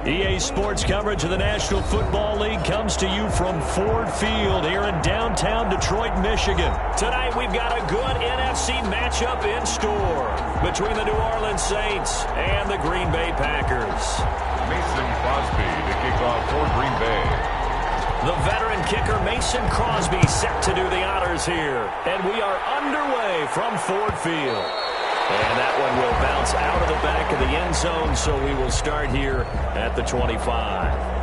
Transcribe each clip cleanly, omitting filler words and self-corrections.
EA Sports coverage of the National Football League comes to you from Ford Field here in downtown Detroit, Michigan. Tonight we've got a good NFC matchup in store between the New Orleans Saints and the Green Bay Packers. Mason Crosby to kick off for Green Bay. The veteran kicker Mason Crosby set to do the honors here. And we are underway from Ford Field. And that one will bounce out of the back of the end zone, so we will start here at the 25.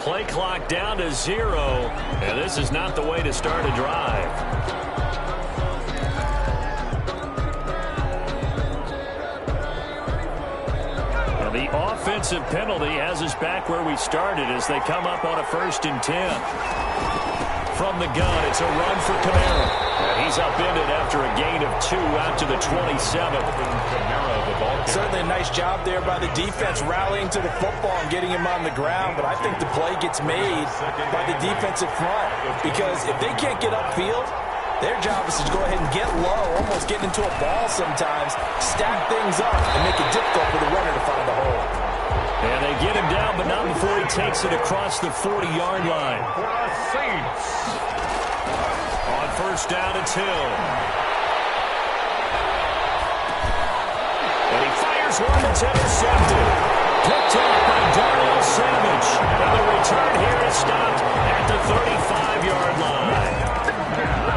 Play clock down to 0, and this is not the way to start a drive. Now the offensive penalty has us back where we started as they come up on a 1st and 10. From the gun, it's a run for Kamara. And he's upended after a gain of 2 out to the 27. Certainly a nice job there by the defense rallying to the football and getting him on the ground, but I think the play gets made by the defensive front because if they can't get upfield, their job is to go ahead and get low, almost get into a ball sometimes, stack things up, and make it difficult for the runner to find the hole. And they get him down, but not before he takes it across the 40-yard line. On 1st down, it's Hill. And he fires one that's intercepted. Picked up by Darnell Savage. And the return here is stopped at the 35-yard line.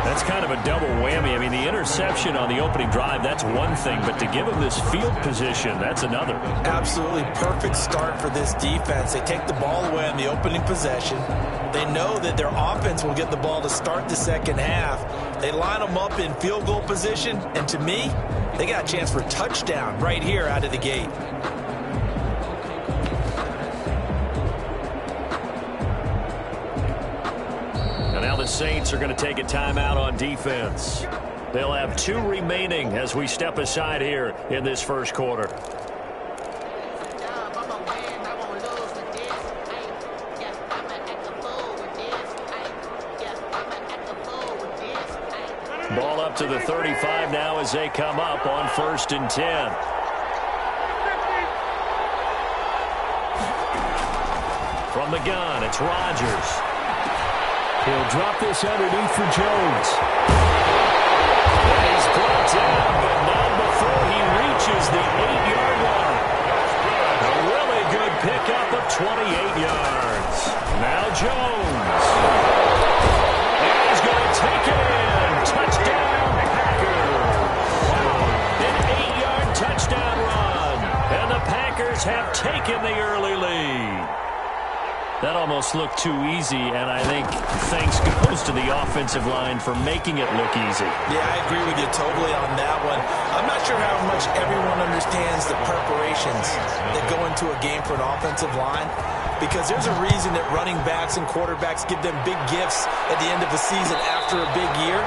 That's kind of a double whammy. I mean, the interception on the opening drive, that's one thing. But to give him this field position, that's another. Absolutely perfect start for this defense. They take the ball away on the opening possession. They know that their offense will get the ball to start the second half. They line them up in field goal position. And to me, they got a chance for a touchdown right here out of the gate. The Saints are going to take a timeout on defense. They'll have 2 remaining as we step aside here in this first quarter. Ball up to the 35 now as they come up on 1st and 10. From the gun, it's Rodgers. He'll drop this underneath for Jones. And he's brought down, but not before he reaches the 8-yard line. A really good pickup of 28 yards. Now Jones. And he's going to take it in. Touchdown, Packers. An 8-yard touchdown run. And the Packers have taken the early lead. That almost looked too easy, and I think thanks goes to the offensive line for making it look easy. Yeah, I agree with you totally on that one. I'm not sure how much everyone understands the preparations that go into a game for an offensive line, because there's a reason that running backs and quarterbacks give them big gifts at the end of the season after a big year.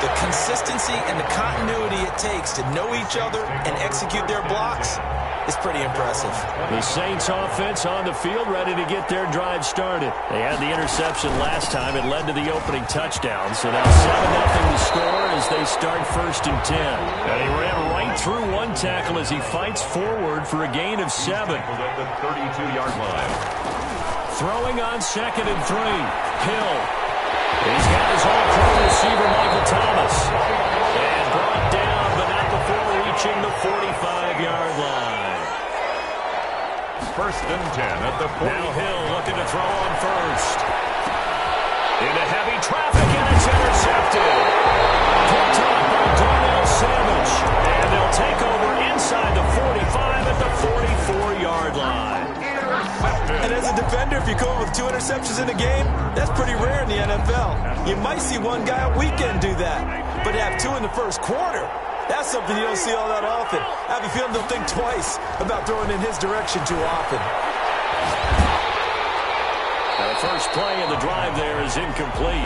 The consistency and the continuity it takes to know each other and execute their blocks is pretty impressive. The Saints offense on the field ready to get their drive started. They had the interception last time. It led to the opening touchdown. So now 7-0 to score as they start 1st and 10. And he ran right through one tackle as he fights forward for a gain of 7. At the 32-yard line. Throwing on 2nd and 3. Hill. He's got his all-pro receiver Michael Thomas. And brought down, but not before reaching the 45-yard line. 1st and 10 at the 40. Now Hill looking to throw on 1st. Into heavy traffic, and it's intercepted. Picked up by Darnell Savage. And they'll take over inside the 45 at the 44-yard line. And as a defender, if you come up with 2 interceptions in a game, that's pretty rare in the NFL. You might see one guy a weekend do that. but to have 2 in the first quarter, that's something you don't see all that often. I have a feeling they'll think twice about throwing in his direction too often. Now the first play of the drive there is incomplete.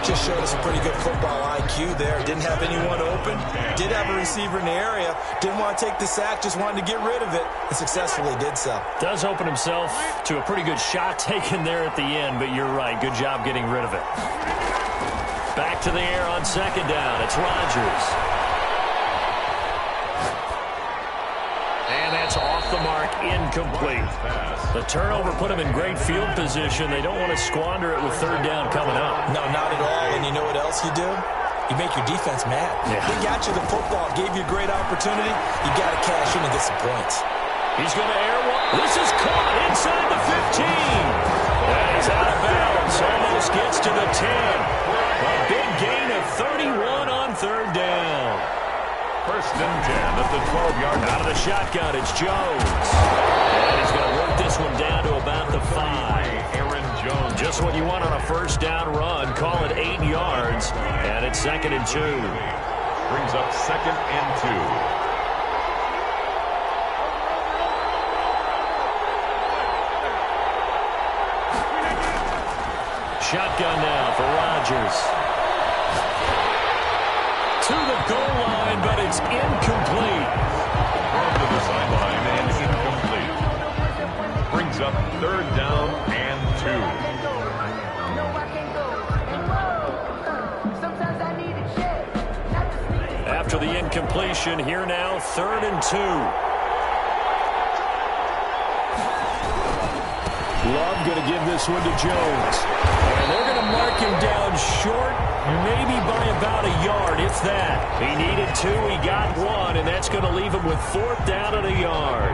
Just showed us a pretty good football IQ there. Didn't have anyone open. Did have a receiver in the area. Didn't want to take the sack. Just wanted to get rid of it. And successfully did so. Does open himself to a pretty good shot taken there at the end. But you're right. Good job getting rid of it. Back to the air on second down. It's Rodgers. And that's off the mark. Incomplete. The turnover put them in great field position. They don't want to squander it with third down coming up. No, not at all. And you know what else you do? You make your defense mad. Yeah. They got you the football, gave you a great opportunity. You got to cash in and get some points. He's going to air one. This is caught inside the 15. That is out of bounds. Almost gets to the 10. A big gain of 31 on third down. First and 10 at the 12-yard line. Out of the shotgun, it's Jones. And he's going to work this one down to about the 5. Aaron Jones. Just what you want on a first down run. Call it 8 yards. And it's 2nd and 2. Brings up 2nd and 2. Shotgun now for Rodgers. To the goal line, but it's incomplete. Thrown to the sideline and incomplete. Brings up 3rd down and 2. After the incompletion, here now, 3rd and 2. Love going to give this one to Jones. And they're going to mark him down short, maybe by about a yard, if that. He needed 2, he got 1, and that's going to leave him with 4th down and a yard.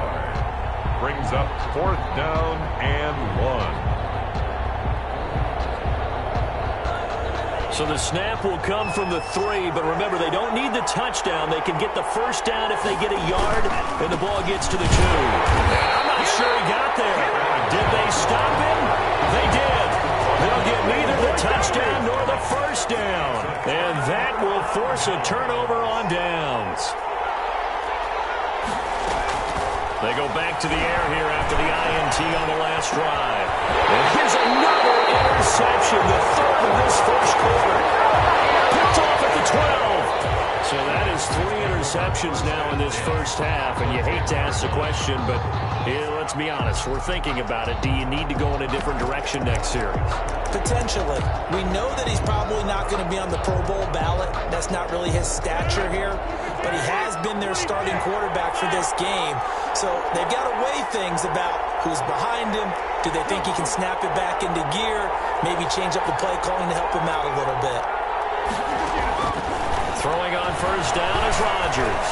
Brings up 4th down and 1. So the snap will come from the 3, but remember, they don't need the touchdown. They can get the first down if they get a yard, and the ball gets to the 2. And I'm not sure he got there. Did they stop him? They did. They'll get neither the touchdown nor the first down. And that will force a turnover on downs. They go back to the air here after the INT on the last drive. And here's another interception, the 3rd of this first quarter. Picked off at the 12. So that is 3 interceptions now in this first half, and you hate to ask the question, but let's be honest, we're thinking about it. Do you need to go in a different direction next series? Potentially. We know that he's probably not going to be on the Pro Bowl ballot. That's not really his stature here, but he has been their starting quarterback for this game. So they've got to weigh things about who's behind him. Do they think he can snap it back into gear? Maybe change up the play calling to help him out a little bit. Throwing on first down is Rodgers.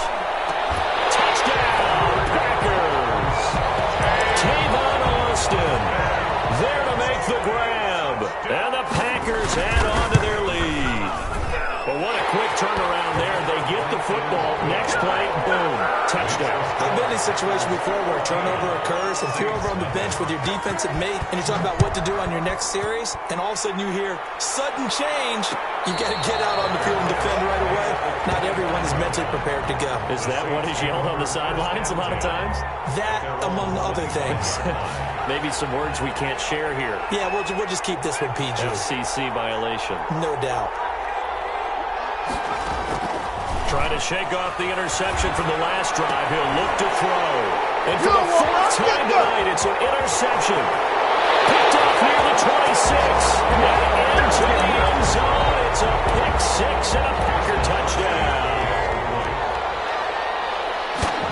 Touchdown, Packers. Tavon Austin there to make the grab. And the Packers add on to their lead. Well, what a quick turnaround there. They get the football. Next play, boom, touchdown. I've been in a situation before where a turnover occurs, and if you're over on the bench with your defensive mate, and you're talking about what to do on your next series, and all of a sudden you hear sudden change, you got to get out on the field and defend right away. Not everyone is mentally prepared to go. Is that what is yelled on the sidelines a lot of times? That, among other things. Maybe some words we can't share here. Yeah, we'll just keep this one PG. FCC violation. No doubt. Trying to shake off the interception from the last drive. He'll look to throw. And for the 4th time tonight, it's an interception. Picked off near the 26. And into the end zone. It's a pick 6 and a Packer touchdown.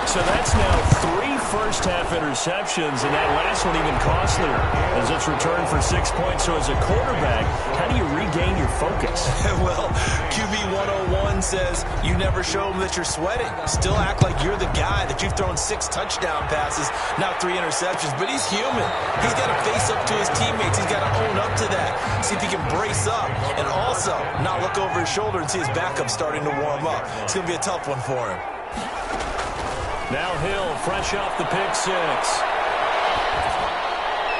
So that's now 3 first-half interceptions, and that last one even costlier as it's returned for 6 points. So as a quarterback, how do you regain your focus? Well, QB 101 says you never show them that you're sweating. Still act like you're the guy, that you've thrown 6 touchdown passes, not 3 interceptions. But he's human. He's got to face up to his teammates. He's got to own up to that. See if he can brace up and also not look over his shoulder and see his backup starting to warm up. It's going to be a tough one for him. Now Hill, fresh off the pick 6.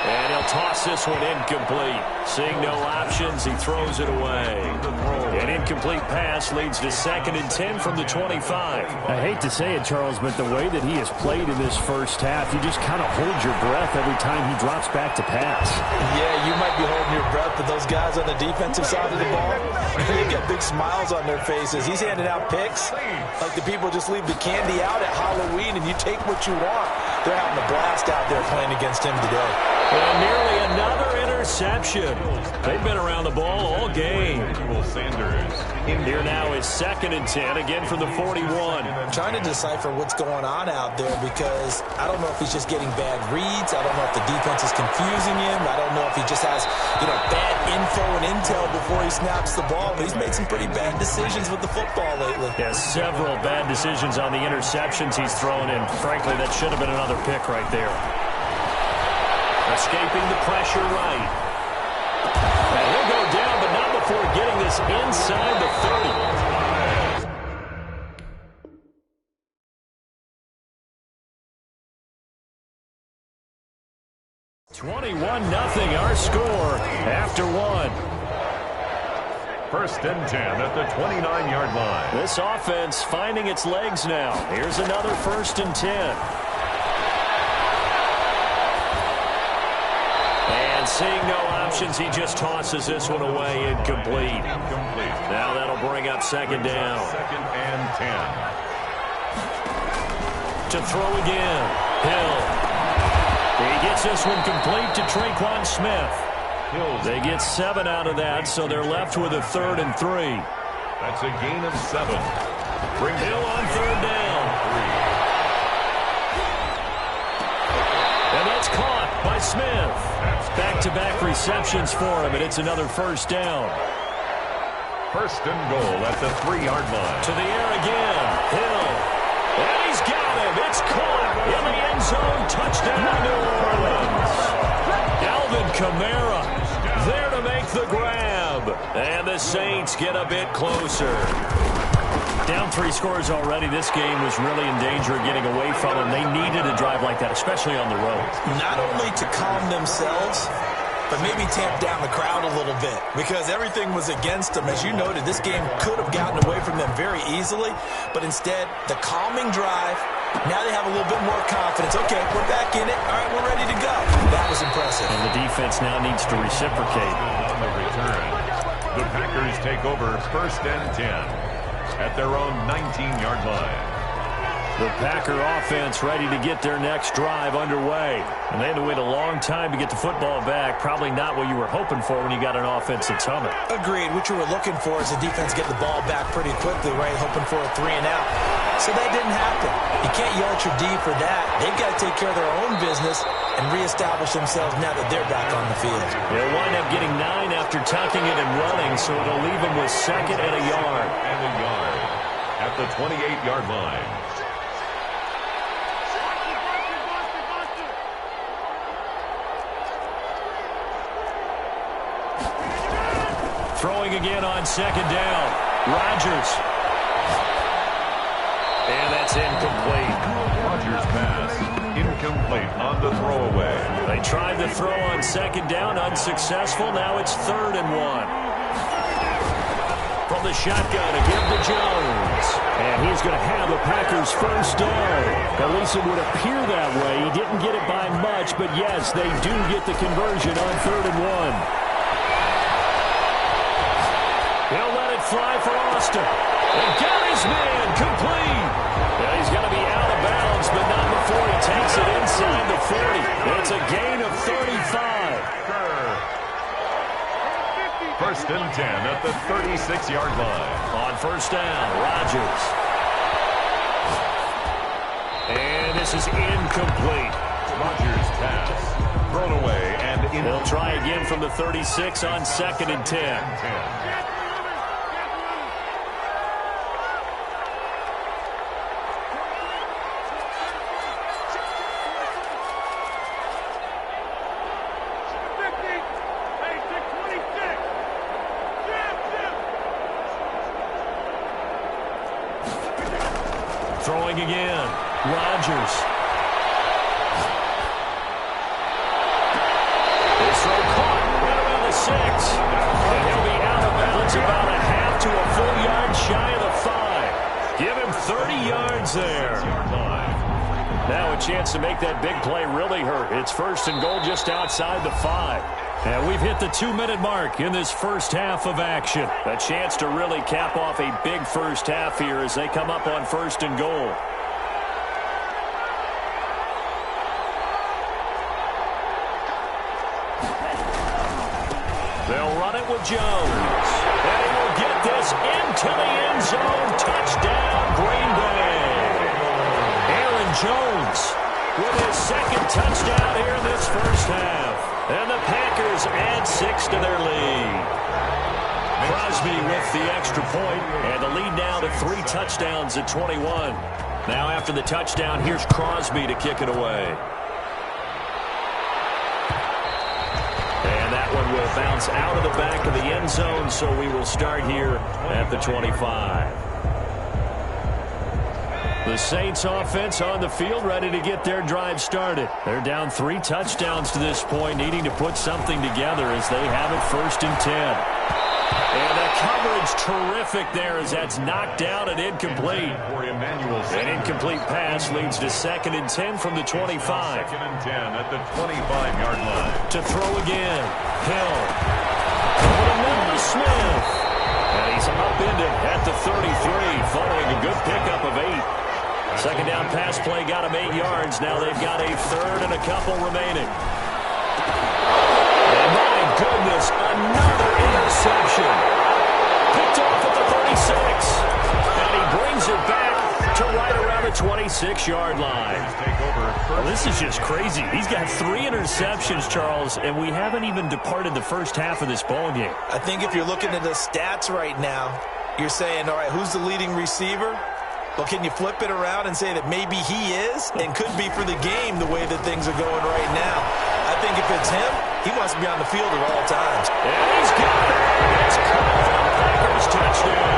And he'll toss this one incomplete. Seeing no options, he throws it away. An incomplete pass leads to 2nd and 10 from the 25. I hate to say it, Charles, but the way that he has played in this first half, you just kind of hold your breath every time he drops back to pass. Yeah, you might be holding your breath, but those guys on the defensive side of the ball, they get big smiles on their faces. He's handing out picks like the people just leave the candy out at Halloween and you take what you want. They're having a blast out there playing against him today. And nearly another interception. They've been around the ball all game. Here now is 2nd and 10, again from the 41. I'm trying to decipher what's going on out there because I don't know if he's just getting bad reads. I don't know if the defense is confusing him. I don't know if he just has, bad info and intel before he snaps the ball. But he's made some pretty bad decisions with the football lately. Yeah, several bad decisions on the interceptions he's thrown in. Frankly, that should have been another pick right there. Escaping the pressure right. And he'll go down, but not before getting this inside the 30. 21-0 our score after one. 1st and 10 at the 29-yard line. This offense finding its legs now. Here's another 1st and 10. Seeing no options, he just tosses this one away incomplete. Now that'll bring up 2nd down. 2nd and 10. To throw again. Hill. He gets this one complete to Tre'Quan Smith. They get 7 out of that, so they're left with a 3rd and 3. That's a gain of 7. Brings Hill on 3rd down. 3. And that's caught by Smith. Back-to-back receptions for him, and it's another 1st down. 1st and goal at the 3-yard line. To the air again. Hill. And he's got him. It's caught in the end zone. Touchdown, New Orleans. Alvin Kamara there to make the grab. And the Saints get a bit closer. Down 3 scores already. This game was really in danger of getting away from them. They needed a drive like that, especially on the road. Not only to calm themselves, but maybe tamp down the crowd a little bit because everything was against them. As you noted, this game could have gotten away from them very easily, but instead, the calming drive, now they have a little bit more confidence. Okay, we're back in it. All right, we're ready to go. That was impressive. And the defense now needs to reciprocate. On the return, the Packers take over 1st and 10. At their own 19-yard line. The Packer offense ready to get their next drive underway. And they had to wait a long time to get the football back. Probably not what you were hoping for when you got an offense that's humming. Agreed. What you were looking for is the defense getting the ball back pretty quickly, right? Hoping for a 3 and out. So that didn't happen. You can't yell at your D for that. They've got to take care of their own business and reestablish themselves now that they're back on the field. They'll wind up getting 9 after tucking it and running, so it'll leave them with 2nd and a yard. And a yard at the 28-yard line. Throwing again on 2nd down. Rodgers. And that's incomplete. Rodgers' pass incomplete on the throwaway. They tried to throw on 2nd down, unsuccessful. Now it's 3rd and 1. From the shotgun, a give to Jones. And he's going to have the Packers' 1st down. At least it would appear that way. He didn't get it by much, but yes, they do get the conversion on 3rd and 1. He'll let it fly for Austin. And got his man complete. Well, he's going to be out of bounds, but not before he takes it inside the 40. It's a gain of 35. 1st and 10 at the 36-yard line. On 1st down, Rodgers. And this is incomplete. Rodgers' pass thrown away and in. They'll try again from the 36 on 2nd and 10. Throwing again. Rodgers. And he'll be out of bounds about a half to a full yard shy of the 5. Give him 30 yards there. Now a chance to make that big play really hurt. It's first and goal just outside the 5. And we've hit the 2-minute mark in this first half of action. A chance to really cap off a big first half here as they come up on first and goal. They'll run it with Jones. And he will get this into the end zone. Touchdown, Green Bay. Aaron Jones with his second touchdown here in this first half. And the Packers add 6 to their lead. Crosby with the extra point, and the lead now to 3 touchdowns at 21. Now after the touchdown, here's Crosby to kick it away. And that one will bounce out of the back of the end zone, so we will start here at the 25. The Saints offense on the field, ready to get their drive started. They're down 3 touchdowns to this point, needing to put something together as they have it first and 10. And the coverage terrific there as that's knocked down and incomplete. An incomplete pass leads to 2nd and 10 from the 25. 2nd and 10 at the 25-yard line. To throw again. Hill. Over the middle to Smith. And he's upended at the 33, following a good pickup of 8. Second down pass play got him 8 yards. Now they've got a third and a couple remaining. And my goodness, another interception. Picked off at the 36. And he brings it back to right around the 26-yard line. Well, this is just crazy. He's got 3 interceptions, Charles, and we haven't even departed the first half of this ballgame. I think if you're looking at the stats right now, you're saying, all right, who's the leading receiver? Well, can you flip it around and say that maybe he is and could be for the game the way that things are going right now? I think if it's him, he wants to be on the field at all times. And he's got it. It's caught for the Packers touchdown.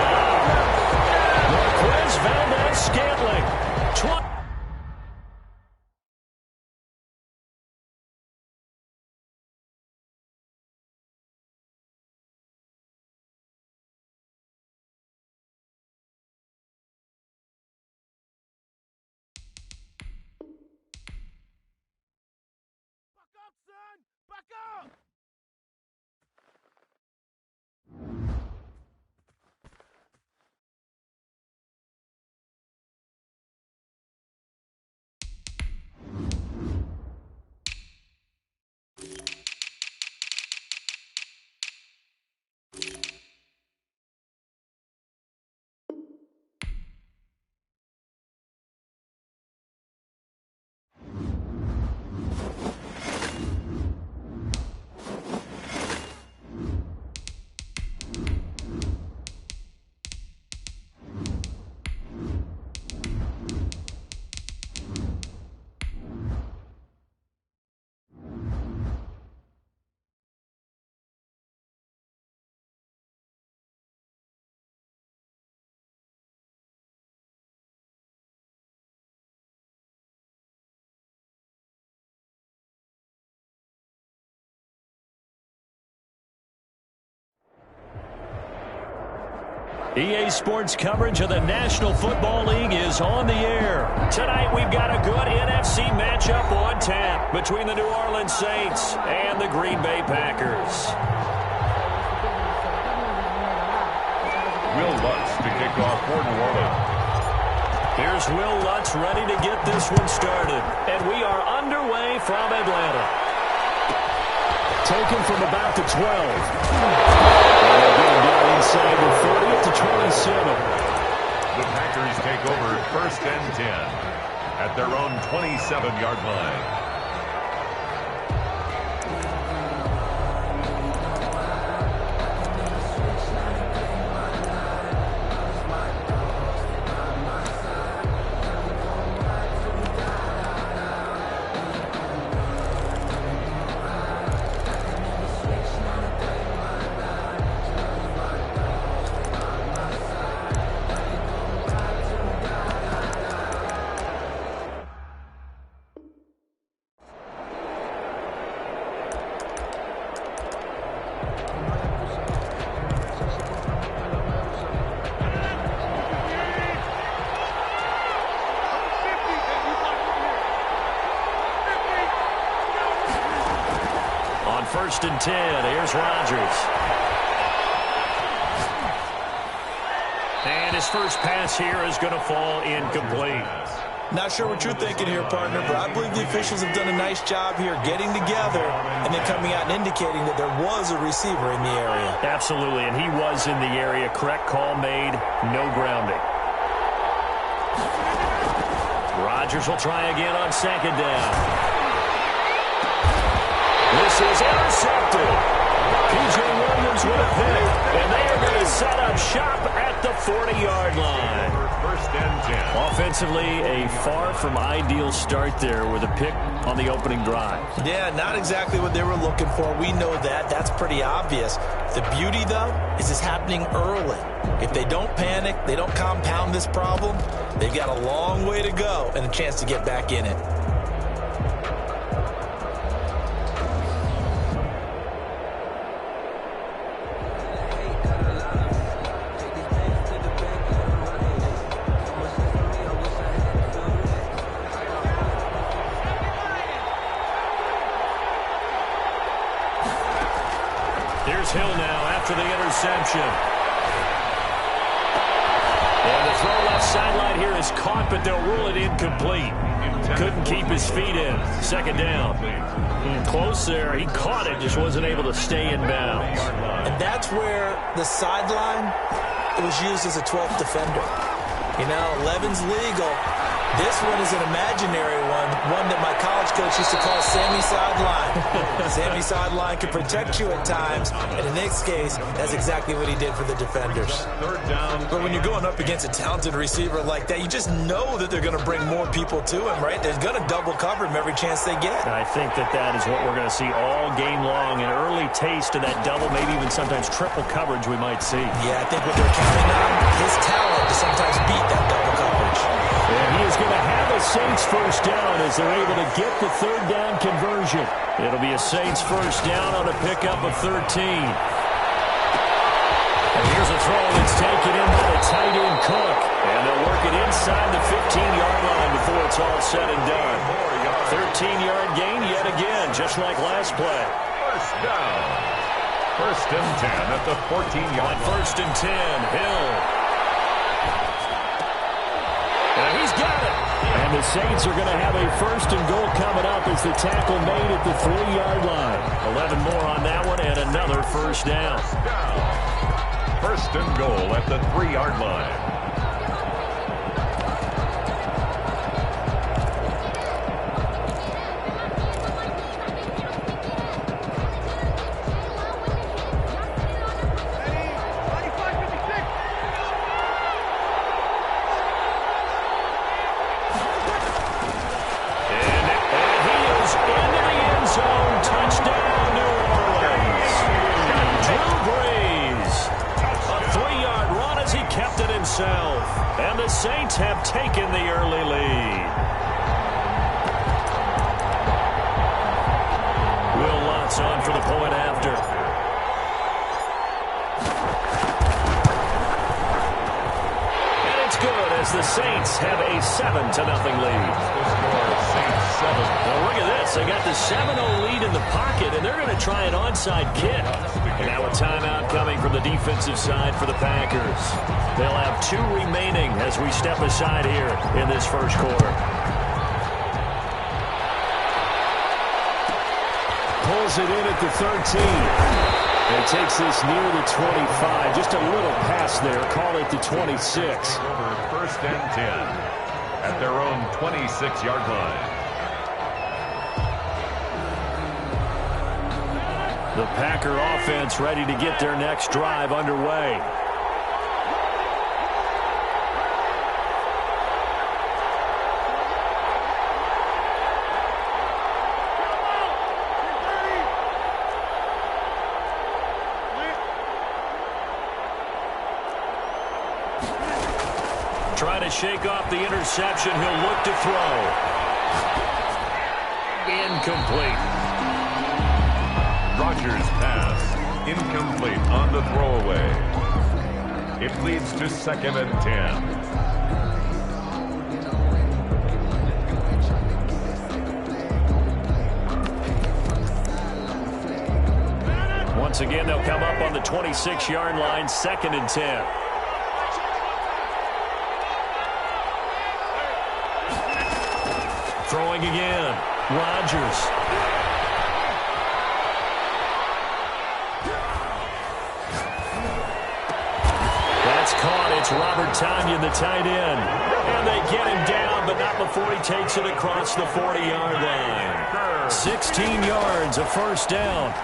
Marquez Valdes-Scantling. Back up! EA Sports coverage of the National Football League is on the air. Tonight we've got a good NFC matchup on tap between the New Orleans Saints and the Green Bay Packers. Will Lutz to kick off for New Orleans. Here's Will Lutz ready to get this one started. And we are underway from Atlanta. Taken from about the 12. And they're going down inside the 30 to 27. The Packers take over 1st and 10 at their own 27-yard line. On 1st and 10, here's Rodgers. And his first pass here is going to fall incomplete. Not sure what you're thinking here, partner, but I believe the officials have done a nice job here getting together and then coming out and indicating that there was a receiver in the area. Absolutely, and he was in the area. Correct call made, no grounding. Rodgers will try again on 2nd down. This is intercepted. P.J. Williams with a pick, and they are going to set up shop at the 40-yard line. 1st and 10. Offensively, a far from ideal start there with a pick on the opening drive. Yeah, not exactly what they were looking for. We know that. That's pretty obvious. The beauty, though, is it's happening early. If they don't panic, they don't compound this problem, they've got a long way to go and a chance to get back in it. Here's Hill now after the interception. And the throw left sideline here is caught, but they'll rule it incomplete. Couldn't keep his feet in. 2nd down. Close there. He caught it, just wasn't able to stay in bounds. And that's where the sideline, it was used as a 12th defender. You know, 11's legal. This one is an imaginary one that my college coach used to call Sammy Sideline. Sammy Sideline can protect you at times, and in this case, that's exactly what he did for the defenders. 3rd down. But when you're going up against a talented receiver like that, you just know that they're going to bring more people to him, right? They're going to double cover him every chance they get. And I think that is what we're going to see all game long, an early taste of that double, maybe even sometimes triple coverage we might see. Yeah, I think what they're counting on, his talent to sometimes beat that double coverage. And he is going to have a Saints first down as they're able to get the 3rd down conversion. It'll be a Saints first down on a pickup of 13. And here's a throw that's taken in by the tight end Cook. And they'll work it inside the 15-yard line before it's all said and done. 13-yard gain yet again, just like last play. 1st down. 1st and 10 at the 14-yard line. 1st and 10, Hill. And he's got it. And the Saints are going to have a 1st and goal coming up as the tackle made at the 3-yard line. 11 more on that one and another 1st down. 1st and goal at the 3-yard line. And the Saints have taken the early lead. Will Lutz on for the point after. And it's good as the Saints have a 7-0 lead. Saints 7. Well, look at this. They got the 7-0 lead in the pocket, and they're going to try an onside kick. And now a timeout coming from the defensive side for the Packers. They'll have 2 remaining as we step aside here in this first quarter. Pulls it in at the 13. And takes this near the 25. Just a little pass there. Call it the 26. Over 1st and 10 at their own 26-yard line. The Packer offense ready to get their next drive underway. Trying to shake off the interception. He'll look to throw. Incomplete. Rodgers' pass incomplete on the throwaway. It leads to 2nd and 10. Once again, they'll come up on the 26-yard line, 2nd and 10. Throwing again, Rodgers. That's caught. It's Robert Tonyan, the tight end. And they get him down, but not before he takes it across the 40-yard line. 16 yards, a first down.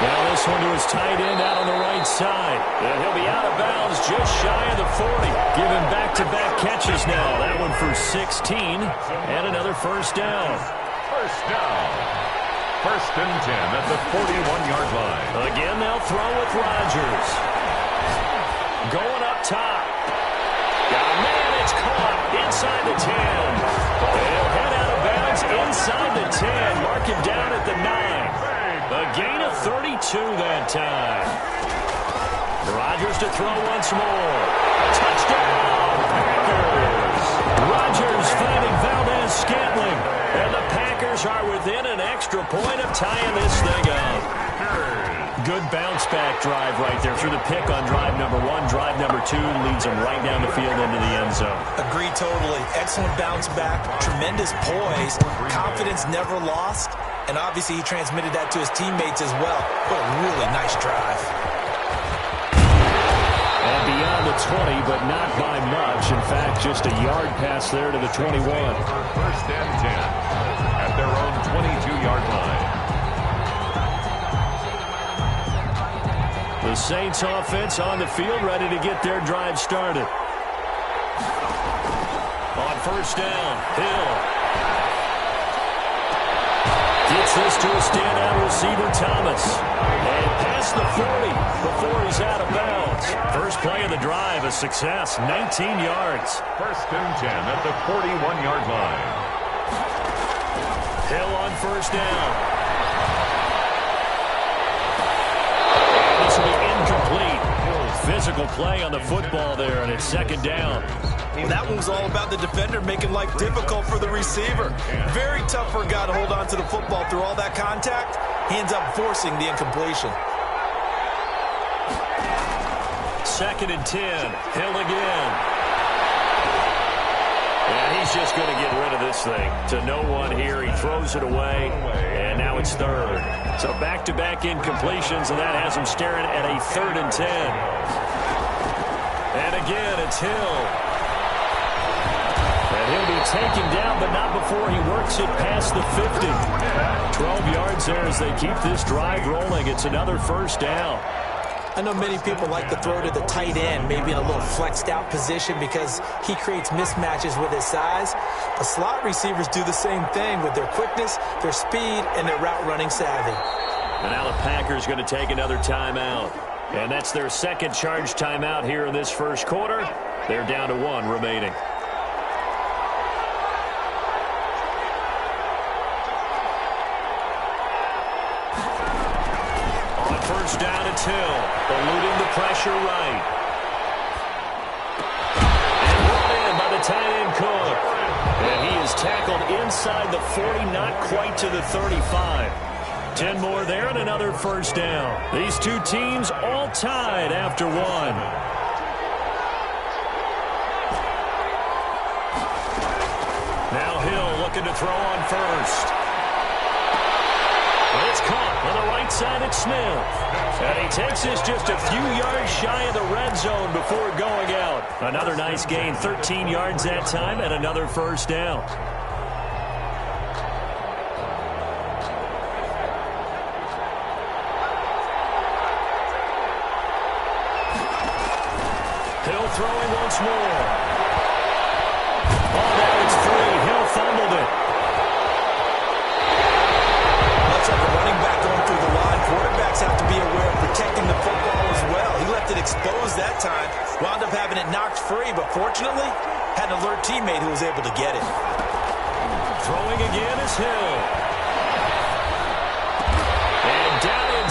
Now this one to his tight end out on the right side. And he'll be out of bounds just shy of the 40. Give him back-to-back catches now. That one for 16 and another first down. First down. 1st and 10 at the 41-yard line. Again, they'll throw with Rodgers. Going up top. Oh, man, it's caught inside the 10. They'll head out of bounds inside the 10. Mark him down at the 9. A gain of 32 that time. Rodgers to throw once more. Touchdown, Packers. Rodgers finding Valdez-Scantling. And the Packers are within an extra point of tying this thing up. Good bounce-back drive right there through the pick on drive number 1. Drive number 2 leads them right down the field into the end zone. Agree totally. Excellent bounce back. Tremendous poise. Confidence never lost. And obviously he transmitted that to his teammates as well. What a really nice drive. And beyond the 20, but not by much. In fact, just a yard pass there to the 21. 1st and 10 at their own 22-yard line. The Saints offense on the field, ready to get their drive started. On first down, Hill. Gets this to a standout receiver, Thomas. And past the 40 before he's out of bounds. First play of the drive, a success, 19 yards. 1st and 10 at the 41-yard line. Hill on first down. Incomplete. Physical play on the football there, and it's 2nd down. That one was all about the defender making life difficult for the receiver. Very tough for a guy to hold on to the football through all that contact. He ends up forcing the incompletion. 2nd and 10. Hill again. And he's just going to get rid of this thing. To no one here. He throws it away, and now it's 3rd. So back-to-back incompletions, and that has him staring at a 3rd and 10. And again, it's Hill. And he'll be taken down, but not before he works it past the 50. 12 yards there as they keep this drive rolling. It's another first down. I know many people like to throw to the tight end, maybe in a little flexed out position because he creates mismatches with his size. But slot receivers do the same thing with their quickness, their speed, and their route running savvy. And now the Packers going to take another timeout. And that's their 2nd charge timeout here in this first quarter. They're down to 1 remaining. On first down, it's Hill, eluding the pressure right. And brought in by the tight end Cook. And he is tackled inside the 40, not quite to the 35. 10 more there and another first down. These two teams all tied after 1. Now Hill looking to throw on first. It's caught on the right side at Smith. And he takes this just a few yards shy of the red zone before going out. Another nice gain, 13 yards that time, and another first down. Hill throwing once more. Oh, now it's free. Hill fumbled it. Much like a running back going through the line, quarterbacks have to be aware of protecting the football as well. He left it exposed that time, wound up having it knocked free, but fortunately, had an alert teammate who was able to get it. Throwing again is Hill.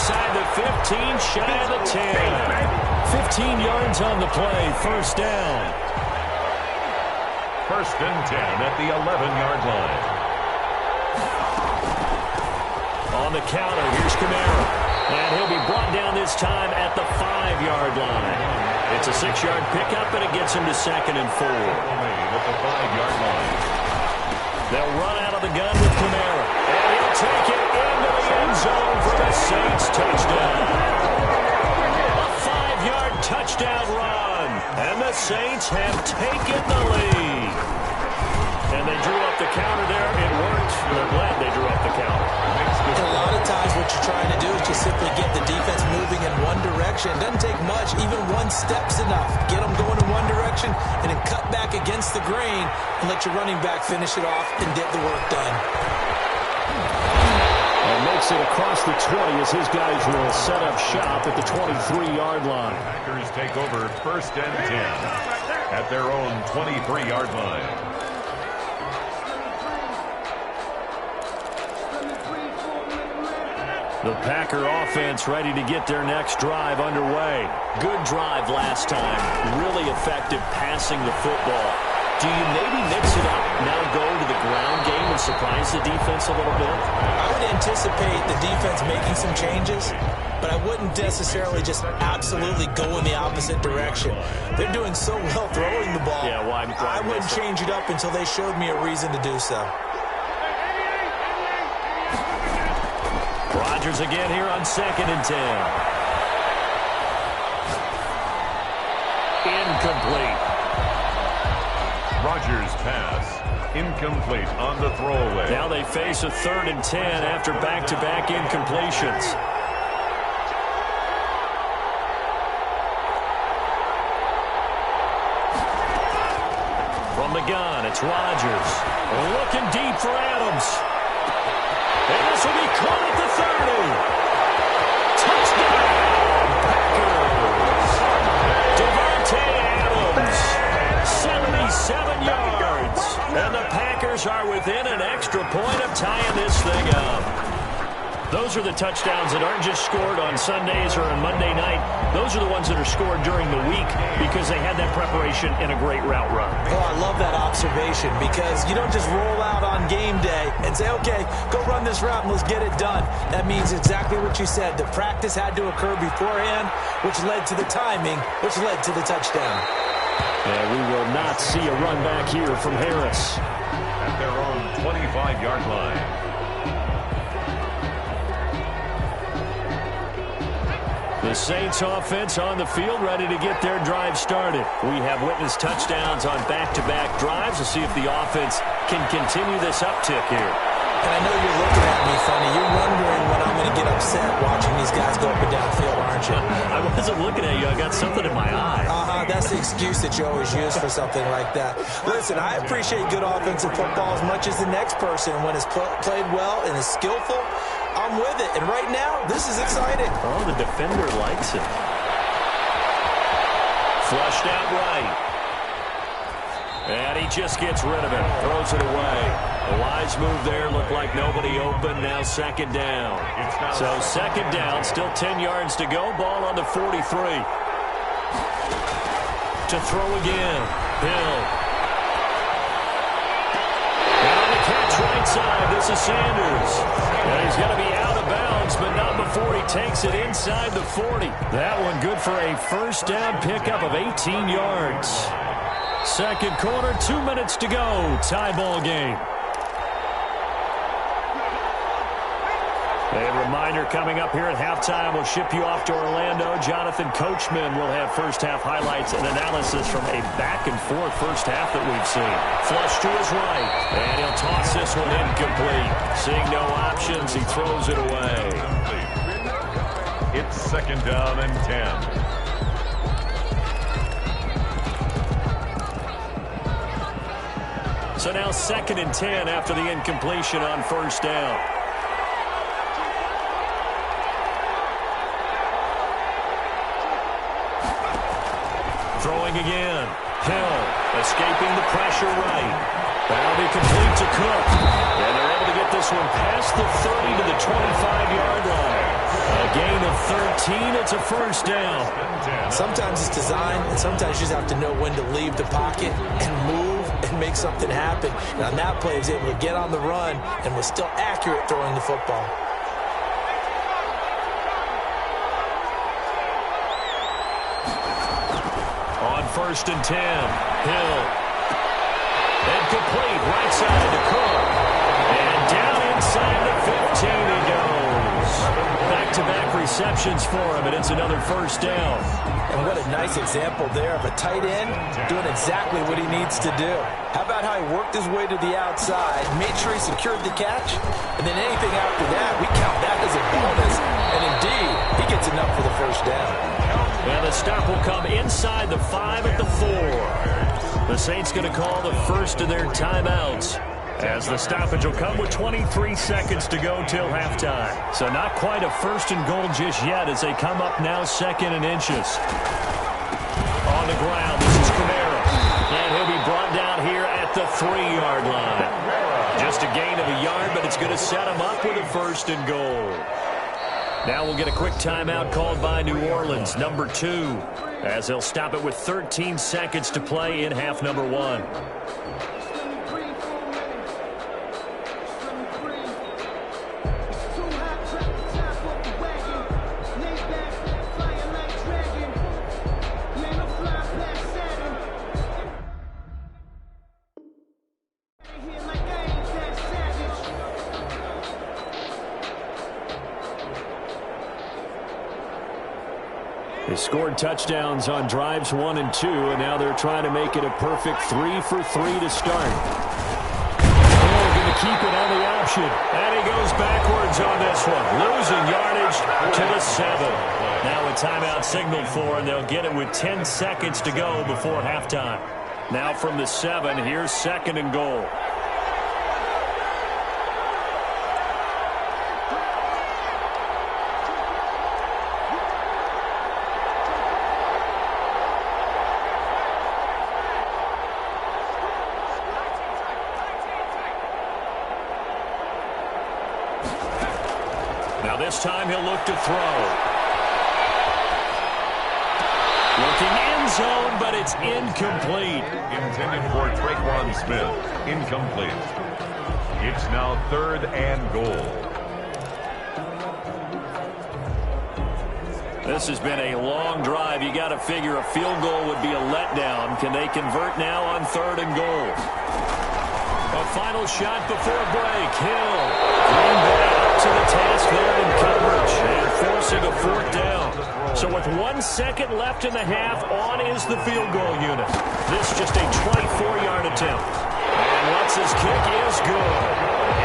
inside the 15, shy of the 10. 15 yards on the play, first down. First and 10 at the 11-yard line. On the counter, here's Kamara. And he'll be brought down this time at the 5-yard line. It's a 6-yard pickup, and it gets him to 2nd and 4. At the 5-yard line. They'll run out of the gun with Kamara. And he'll take it into the end zone for the Saints touchdown. A 5-yard touchdown run. And the Saints have taken the lead. And they drew up the counter there. It worked. They're glad they drew up the counter. And a lot of times what you're trying to do is just simply get the defense moving in one direction. It doesn't take much. Even one step's enough. Get them going in one direction and then cut back against the grain and let your running back finish it off and get the work done. And makes it across the 20 as his guys will set up shop at the 23-yard line. Packers take over first and 10 at their own 23-yard line. The Packer offense ready to get their next drive underway. Good drive last time. Really effective passing the football. Do you maybe mix it up, now go to the ground game and surprise the defense a little bit? I would anticipate the defense making some changes, but I wouldn't necessarily just absolutely go in the opposite direction. They're doing so well throwing the ball. Yeah, why I wouldn't change it up until they showed me a reason to do so. Rodgers again here on 2nd and 10. Incomplete. Rodgers' pass incomplete on the throwaway. Now they face a 3rd and 10 after back-to-back incompletions. From the gun, it's Rodgers. Looking deep for Adams. And this will be caught at the 30. Touchdown, Packers. Davante Adams, 77 yards. And the Packers are within an extra point of tying this thing up. Those are the touchdowns that aren't just scored on Sundays or on Monday night. Those are the ones that are scored during the week because they had that preparation in a great route run. Oh, I love that observation because you don't just roll out on game day and say, okay, go run this route and let's get it done. That means exactly what you said. The practice had to occur beforehand, which led to the timing, which led to the touchdown. And we will not see a run back here from Harris. At their own 25-yard line. The Saints offense on the field ready to get their drive started. We have witnessed touchdowns on back-to-back drives. We'll see if the offense can continue this uptick here. And I know you're looking at me funny. You're wondering when I'm going to get upset watching these guys go up and down field, aren't you? I wasn't looking at you. I got something in my eye. That's the excuse that you always use for something like that. Listen, I appreciate good offensive football as much as the next person. When it's played well and is skillful, I'm with it. And right now, this is exciting. Oh, the defender likes it. Flushed out right. And he just gets rid of it. Throws it away. A wise move there. Looked like nobody open. Now 2nd down. So 2nd down. Still 10 yards to go. Ball on the 43. To throw again. Hill. And on the catch right side, this is Sanders. And he's going to be out of bounds, but not before he takes it inside the 40. That one good for a first down pickup of 18 yards. 2nd quarter, 2 minutes to go. Tie ball game. A reminder coming up here at halftime. We'll ship you off to Orlando. Jonathan Coachman will have first-half highlights and analysis from a back-and-forth first half that we've seen. Flush to his right, and he'll toss this one incomplete. Seeing no options, he throws it away. It's 2nd down and 10. So now 2nd and 10 after the incompletion on first down. Throwing again. Hill escaping the pressure right. That'll be complete to Cook. And they're able to get this one past the 30 to the 25-yard line. A gain 13. It's a first down. Sometimes it's design, and sometimes you just have to know when to leave the pocket and move and make something happen. And on that play, he was able to get on the run and was still accurate throwing the football. On 1st and 10, Hill. And complete, right side to Cook. And down inside the 15 he goes. Back-to-back receptions for him, and it's another first down. And what a nice example there of a tight end doing exactly what he needs to do. How about how he worked his way to the outside, made sure he secured the catch, and then anything after that, we count that as a bonus. And indeed, he gets enough for the first down. And the stop will come inside the 5 at the 4. The Saints going to call the first of their timeouts, as the stoppage will come with 23 seconds to go till halftime. So not quite a first and goal just yet as they come up now 2nd and inches. On the ground, this is Kamara. And he'll be brought down here at the 3-yard line. Just a gain of a yard, but it's going to set him up with a first and goal. Now we'll get a quick timeout called by New Orleans, number 2, as they'll stop it with 13 seconds to play in half number 1. They scored touchdowns on drives 1 and 2, and now they're trying to make it a perfect 3 for 3 to start. They're going to keep it on the option, and he goes backwards on this one, losing yardage to the 7. Now a timeout signaled for, and they'll get it with 10 seconds to go before halftime. Now from the 7, here's 2nd and goal. Now this time he'll look to throw. Looking end zone, but it's incomplete. Intended for Traquan Smith. Incomplete. It's now 3rd and goal. This has been a long drive. You got to figure a field goal would be a letdown. Can they convert now on 3rd and goal? A final shot before break. Hill. Green Bay up to the task there in coverage and forcing a 4th down. So with 1 second left in the half, on is the field goal unit. This just a 24-yard attempt. And Lutz's kick is good.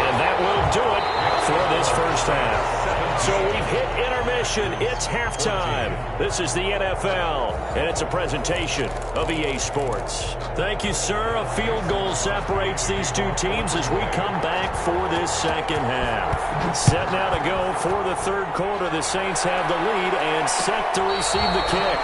And that will do it for this first half. So we've hit intermission. It's halftime. This is the NFL, and it's a presentation of EA Sports. Thank you, sir. A field goal separates these two teams as we come back for this second half. Set now to go for the 3rd quarter. The Saints have the lead and set to receive the kick.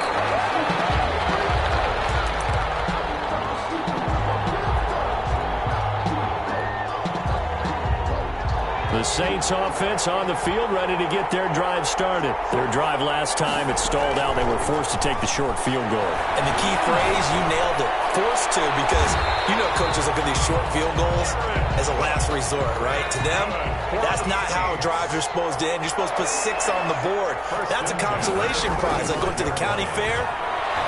The Saints offense on the field, ready to get their drive started. Their drive last time, it stalled out. They were forced to take the short field goal. And the key phrase, you nailed it, forced to, because you know coaches look at these short field goals as a last resort, right? To them, that's not how drives are supposed to end. You're supposed to put 6 on the board. That's a consolation prize, like going to the county fair.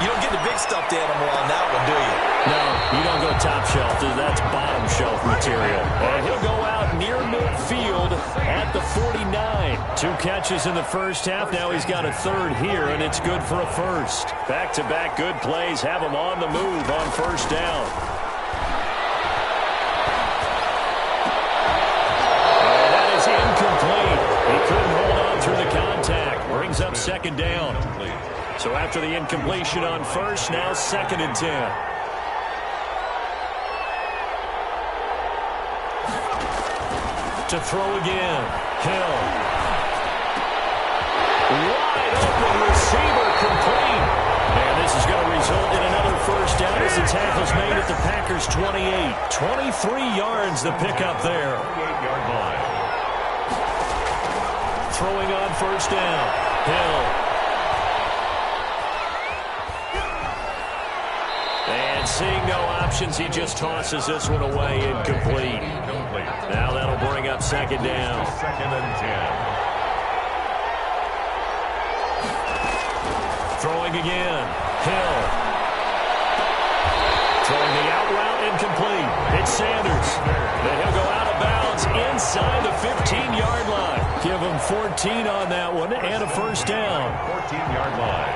You don't get the big stuffed animal on that one, do you? No, you don't go top shelf. That's bottom shelf material. And he'll go out near midfield at the 49. 2 catches in the first half. Now he's got a 3rd here, and it's good for a first. Back-to-back good plays have him on the move on first down. And that is incomplete. He couldn't hold on through the contact. Brings up 2nd down. So after the incompletion on first, now 2nd and 10. To throw again. Hill. Wide open receiver complete. And this is going to result in another first down as the tackle's made at the Packers' 28. 23 yards the pickup there. 48-yard line. throwing on first down. Hill. And seeing no options, he just tosses this one away, incomplete. Now that'll bring up second down. Second and 10. Throwing again. Hill. Throwing the out route, incomplete. It's Sanders. And he'll go out of bounds inside the 15-yard line. Give him 14 on that one and a first down. 14-yard line.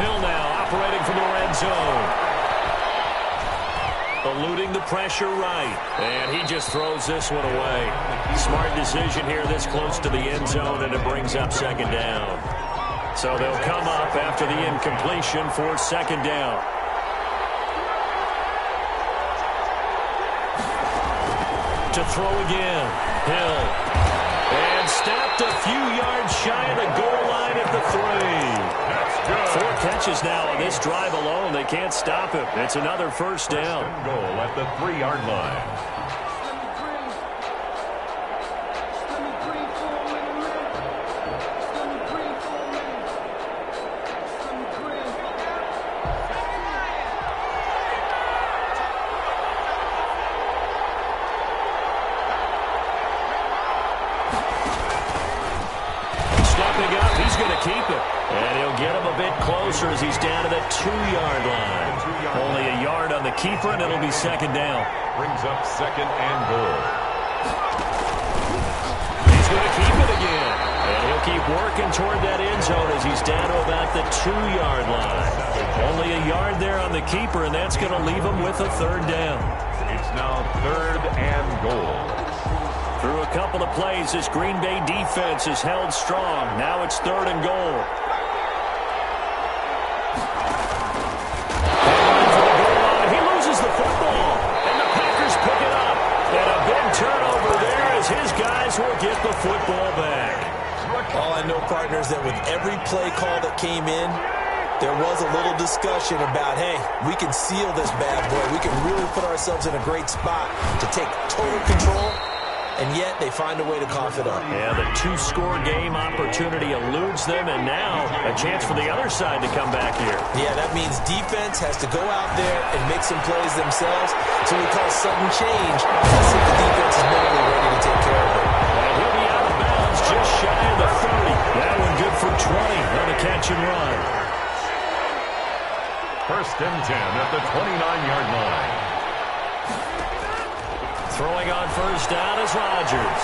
Hill now operating from the red zone. Eluding the pressure right. And he just throws this one away. Smart decision here this close to the end zone, and it brings up second down. So they'll come up after the incompletion for second down. To throw again. Hill. And stopped a few yards shy of the goal line at the 3. 4 catches now on this drive alone. They can't stop him. It's another first down. Goal at the 3-yard line. Keep it. And he'll get him a bit closer as he's down to the 2-yard line. Only a yard on the keeper, and it'll be second down. Brings up second and goal. He's going to keep it again. And he'll keep working toward that end zone as he's down to about the 2-yard line. Only a yard there on the keeper, and that's going to leave him with a third down. It's now third and goal. Through a couple of plays, this Green Bay defense is held strong. Now it's third and goal. He loses the football, and the Packers pick it up. And a big turnover there as his guys will get the football back. All I know, partners, that with every play call that came in, there was a little discussion about, hey, we can seal this bad boy. We can really put ourselves in a great spot to take total control. And yet they find a way to cough it up. Yeah, the 2-score game opportunity eludes them, and now a chance for the other side to come back here. Yeah, that means defense has to go out there and make some plays themselves. So we call sudden change. Let's see if the defense is mentally ready to take care of it. And he'll be out of bounds just shy of the 30. That one good for 20 on a catch and run. First and 10 at the 29-yard line. Throwing on first down is Rodgers.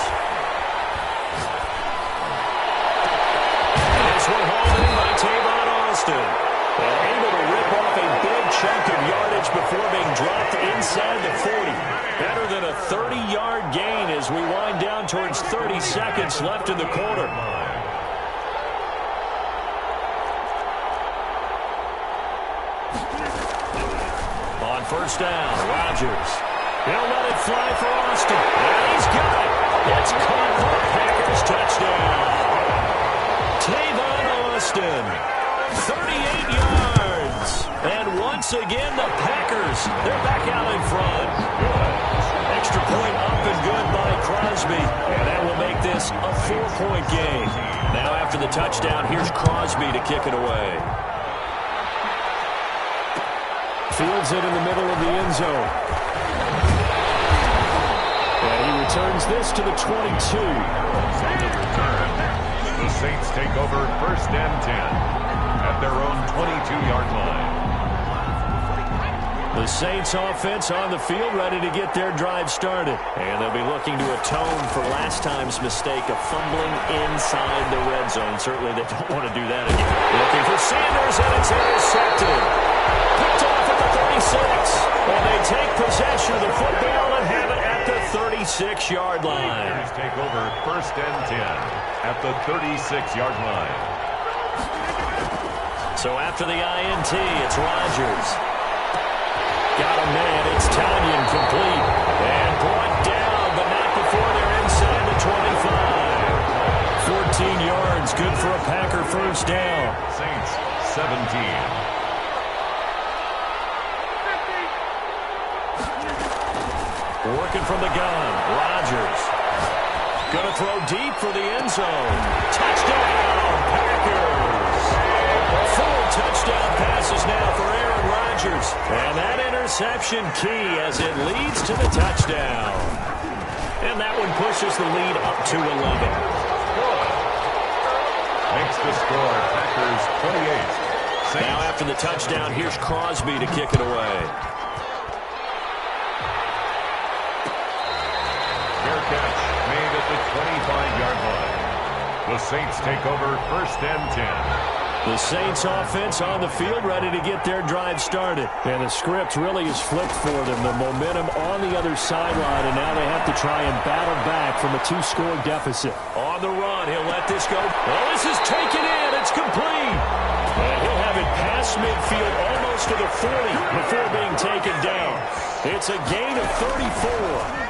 And this one hauled in by Tavon Austin. And able to rip off a big chunk of yardage before being dropped inside the 40. Better than a 30-yard gain as we wind down towards 30 seconds left in the quarter. On first down, Rodgers. He'll let it fly for Austin. And he's got it. It's caught for a Packers touchdown. Tavon Austin, 38 yards. And once again, the Packers, they're back out in front. Extra point up and good by Crosby. And that will make this a 4-point game. Now after the touchdown, here's Crosby to kick it away. Fields it in the middle of the end zone. And he returns this to the 22. The Saints take over first and 10 at their own 22-yard line. The Saints offense on the field, ready to get their drive started. And they'll be looking to atone for last time's mistake of fumbling inside the red zone. Certainly they don't want to do that again. Looking for Sanders, and it's intercepted. Picked off at the 36. And they take possession of the football and have it at the 36-yard line. Packers take over first and 10 at the 36-yard line. So after the INT, it's Rodgers. Got a man, it's Tanyan complete. And brought down, but not before they're inside the 25. 14 yards, good for a Packer first down. Saints, 17. Working from the gun. Rodgers. Going to throw deep for the end zone. Touchdown, Packers. 4 touchdown passes now for Aaron Rodgers. And that interception key as it leads to the touchdown. And that one pushes the lead up to 11. Makes the score Packers 28. Now after the touchdown, here's Crosby to kick it away. Fair catch made at the 25-yard line. The Saints take over 1st and 10. The Saints offense on the field ready to get their drive started. And the script really is flipped for them. The momentum on the other sideline, and now they have to try and battle back from a 2-score deficit. On the run, he'll let this go. Oh, this is taken in. It's complete. And he'll have it past midfield almost to the 40 before being taken down. It's a gain of 34.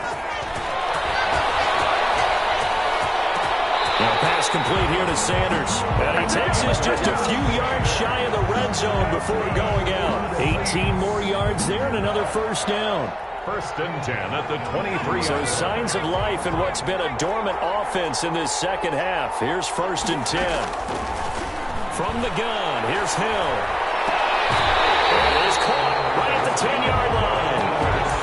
Now pass complete here to Sanders. And he takes this just a few yards shy of the red zone before going out. 18 more yards there and another first down. 1st and 10 at the 23. So signs of life in what's been a dormant offense in this second half. Here's 1st and 10. From the gun, here's Hill. It is caught right at the 10-yard line.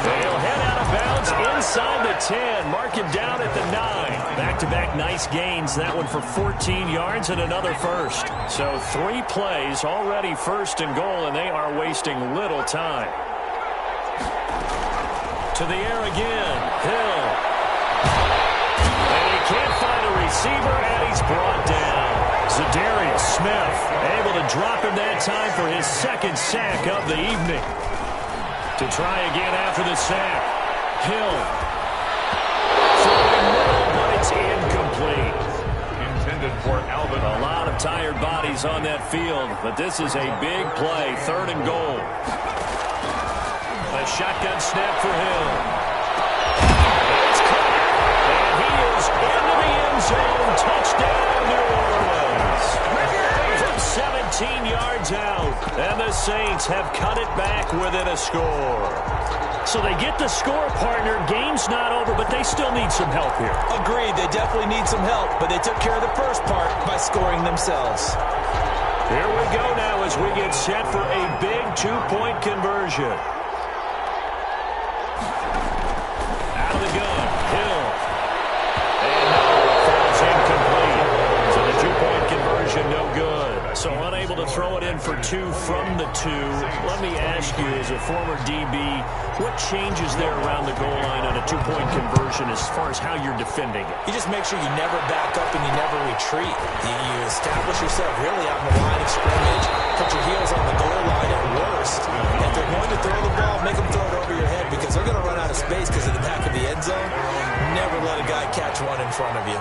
They'll head out of bounds inside the 10. Mark him down at the 9. Back-to-back nice gains. That one for 14 yards and another first. So 3 plays already 1st and goal, and they are wasting little time. To the air again. Hill. And he can't find a receiver, and he's brought down. Za'Darius Smith able to drop him that time for his 2nd sack of the evening. To try again after the sack. Hill. Throwing middle, but it's incomplete. Intended for Alvin. A lot of tired bodies on that field, but this is a big play. 3rd and goal. A shotgun snap for Hill. It's caught. And he is into the end zone. Touchdown, New Orleans. From 17 yards out. And the Saints have cut it back within a score. So they get the score, partner. Game's not over, but they still need some help here. Agreed, they definitely need some help, but they took care of the first part by scoring themselves. Here we go now as we get set for a big 2-point conversion. Out of the gun, Hill. And no, falls incomplete. So the 2-point conversion, no good. So unable to throw it in for 2 from the 2. Let me ask you, as a former DB, what changes there around the goal line on a 2-point conversion as far as how you're defending it? You just make sure you never back up and you never retreat. You establish yourself really out in the line of scrimmage. Put your heels on the goal line at worst. If they're going to throw the ball, make them throw it over your head because they're going to run out of space because of the back of the end zone. Never let a guy catch one in front of you.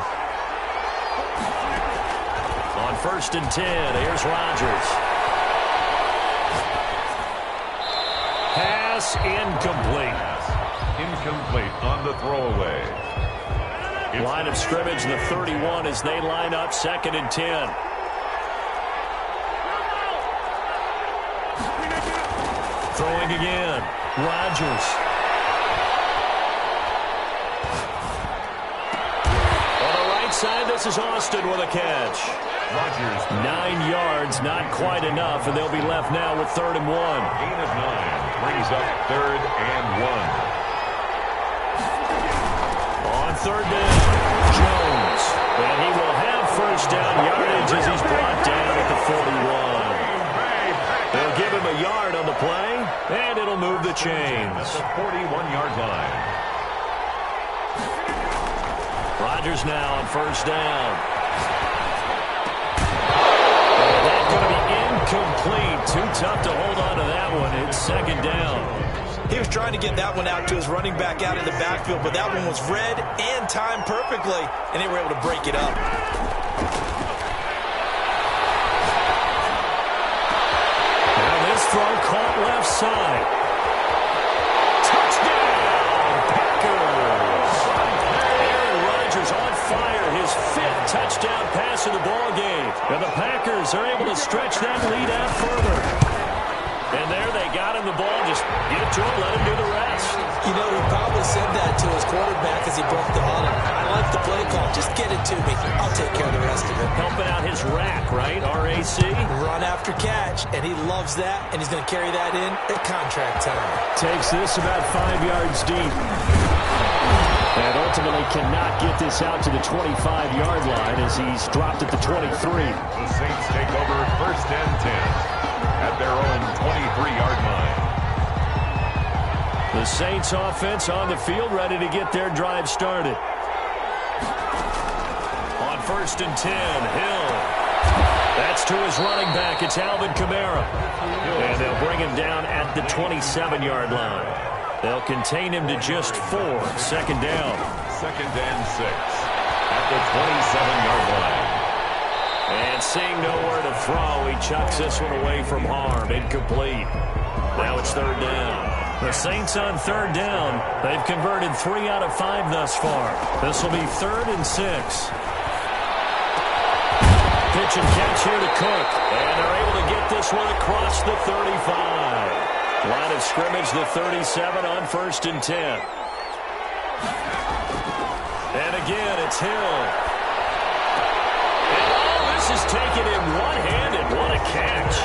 On 1st and 10, here's Rodgers. Pass incomplete. Incomplete on the throwaway. Line of scrimmage, the 31 as they line up 2nd and 10. Throwing again. Rodgers. On the right side, this is Austin with a catch. Rodgers. 9 yards, not quite enough, and they'll be left now with 3rd and 1. Gain of 9 brings up 3rd and 1. On 3rd down, Jones. And he will have 1st down yardage as he's brought down at the 41. They'll give him a yard on the play, and it'll move the chains. At the 41-yard line. Rodgers now on 1st down. And that's going to be incomplete. Too tough to hold on to that one. It's 2nd down. He was trying to get that one out to his running back out in the backfield, but that one was read and timed perfectly, and they were able to break it up. Now this throw caught left side. Touchdown, Packers! Aaron Rodgers on fire, his 5th touchdown pass of the ballgame. And the Packers are able to stretch that lead out further. And there they got him the ball. Just get it to him, let him do the rest. You know, he probably said that to his quarterback as he broke the huddle. I like the play call. Just get it to me. I'll take care of the rest of it. Helping out his rack, right? RAC? Run after catch, and he loves that, and he's going to carry that in at contract time. Takes this about 5 yards deep. And ultimately cannot get this out to the 25-yard line as he's dropped at the 23. The Saints take over 1st and 10 at their own 23-yard line. The Saints offense on the field, ready to get their drive started. On 1st and 10, Hill. That's to his running back. It's Alvin Kamara. And they'll bring him down at the 27-yard line. They'll contain him to just 4. 2nd down. 2nd and 6 at the 27-yard line. And seeing nowhere to throw, he chucks this one away from harm. Incomplete. Now it's 3rd down. The Saints on 3rd down. They've converted 3 out of 5 thus far. This will be 3rd and 6. Pitch and catch here to Cook. And they're able to get this one across the 35. Line of scrimmage, the 37 on 1st and 10. And again, it's Hill. And all this is taken in one-handed. What a catch.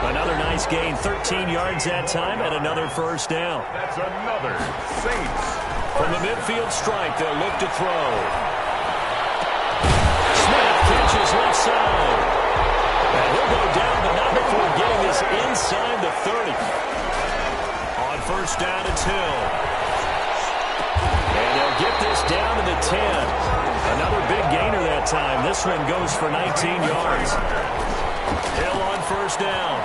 Another nice gain, 13 yards that time, and another 1st down. That's another Saints. From the midfield stripe, they'll look to throw. Smith catches left side. And he'll go down, but not before getting this inside the 30. On 1st down, it's Hill. And they'll get this down to the 10. Another big gainer that time. This one goes for 19 yards. Hill on 1st down.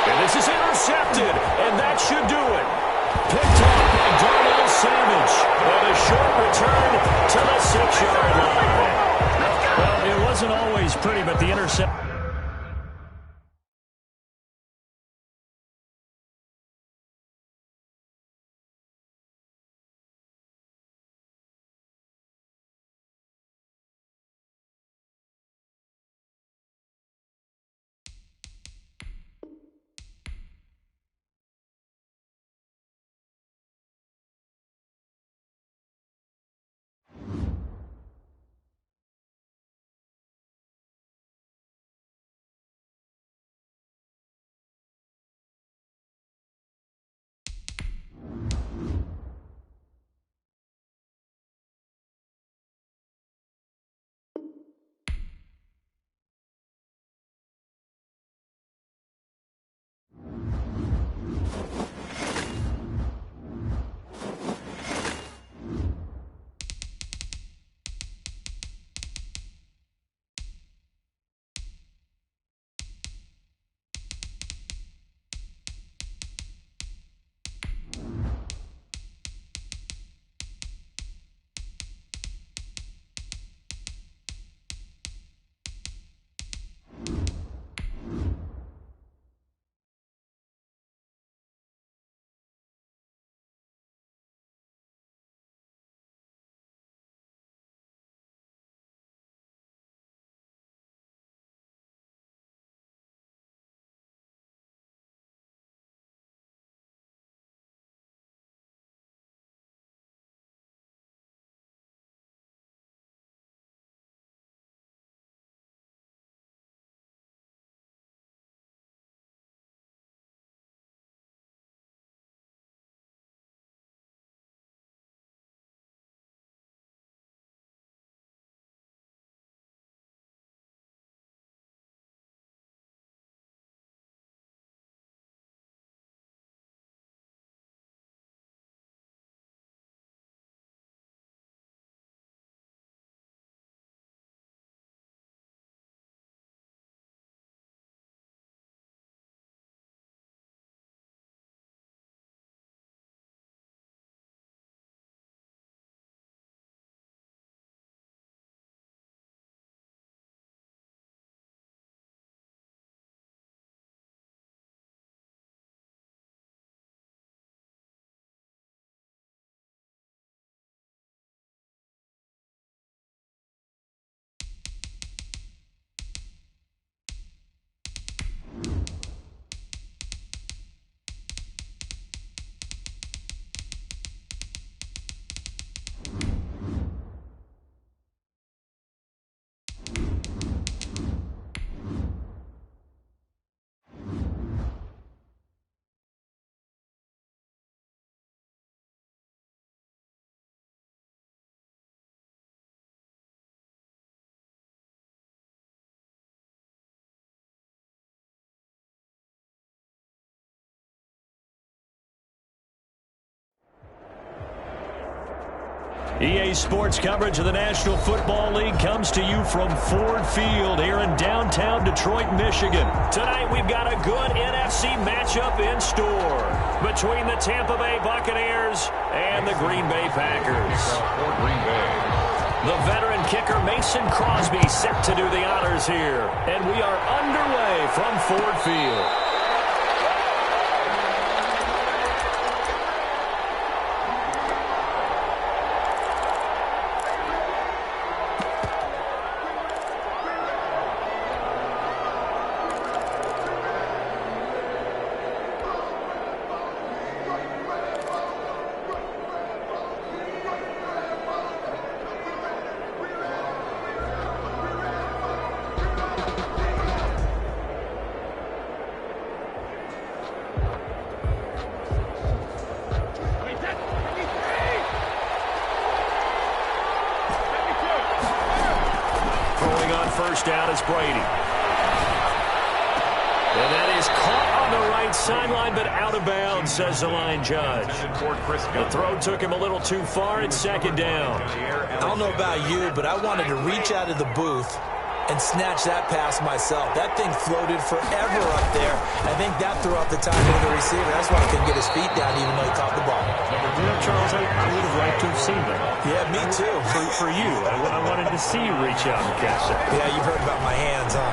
And this is intercepted, and that should do it. Picked off by Darnell Savage. And a short return to the 6-yard line. Well, it wasn't always pretty, but the interception. EA Sports coverage of the National Football League comes to you from Ford Field here in downtown Detroit, Michigan. Tonight we've got a good NFC matchup in store between the Tampa Bay Buccaneers and the Green Bay Packers. The veteran kicker Mason Crosby set to do the honors here. And we are underway from Ford Field. First down is Brady. And that is caught on the right sideline, but out of bounds, says the line judge. The throw took him a little too far. It's second down. I don't know about you, but I wanted to reach out of the booth and snatch that pass myself. That thing floated forever up there. I think that threw off the timing of the receiver. That's why he couldn't get his feet down even though he caught the ball. You know, Charles, I would have liked to have seen that. Yeah, me too. For you, I wanted to see you reach out and catch that. Yeah, you've heard about my hands, huh?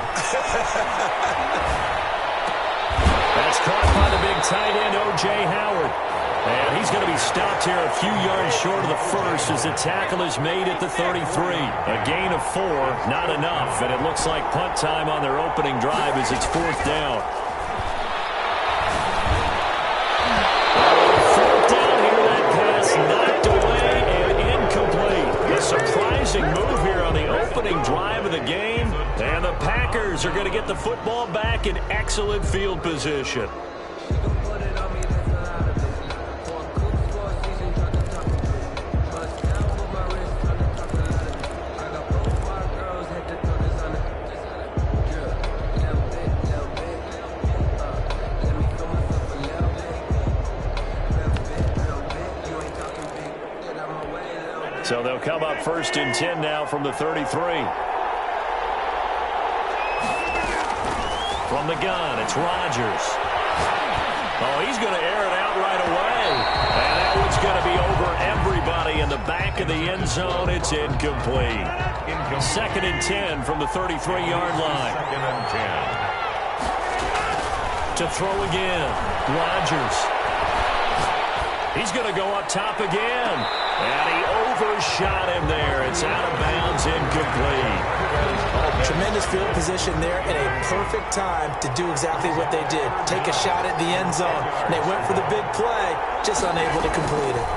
That's caught by the big tight end, O.J. Howard. And he's going to be stopped here a few yards short of the first as the tackle is made at the 33. A gain of 4, not enough. And it looks like punt time on their opening drive as it's fourth down. Fourth down here, that pass knocked away and incomplete. A surprising move here on the opening drive of the game. And the Packers are going to get the football back in excellent field position. So they'll come up first and 10 now from the 33. From the gun, it's Rodgers. Oh, he's going to air it out right away. And that one's going to be over everybody in the back of the end zone. It's incomplete. Second and 10 from the 33-yard line. Second and 10. To throw again, Rodgers. He's going to go up top again. And he overshot him there. It's out of bounds, incomplete. Tremendous field position there and a perfect time to do exactly what they did. Take a shot at the end zone. And they went for the big play, just unable to complete it.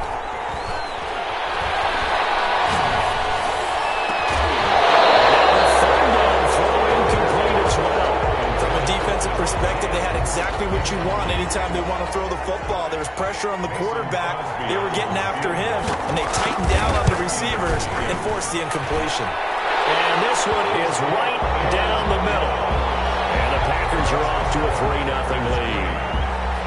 Perspective, they had exactly what you want anytime they want to throw the football. There was pressure on the quarterback. They were getting after him, and they tightened down on the receivers and forced the incompletion. And this one is right down the middle. And the Packers are off to a 3-0 lead.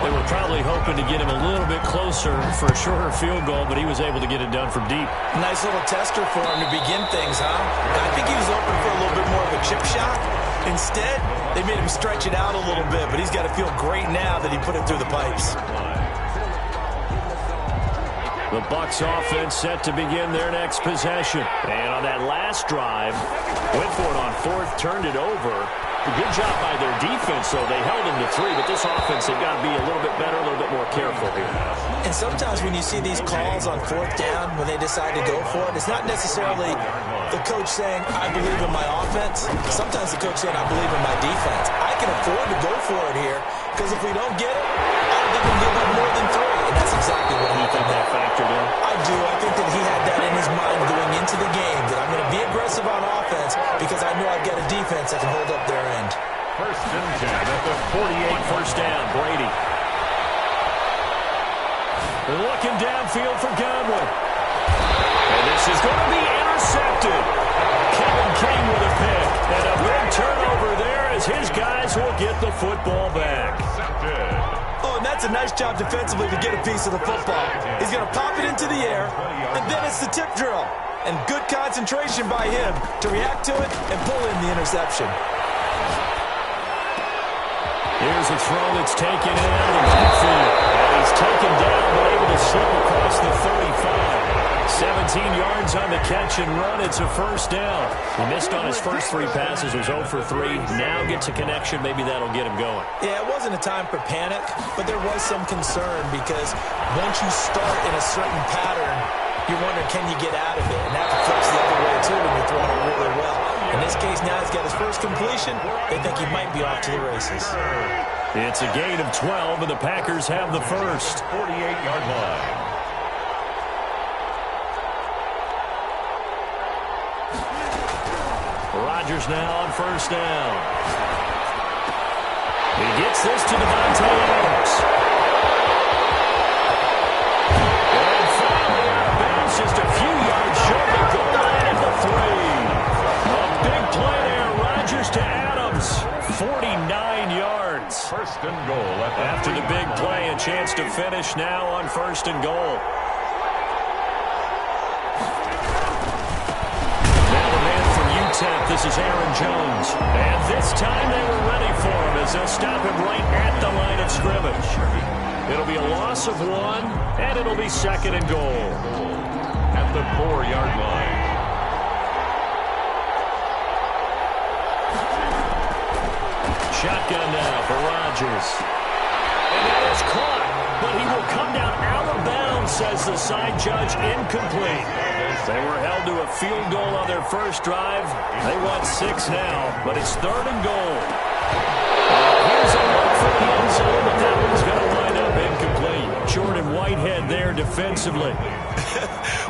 They were probably hoping to get him a little bit closer for a shorter field goal, but he was able to get it done from deep. Nice little tester for him to begin things, huh? I think he was open for a little bit more of a chip shot. Instead, they made him stretch it out a little bit, but he's got to feel great now that he put it through the pipes. The Bucs offense set to begin their next possession. And on that last drive, went for it on fourth, turned it over. A good job by their defense, though. They held them to 3, but this offense, they've got to be a little bit better, a little bit more careful here. And sometimes when you see these calls on fourth down, when they decide to go for it, it's not necessarily the coach saying, I believe in my offense. Sometimes the coach saying, I believe in my defense. I can afford to go for it here, because if we don't get it, I don't think we'll give up more than 3. And that's exactly what he think that factored in? I do. I think that he had that in his mind going into the game, that I'm going to be aggressive on offense because I know I've got a defense that can hold up their end. First and 10 at the 48. First down, Brady. Looking downfield for Godwin. And this is going to be intercepted. Kevin King with a pick. And a big turnover there as his guys will get the football back. Oh, and that's a nice job defensively to get a piece of the football. He's going to pop it into the air, and then it's the tip drill. And good concentration by him to react to it and pull in the interception. Here's a throw that's taken in out of the backfield. And he's taken down, but able to slip across the 35. 17 yards on the catch and run. It's a first down. He missed on his first 3 passes. Was 0 for 3. Now gets a connection. Maybe that'll get him going. Yeah, it wasn't a time for panic, but there was some concern because once you start in a certain pattern, you're wondering, can you get out of it? And that flips the other way, too, when you're throwing it really well. In this case, now he's got his first completion. They think he might be off to the races. It's a gain of 12, and the Packers have the first. 48-yard line. Rodgers now on first down. He gets this to Davante Adams. And finally out of bounds, just a few yards short of the goal line at the 3. A big play there, Rodgers to Adams. 49 yards. First and goal. After the big play, a chance to finish now on first and goal. This is Aaron Jones. And this time they were ready for him as they'll stop him right at the line of scrimmage. It'll be a loss of 1, and it'll be second and goal. At the 4-yard line. Shotgun now for Rodgers. And that is caught, but he will come down out of bounds, says the side judge, incomplete. They were held to a field goal on their first drive. They want 6 now, but it's third and goal. Here's a look for the end zone, but that one's going to wind up incomplete. Jordan Whitehead there defensively.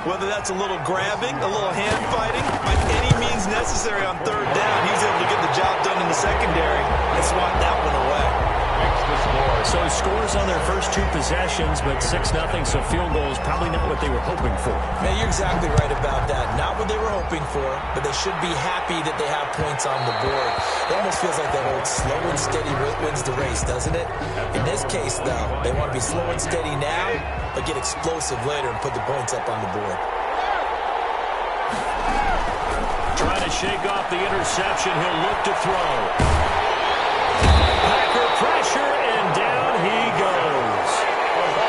Whether that's a little grabbing, a little hand fighting, by any means necessary on third down, he was able to get the job done in the secondary and swat that one away. So scores on their first 2 possessions, but 6-0, so field goal is probably not what they were hoping for. Now, you're exactly right about that. Not what they were hoping for, but they should be happy that they have points on the board. It almost feels like that old slow and steady wins the race, doesn't it? In this case, though, they want to be slow and steady now, but get explosive later and put the points up on the board. Trying to shake off the interception. He'll look to throw. Packer pressure, and down he goes.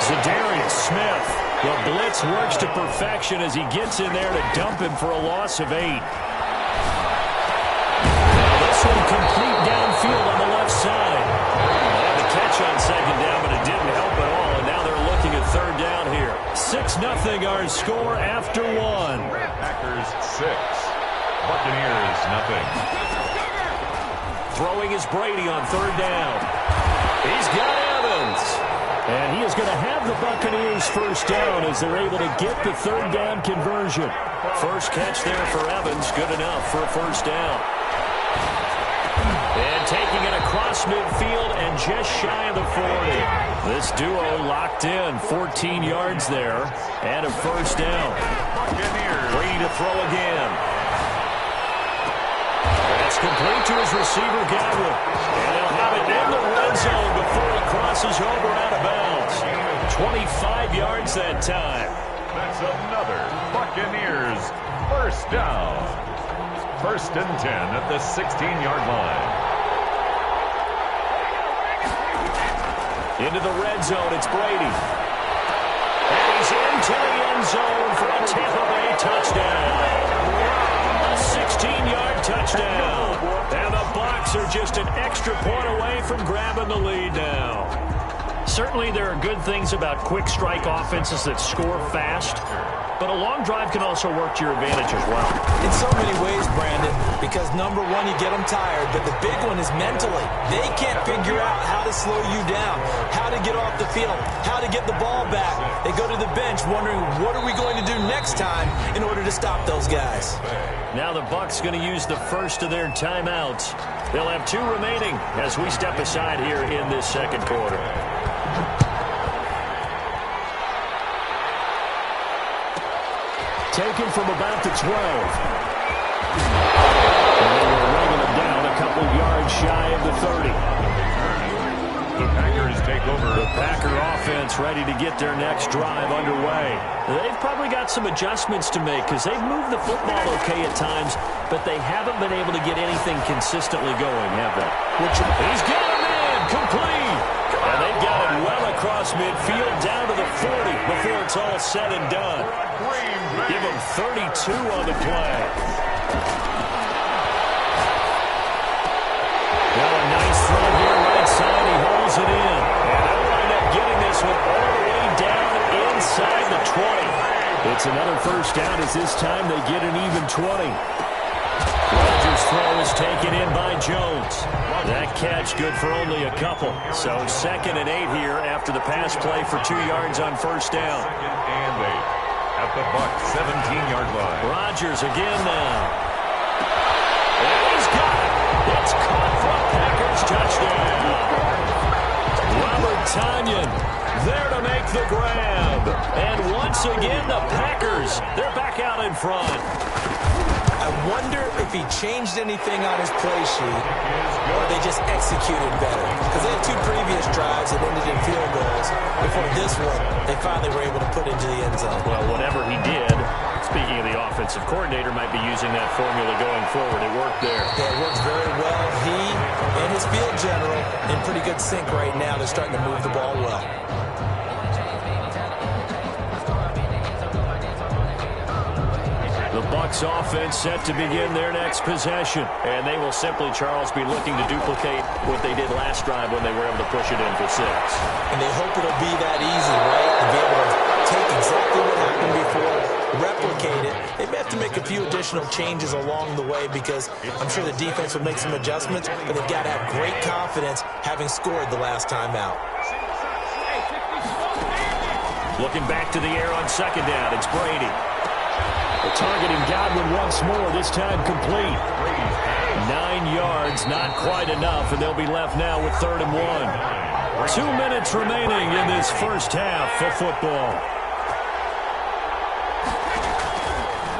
Za'Darius Smith. The blitz works to perfection as he gets in there to dump him for a loss of 8. Now this one complete downfield on the left side. And the catch on second down, but it didn't help at all. And now they're looking at third down here. 6-0 our score after 1. Packers 6. Buccaneers nothing. Throwing is Brady on third down. He's got Evans. And he is going to have the Buccaneers first down as they're able to get the third down conversion. First catch there for Evans. Good enough for a first down. And taking it across midfield and just shy of the 40. This duo locked in. 14 yards there and a first down. Brady to throw again. That's complete to his receiver, Godwin. And he'll have it in the red zone before he crosses over out of bounds. 25 yards that time. That's another Buccaneers first down. First and 10 at the 16-yard line. Into the red zone, it's Brady. And he's into the end zone for a Tampa Bay touchdown. A 16-yard touchdown. And the Bucs are just an extra point away from grabbing the lead now. Certainly there are good things about quick strike offenses that score fast, but a long drive can also work to your advantage as well. In so many ways, Brandon, because number one, you get them tired, but the big one is mentally. They can't figure out how to slow you down, how to get off the field, how to get the ball back. They go to the bench wondering, what are we going to do next time in order to stop those guys? Now the Bucs going to use the first of their timeouts. They'll have 2 remaining as we step aside here in this second quarter. Taken from about the 12. And they were running them down a couple yards shy of the 30. The Packers take take over. The Packer offense ready to get their next drive underway. They've probably got some adjustments to make because they've moved the football okay at times, but they haven't been able to get anything consistently going, have they? He's got him in, complete. And they've got it well across midfield down to the 40 before it's all said and done. Give him 32 on the play. Well, a nice throw here right side. He holds it in. And they'll wind up getting this one all the way down inside the 20. It's another first down as this time they get an even 20. Rodgers' throw is taken in by Jones. That catch good for only a couple. So 2nd and 8 here after the pass play for 2 yards on first down. 2nd and 8 at the Bucs 17-yard line. Rodgers again now. And he's got it. It's caught for a Packers touchdown. Robert Tonyan there to make the grab. And once again, the Packers, they're back out in front. I wonder if he changed anything on his play sheet or they just executed better. Because they had 2 previous drives that ended in field goals. Before this one, they finally were able to put into the end zone. Well, whatever he did, speaking of the offensive coordinator, might be using that formula going forward. It worked there. Yeah, it works very well. He and his field general in pretty good sync right now. They're starting to move the ball well. The Bucs offense set to begin their next possession. And they will simply, Charles, be looking to duplicate what they did last drive when they were able to push it in for 6. And they hope it'll be that easy, right? To be able to take exactly what happened before, replicate it. They may have to make a few additional changes along the way because I'm sure the defense will make some adjustments, but they've got to have great confidence having scored the last time out. Looking back to the air on 2nd down, it's Brady. Targeting Godwin once more, this time complete. 9 yards, not quite enough, and they'll be left now with 3rd and 1. 2 minutes remaining in this first half of football.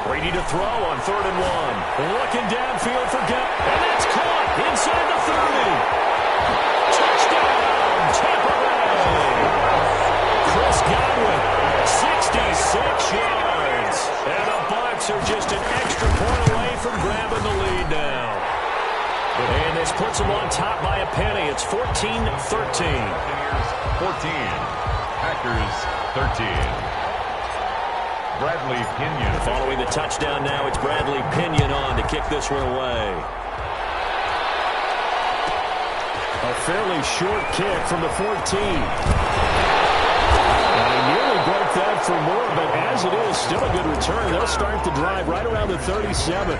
Brady to throw on 3rd and 1. Looking downfield for Godwin, and that's caught inside the 30. Touchdown, Tampa Bay. Chris Godwin, 66 yards. And the Bucs are just an extra point away from grabbing the lead now. And this puts them on top by a penny. It's 14-13. 14. Packers 13. Bradley Pinion. Following the touchdown now, it's Bradley Pinion on to kick this one away. A fairly short kick from the 14. And he nearly broke that for more, but as it is, still a good return. They'll start the drive right around the 37.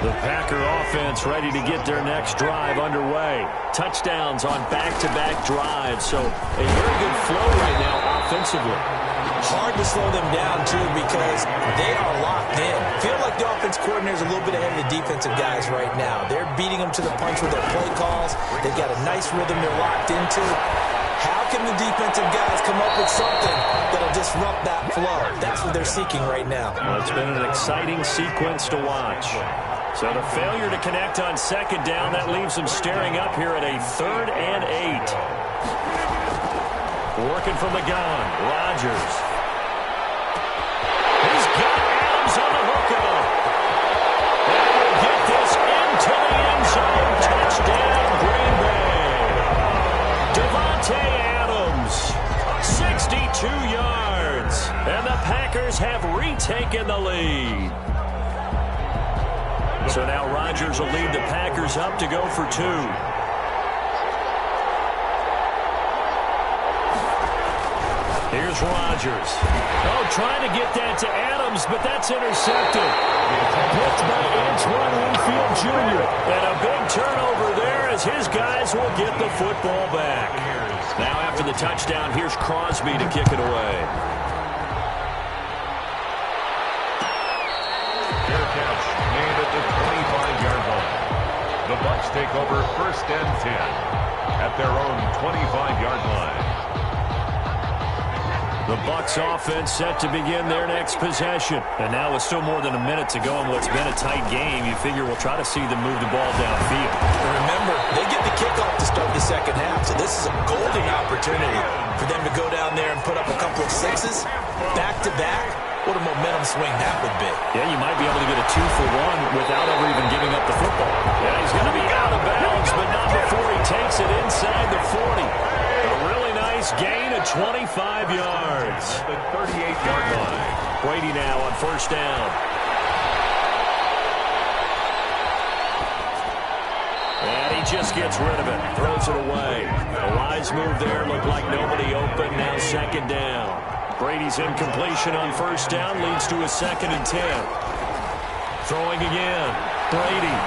The Packer offense ready to get their next drive underway. Touchdowns on back-to-back drives, so a very good flow right now offensively. Hard to slow them down, too, because they are locked in. Feel like the offense coordinator is a little bit ahead of the defensive guys right now. They're beating them to the punch with their play calls. They've got a nice rhythm they're locked into. How can the defensive guys come up with something that'll disrupt that flow? That's what they're seeking right now. Well, it's been an exciting sequence to watch. So the failure to connect on 2nd down, that leaves them staring up here at a 3rd and 8. Working from the gun, Rodgers. He's got Adams on the hookup. And will get this into the end zone. Touchdown, Green Bay. Devontae Adams, 62 yards. And the Packers have retaken the lead. So now Rodgers will lead the Packers up to go for 2. Here's Rodgers. Oh, trying to get that to Adams, but that's intercepted. Picked by Antoine Winfield Jr. And a big turnover there as his guys will get the football back. Now after the touchdown, here's Crosby to kick it away. Bearcats made at the 25-yard line. The Bucs take over 1st and 10 at their own 25-yard line. The Bucs offense set to begin their next possession. And now with still more than a minute to go in what's been a tight game, you figure we'll try to see them move the ball downfield. And remember, they get the kickoff to start the second half, so this is a golden opportunity for them to go down there and put up a couple of sixes back-to-back. What a momentum swing that would be. Yeah, you might be able to get a 2-for-1 without ever even giving up the football. Yeah, he's going to be out of bounds, but not before he takes it inside the 40. A really nice gain of 25 yards. The 38-yard line. Brady now on first down. And he just gets rid of it. Throws it away. A wise move there. Looked like nobody open. Now second down. Brady's incompletion on first down leads to a 2nd and 10. Throwing again. Brady.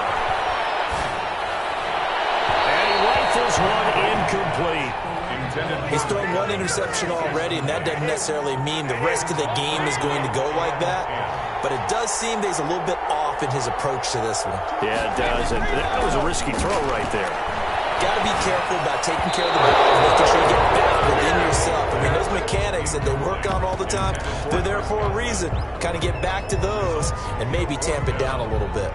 And he rifles one incomplete. He's thrown one interception already, and that doesn't necessarily mean the rest of the game is going to go like that. But it does seem that he's a little bit off in his approach to this one. Yeah, it does. And that was a risky throw right there. Got to be careful about taking care of the ball and making sure you get back within yourself. I mean, those mechanics that they work on all the time, they're there for a reason. Kind of get back to those and maybe tamp it down a little bit.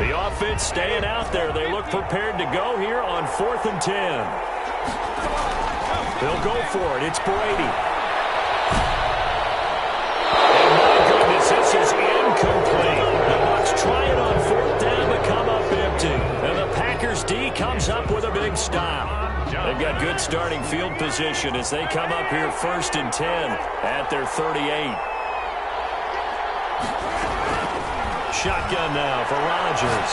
The offense staying out there. They look prepared to go here on 4th and 10. They'll go for it. It's Brady. And my goodness, this is incomplete. The Bucs try it on 4th down but come up empty. And the Packers D comes up with a big stop. They've got good starting field position as they come up here 1st and 10 at their 38. Shotgun now for Rodgers.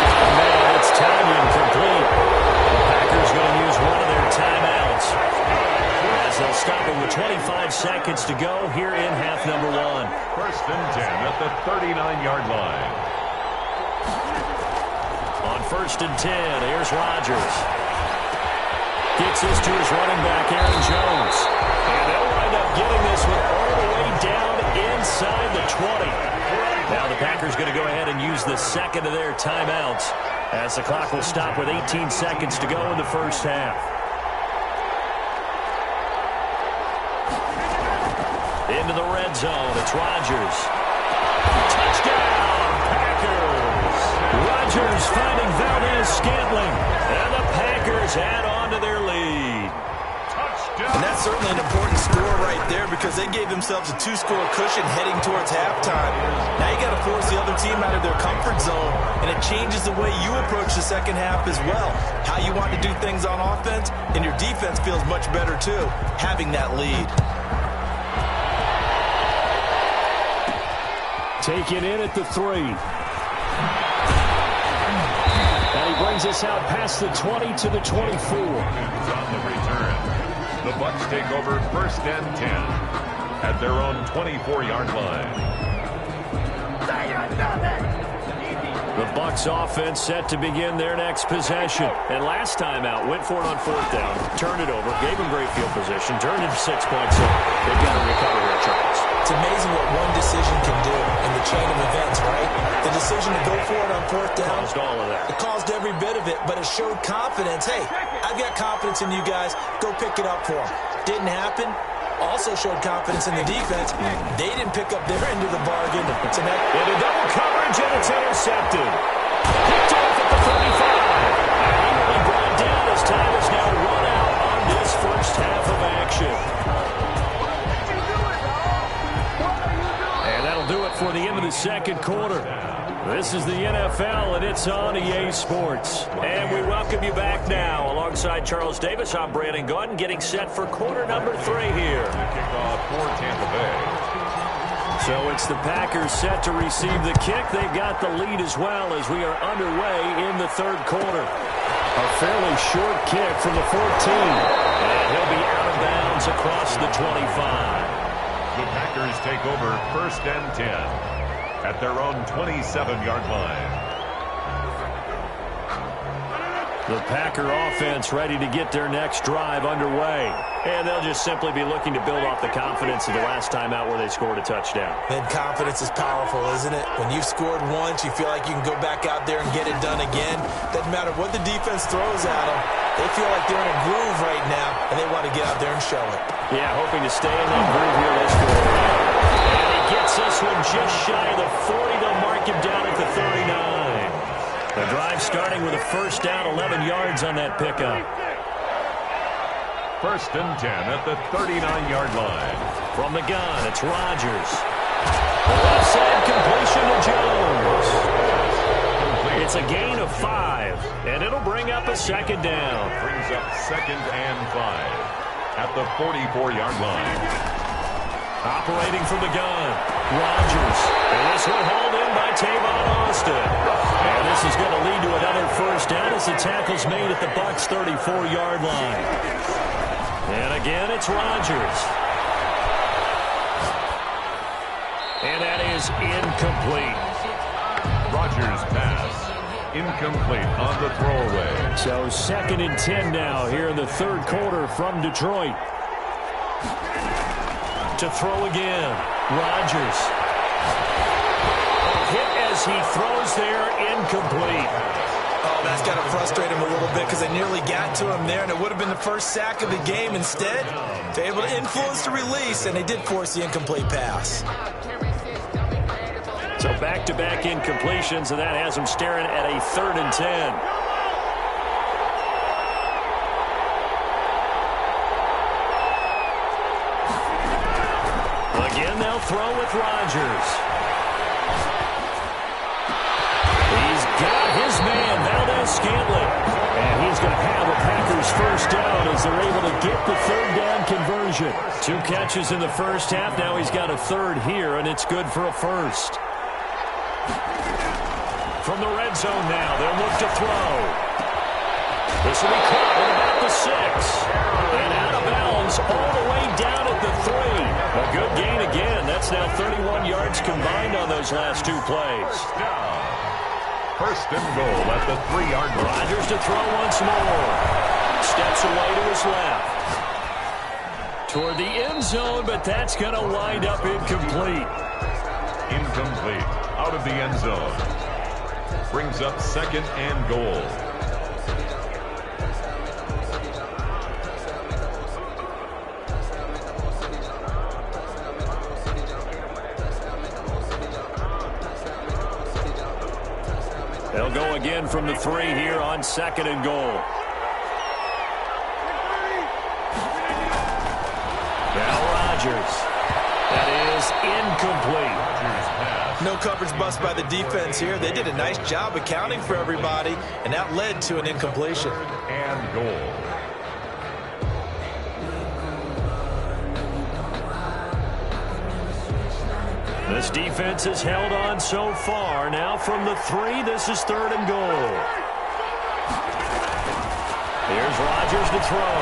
Oh, man, it's time incomplete. The Packers going to use one of their timeouts as they'll stop it with 25 seconds to go here in half number 1. 1st and 10 at the 39-yard line. On 1st and 10, here's Rodgers. Gets this to his running back, Aaron Jones. And they'll wind up getting this one all the way down inside the 20. Now the Packers going to go ahead and use the second of their timeouts as the clock will stop with 18 seconds to go in the first half. Into the red zone, it's Rodgers. Touchdown, Packers! Rodgers finding Valdez-Scantling, and the Packers add on to their lead. And that's certainly an important score right there because they gave themselves a 2-score cushion heading towards halftime. Now you got to force the other team out of their comfort zone, and it changes the way you approach the second half as well. How you want to do things on offense, and your defense feels much better too, having that lead. Taken in at the 3. And he brings us out past the 20 to the 24. On the return. The Bucs take over 1st and 10 at their own 24-yard line. The Bucs offense set to begin their next possession. And last time out, went for it on 4th down, turned it over, gave them great field position, turned it 6 points in. They've got to recover here, Charles. It's amazing what one decision can do in the chain of events, right? The decision to go for it on 4th down. Caused all of that. It caused every bit of it, but it showed confidence. Hey, I've got confidence in you guys. Go pick it up for them. Didn't happen. Also showed confidence in the defense. They didn't pick up their end of the bargain. Into double coverage, and it's intercepted. Picked off at the 35. And he will be brought down as time is now run out on this first half of action. And that'll do it for the end of the second quarter. This is the NFL, and it's on EA Sports. And we welcome you back now. Alongside Charles Davis, I'm Brandon Gaudin, getting set for quarter number 3 here. The kickoff for Tampa Bay. So it's the Packers set to receive the kick. They've got the lead as well as we are underway in the third quarter. A fairly short kick from the 14. And he'll be out of bounds across the 25. The Packers take over 1st and 10 at their own 27-yard line. The Packer offense ready to get their next drive underway. And they'll just simply be looking to build off the confidence of the last time out where they scored a touchdown. And confidence is powerful, isn't it? When you've scored once, you feel like you can go back out there and get it done again. Doesn't matter what the defense throws at them. They feel like they're in a groove right now, and they want to get out there and show it. Yeah, hoping to stay in that groove here this quarter. And he gets this one just shy of the 40. They'll mark him down at the 39. The drive starting with a first down, 11 yards on that pickup. First and 10 at the 39-yard line. From the gun, it's Rodgers. The left side completion to Jones. It's a gain of 5, and it'll bring up a second down. Brings up second and 5 at the 44-yard line. Operating from the gun, Rodgers. And this one hauled in by Tavon Austin. And this is going to lead to another first down as the tackle's made at the Bucs' 34-yard line. And again, it's Rodgers. And that is incomplete. Rodgers' pass. Incomplete on the throwaway. So second and 10 now here in the third quarter from Detroit. To throw again, Rodgers. Hit as he throws there, incomplete. Oh, that's got to frustrate him a little bit because they nearly got to him there, and it would have been the first sack of the game. Instead, they're able to influence the release, and they did force the incomplete pass. So back-to-back incompletions, and that has them staring at a 3rd and 10. Again, they'll throw with Rodgers. He's got his man, Valdez-Scantling. And he's going to have a Packers first down as they're able to get the 3rd down conversion. 2 catches in the first half. Now he's got a 3rd here, and it's good for a first. From the red zone now, they'll look to throw. This will be caught at about the 6. And out of bounds all the way down at the 3. A good gain again. That's now 31 yards combined on those last 2 plays. First and goal at the 3-yard line. Rodgers to throw once more. Steps away to his left. Toward the end zone, but that's going to wind up incomplete. Incomplete. Out of the end zone. Brings up second and goal. They'll go again from the 3 here on second and goal. Now Rodgers. That is incomplete. No coverage bust by the defense here. They did a nice job accounting for everybody, and that led to an incompletion. And goal. This defense has held on so far. Now from the 3, this is 3rd and goal. Here's Rodgers to throw.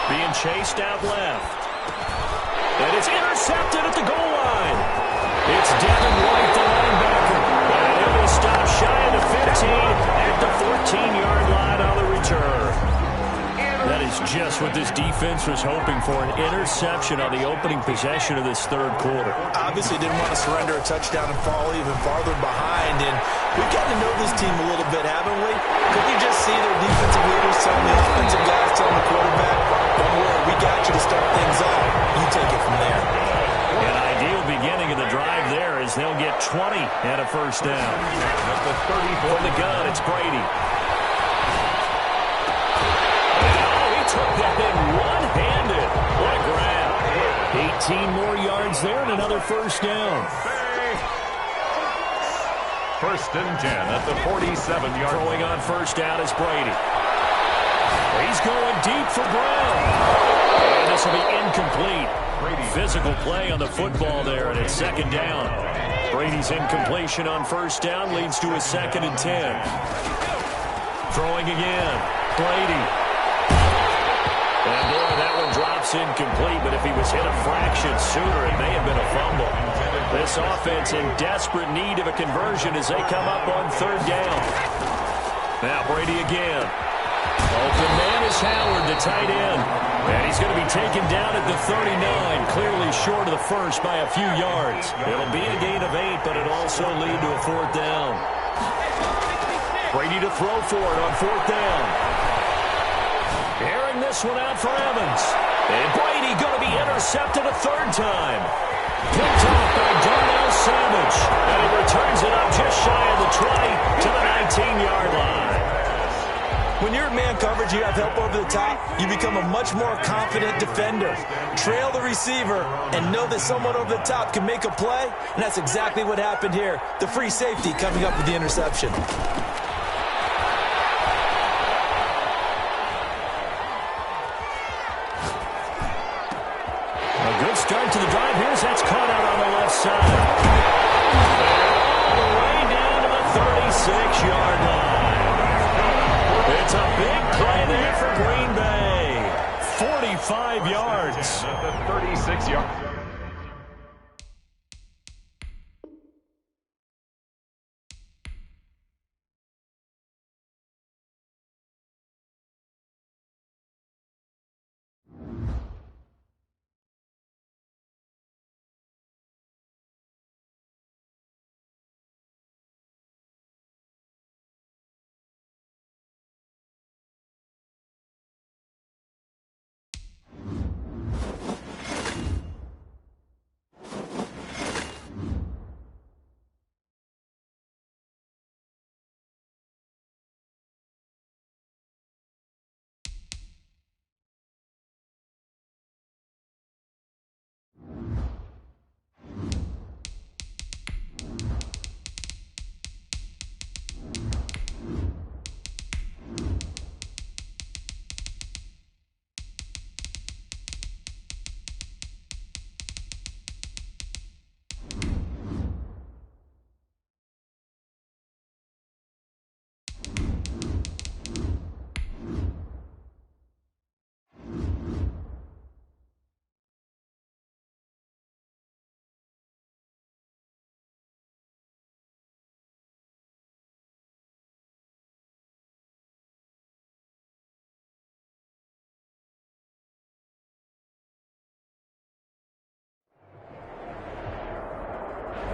Being chased out left. And it's intercepted at the goal line. It's Devin White, the linebacker. And it will stop shy of the 15 at the 14-yard line on the return. That is just what this defense was hoping for, an interception on the opening possession of this 3rd quarter. Obviously didn't want to surrender a touchdown and fall even farther behind. And we've gotten to know this team a little bit, haven't we? Could you just see their defensive leaders telling the offensive guys, telling the quarterback, don't worry, we got you to start things off. You take it from there. An ideal beginning of the drive there as they'll get 20 and a first down. At the 34. From the gun, it's Brady. Took that in one-handed. What a grab. 18 more yards there and another first down. First and 10 at the 47-yard. Throwing on first down is Brady. He's going deep for Brown. And this will be incomplete. Physical play on the football there, and it's second down. Brady's incompletion on first down leads to a 2nd and 10. Throwing again. Brady. And boy, that one drops incomplete, but if he was hit a fraction sooner, it may have been a fumble. This offense in desperate need of a conversion as they come up on 3rd down. Now Brady again. Open man is Howard, the tight end. And he's going to be taken down at the 39, clearly short of the first by a few yards. It'll be a gain of 8, but it'll also lead to a 4th down. Brady to throw for it on 4th down. Airing this one out for Evans. And Brady going to be intercepted a 3rd time. Picked off by Darnell Savage. And he returns it up just shy of the 20 to the 19-yard line. When you're in man coverage, you have help over the top, you become a much more confident defender. Trail the receiver and know that someone over the top can make a play, and that's exactly what happened here. The free safety coming up with the interception. A good start to the drive here. That's caught out on the left side. All the way down to the 36-yard line. It's a big play there for Green Bay. 45 yards. At the 36-yard.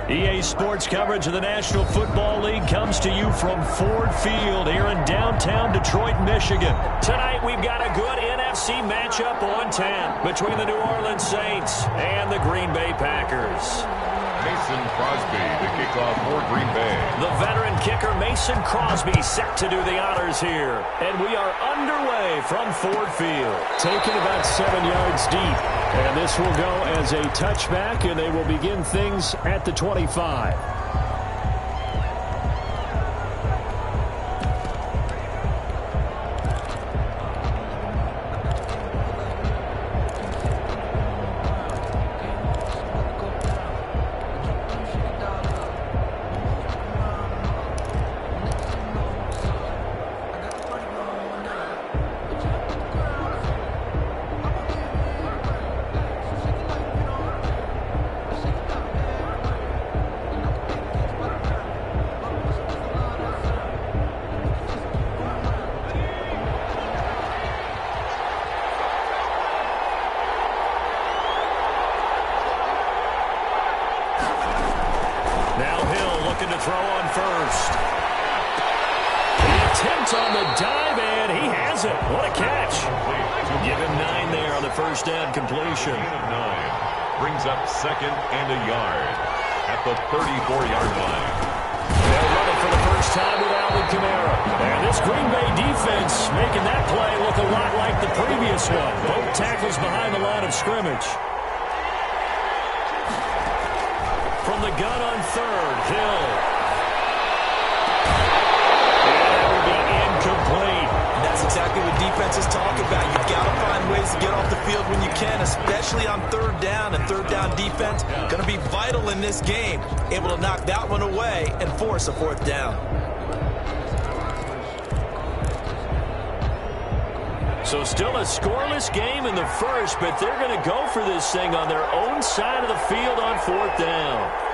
EA Sports coverage of the National Football League comes to you from Ford Field here in downtown Detroit, Michigan. Tonight we've got a good NFC matchup on 10 between the New Orleans Saints and the Green Bay Packers. Mason Crosby to kick off for Green Bay. The veteran kicker Mason Crosby set to do the honors here. And we are underway from Ford Field. Taken about 7 yards deep. And this will go as a touchback, and they will begin things at the 25. Throw on first. The attempt on the dive, and he has it. What a catch. Give him 9 there on the first down completion. 9 brings up 2nd and a yard at the 34-yard line. They'll run it for the first time with Alvin Kamara. And this Green Bay defense making that play look a lot like the previous one. Both tackles behind the line of scrimmage. From the gun on 3rd, Hill. That's exactly what defenses talk about. You've got to find ways to get off the field when you can, especially on 3rd down. And 3rd down defense going to be vital in this game. Able to knock that one away and force a 4th down. So still a scoreless game in the first, but they're going to go for this thing on their own side of the field on 4th down.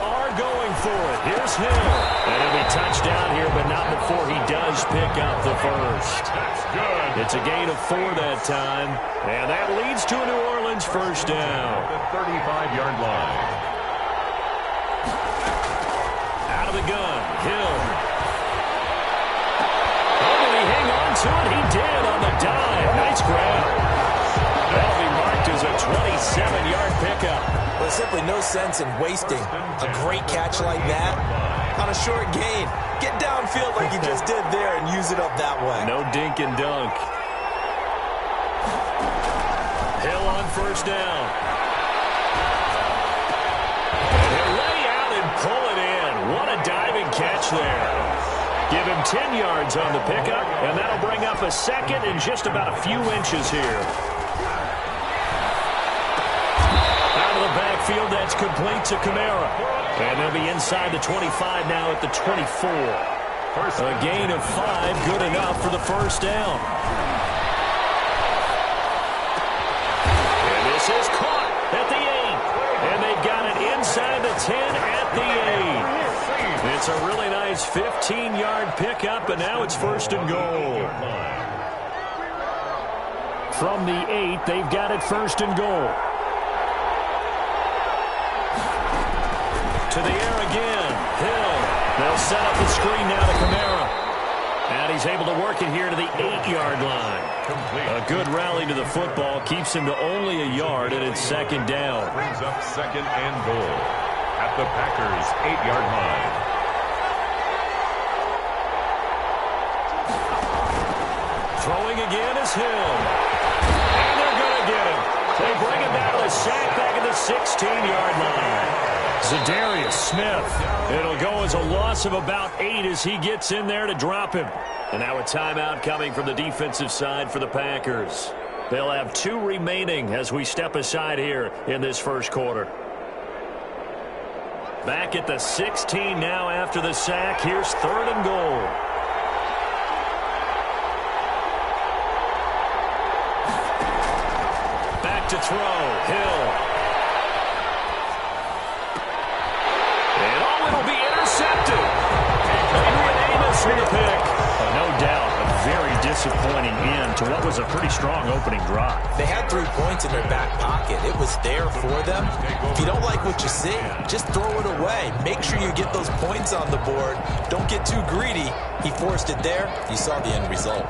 are going for it. Here's Hill. And he'll be touched down here, but not before he does pick up the first. That's good. It's a gain of 4 that time. And that leads to a New Orleans first down. The 35-yard line. Out of the gun, Hill. Oh, did he hang on to it? He did on the dive. Nice grab. That'll be marked as a 27-yard pickup. There's simply no sense in wasting a great catch like that on a short gain. Get downfield like you just did there and use it up that way. No dink and dunk. Hill on first down. And he'll lay out and pull it in. What a diving catch there. Give him 10 yards on the pickup, and that'll bring up a second in just about a few inches here. Backfield, that's complete to Kamara. And they'll be inside the 25 now at the 24. A gain of 5, good enough for the first down. And this is caught at the 8. And they've got it inside the 10 at the 8. It's a really nice 15-yard pickup, and now it's first and goal. From the 8, they've got it first and goal. To the air again. Hill. They'll set up the screen now to Kamara. And he's able to work it here to the 8-yard line. A good rally to the football. Keeps him to only a yard, and it's second down. Brings up second and goal at the Packers' 8-yard line. Throwing again is Hill. And they're going to get him. They bring him down to sack back at the 16-yard line. Zadarius Smith. It'll go as a loss of about 8 as he gets in there to drop him. And now a timeout coming from the defensive side for the Packers. They'll have 2 remaining as we step aside here in this first quarter. Back at the 16 now after the sack. Here's third and goal. Back to throw. Hill. It'll be intercepted. Adrian Amos with a pick. No doubt, a very disappointing end to what was a pretty strong opening drive. They had 3 points in their back pocket. It was there for them. If you don't like what you see, just throw it away. Make sure you get those points on the board. Don't get too greedy. He forced it there. You saw the end result.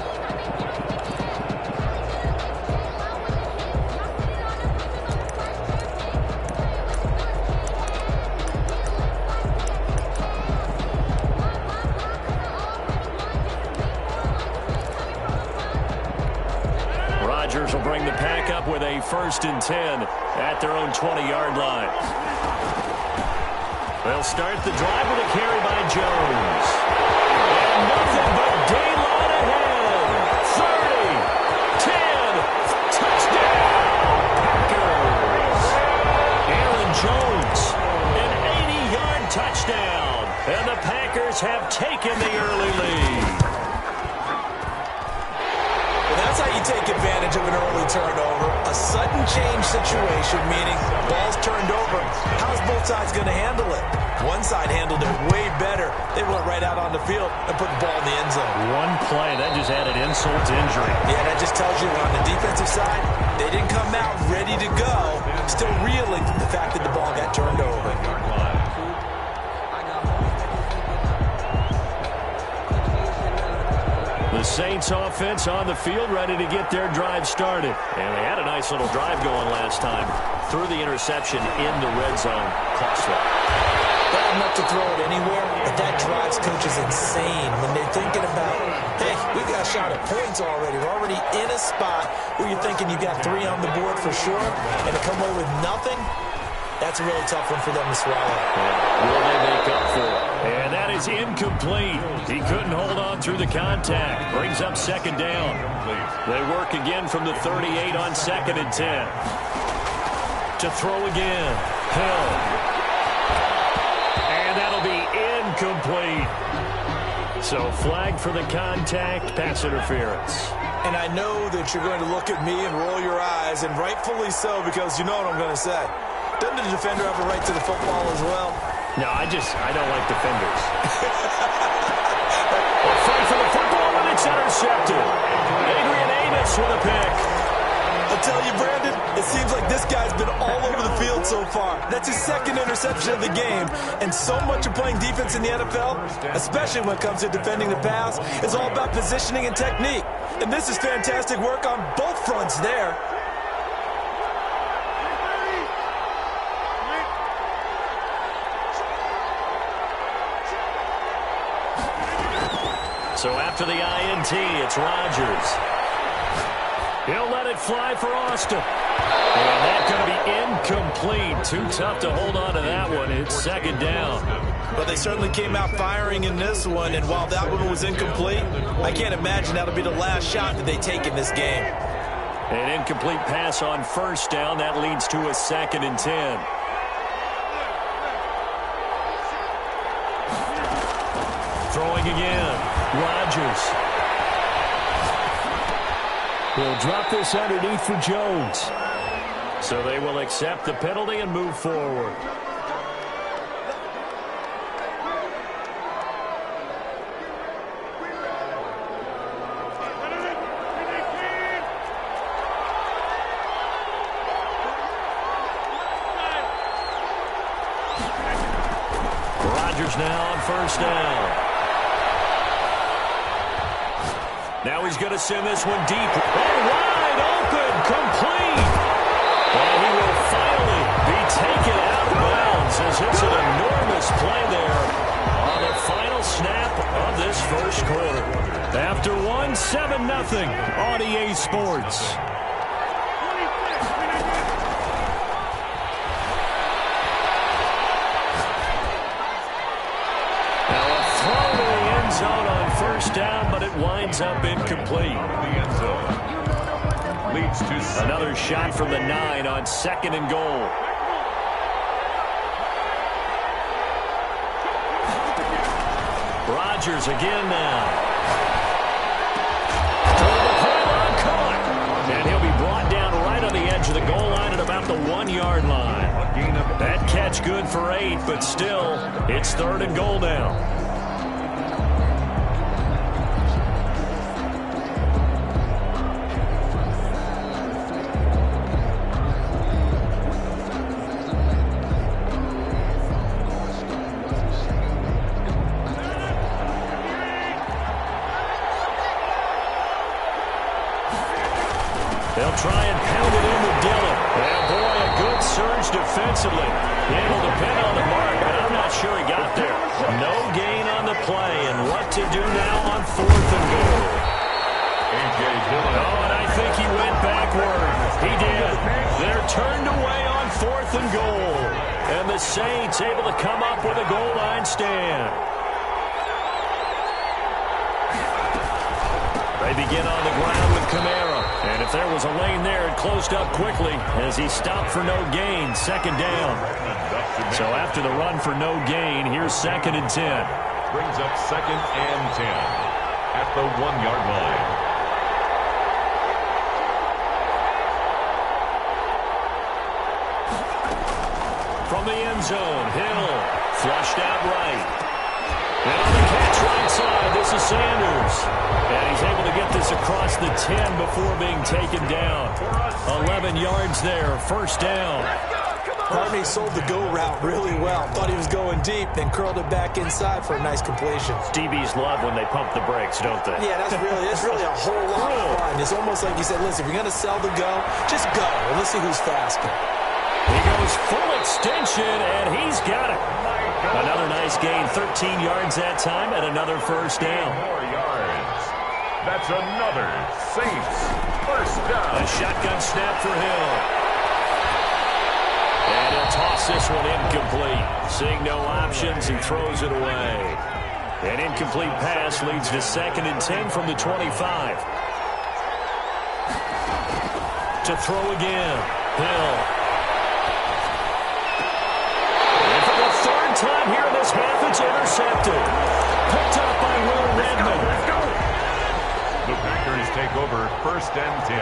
Will bring the pack up with a first and 10 at their own 20-yard line. They'll start the drive with a carry by Jones. And nothing but daylight ahead. 30, 10, touchdown, Packers. Aaron Jones, an 80-yard touchdown. And the Packers have taken the early lead. That's how you take advantage of an early turnover. A sudden change situation, meaning ball's turned over. How's both sides going to handle it? One side handled it way better. They went right out on the field and put the ball in the end zone. One play, that just added insult to injury. Yeah, that just tells you on the defensive side, they didn't come out ready to go. Still reeling from the fact that the ball got turned over. The Saints offense on the field ready to get their drive started. And they had a nice little drive going last time. Threw the interception in the red zone. Costly. Bad enough to throw it anywhere, but that drives coaches insane when they're thinking about, hey, we got a shot at points already. We're already in a spot where you're thinking you got 3 on the board for sure, and to come away with nothing, that's a really tough one for them to swallow. Will they make up for it? And that is incomplete. He couldn't hold on through the contact. Brings up second down. They work again from the 38 on second and 10. To throw again. Hill. And that'll be incomplete. So flag for the contact, pass interference. And I know that you're going to look at me and roll your eyes, and rightfully so, because you know what I'm going to say. Doesn't the defender have a right to the football as well? No, I don't like defenders. A fight for the football, and it's intercepted. Adrian Amos with a pick. I'll tell you, Brandon, it seems like this guy's been all over the field so far. That's his second interception of the game. And so much of playing defense in the NFL, especially when it comes to defending the pass, is all about positioning and technique. And this is fantastic work on both fronts there. So after the INT, it's Rodgers. He'll let it fly for Austin. And that's going to be incomplete. Too tough to hold on to that one. It's second down. But they certainly came out firing in this one, and while that one was incomplete, I can't imagine that'll be the last shot that they take in this game. An incomplete pass on first down. That leads to a 2nd and 10. Throwing again. Rodgers. He'll drop this underneath for Jones. So they will accept the penalty and move forward. Rodgers now on first down. Now he's going to send this one deep. And wide open, complete. And he will finally be taken out of bounds as it's an enormous play there on the final snap of this first quarter. After one, 7-0 on EA Sports. Zone on first down, but it winds up incomplete. The end zone leads to another shot from the 9 on 2nd and goal. Rodgers again now. The pylon caught, and he'll be brought down right on the edge of the goal line at about the 1-yard line. That catch good for 8, but still, it's 3rd and goal now. They'll try and pound it in with Dillon. And boy, a good surge defensively. It'll depend on the mark, but I'm not sure he got there. No gain on the play, and what to do now on 4th and goal. Oh, and I think he went backward. He did. They're turned away on 4th and goal. And the Saints able to come up with a goal line stand. They begin on the ground with Kamara. And if there was a lane there, it closed up quickly as he stopped for no gain. 2nd down. So after the run for no gain, here's 2nd and 10. Brings up 2nd and 10 at the 1-yard line. From the end zone, Hill flushed out right. And on the catch right side, this is Sanders. And he's able to get this across the 10 before being taken down. 11 yards there, 1st down. Harvey sold the go route really well. Thought he was going deep, then curled it back inside for a nice completion. DBs love when they pump the brakes, don't they? Yeah, that's really a whole lot of fun. It's almost like you said, listen, if you're going to sell the go, just go. And let's see who's faster. He goes full extension, and he's got it. Another nice gain, 13 yards that time, and another 1st down. 4 yards. That's another Saints 1st down. A shotgun snap for Hill. And he'll toss this one incomplete. Seeing no options, he throws it away. An incomplete pass leads to 2nd and 10 from the 25. To throw again, Hill. Time here in this half, it's intercepted. Picked up by Will Redmond. The Packers take over 1st and 10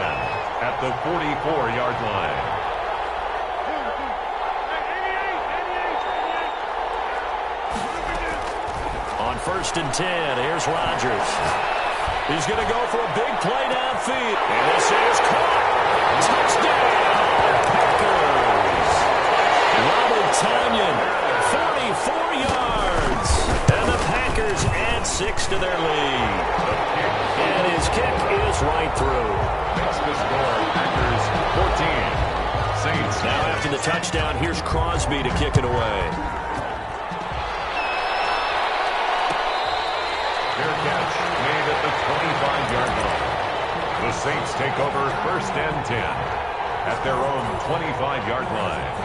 at the 44-yard line. first and 10. Here's Rodgers. He's going to go for a big play downfield. And this is caught. Touchdown, Packers. Robert Tonyan, 44 yards. And the Packers add 6 to their lead. And his kick is right through. Makes the score Packers 14. Saints. Now after the touchdown, here's Crosby to kick it away. Fair catch made at the 25-yard line. The Saints take over first and 10 at their own 25-yard line.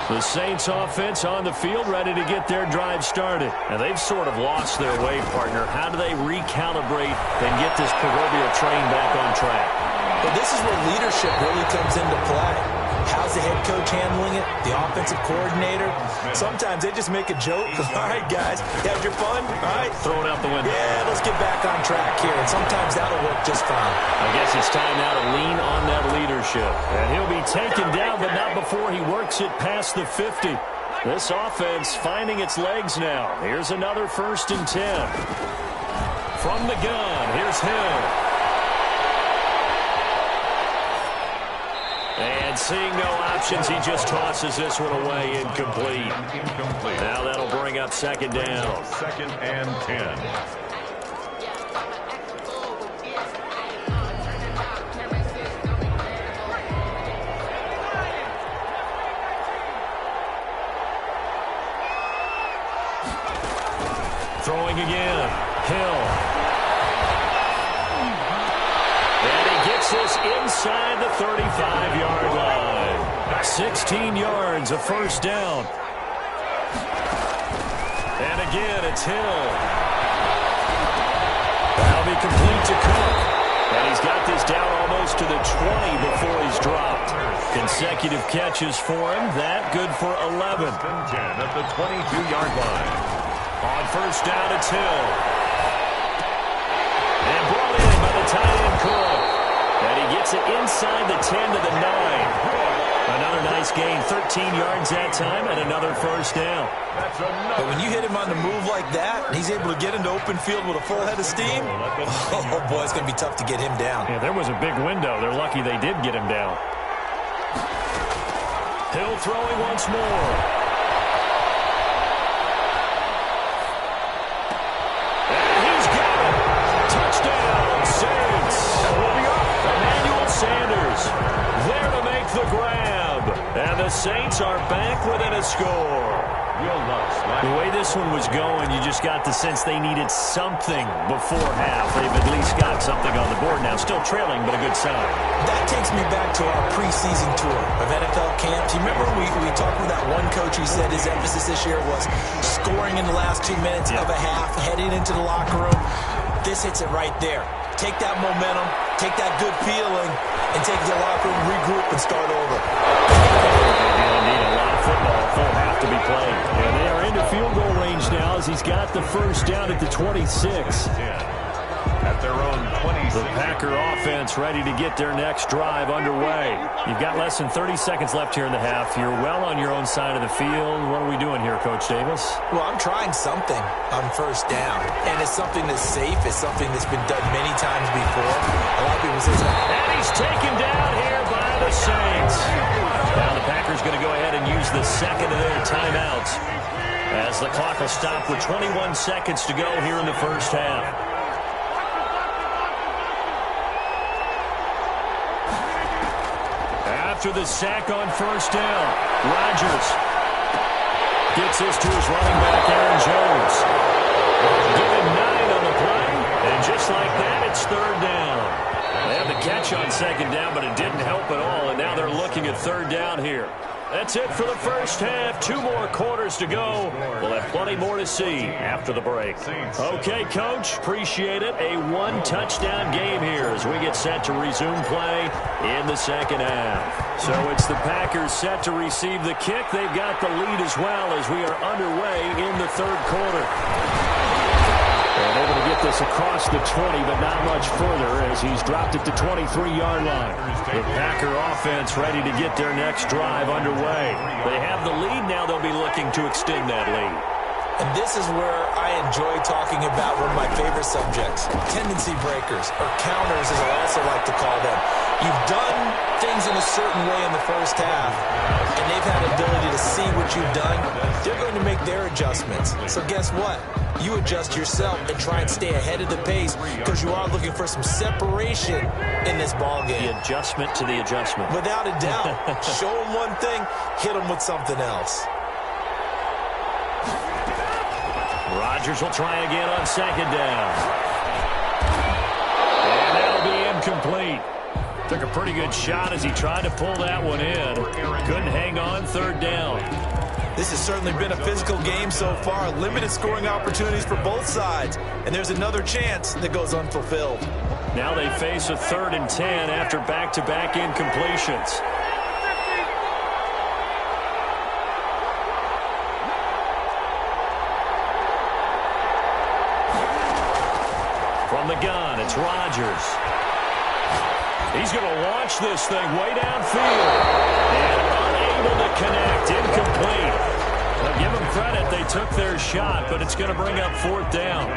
The Saints offense on the field ready to get their drive started. And they've sort of lost their way, partner. How do they recalibrate and get this proverbial train back on track? But this is where leadership really comes into play. How's the head coach handling it? The offensive coordinator? Sometimes they just make a joke. All right, guys, you had your fun? All right. Throw it out the window. Yeah, let's get back on track here. And sometimes that'll work just fine. I guess it's time now to lean on that leadership. And he'll be taken down, but not before he works it past the 50. This offense finding its legs now. Here's another first and 10. From the gun, here's Hill. And seeing no options, he just tosses this one away, incomplete. Now that'll bring up second down. Second and 10. Throwing again. Hill. And he gets this inside the 35-yard line. 16 yards, a first down. And again, it's Hill. That'll be complete to Cook. And he's got this down almost to the 20 before he's dropped. Consecutive catches for him. That good for 11. First and 10 at the 22-yard line. On first down, it's Hill. And brought in by the tight end, Cook. And he gets it inside the 10 to the 9. Another nice gain, 13 yards that time, and another first down. But when you hit him on the move like that, and he's able to get into open field with a full head of steam, oh boy, it's going to be tough to get him down. Yeah, there was a big window. They're lucky they did get him down. Hill throwing once more. And he's got it. Touchdown, Saints. Emmanuel Sanders there to make the grab. And the Saints are back within a score. The way this one was going, you just got the sense they needed something before half. They've at least got something on the board now. Still trailing, but a good sign. That takes me back to our preseason tour of NFL camps. You remember we talked with that one coach who said his emphasis this year was scoring in the last 2 minutes of a half, heading into the locker room. This hits it right there. Take that momentum, take that good feeling, and take it to the locker room, regroup, and start over. They'll need a lot of football, full half to be played. And they are into field goal range now as he's got the first down at the 26. At their own 26. The Packer offense ready to get their next drive underway. You've got less than 30 seconds left here in the half. You're well on your own side of the field. What are we doing here, Coach Davis? Well, I'm trying something on first down. And it's something that's safe. It's something that's been done many times before. A lot of people say that. And he's taken down here by the Saints. Now the Packers going to go ahead and use the second of their timeouts as the clock will stop with 21 seconds to go here in the first half. After the sack on first down, Rodgers gets this to his running back, Aaron Jones. Give him 9 on the play, and just like that, it's third down. They had the catch on second down, but it didn't help at all, and now they're looking at third down here. That's it for the first half. 2 more quarters to go. We'll have plenty more to see after the break. Okay, Coach, appreciate it. A 1-touchdown game here as we get set to resume play in the second half. So it's the Packers set to receive the kick. They've got the lead as well as we are underway in the third quarter. And able to get this across the 20, but not much further as he's dropped it to 23-yard line. The Packer offense ready to get their next drive underway. They have the lead. Now they'll be looking to extend that lead. And this is where I enjoy talking about one of my favorite subjects, tendency breakers, or counters as I also like to call them. You've done things in a certain way in the first half, and they've had the ability to see what you've done. They're going to make their adjustments. So guess what? You adjust yourself and try and stay ahead of the pace because you are looking for some separation in this ball game. The adjustment to the adjustment. Without a doubt. Show them one thing, hit them with something else. Rodgers will try again on second down. And that'll be incomplete. Took a pretty good shot as he tried to pull that one in. Couldn't hang on third down. This has certainly been a physical game so far. Limited scoring opportunities for both sides. And there's another chance that goes unfulfilled. Now they face a 3rd and 10 after back-to-back incompletions. From the gun, it's Rodgers. He's going to launch this thing way downfield. And unable to connect, incomplete. Now give them credit, they took their shot, but it's going to bring up 4th down.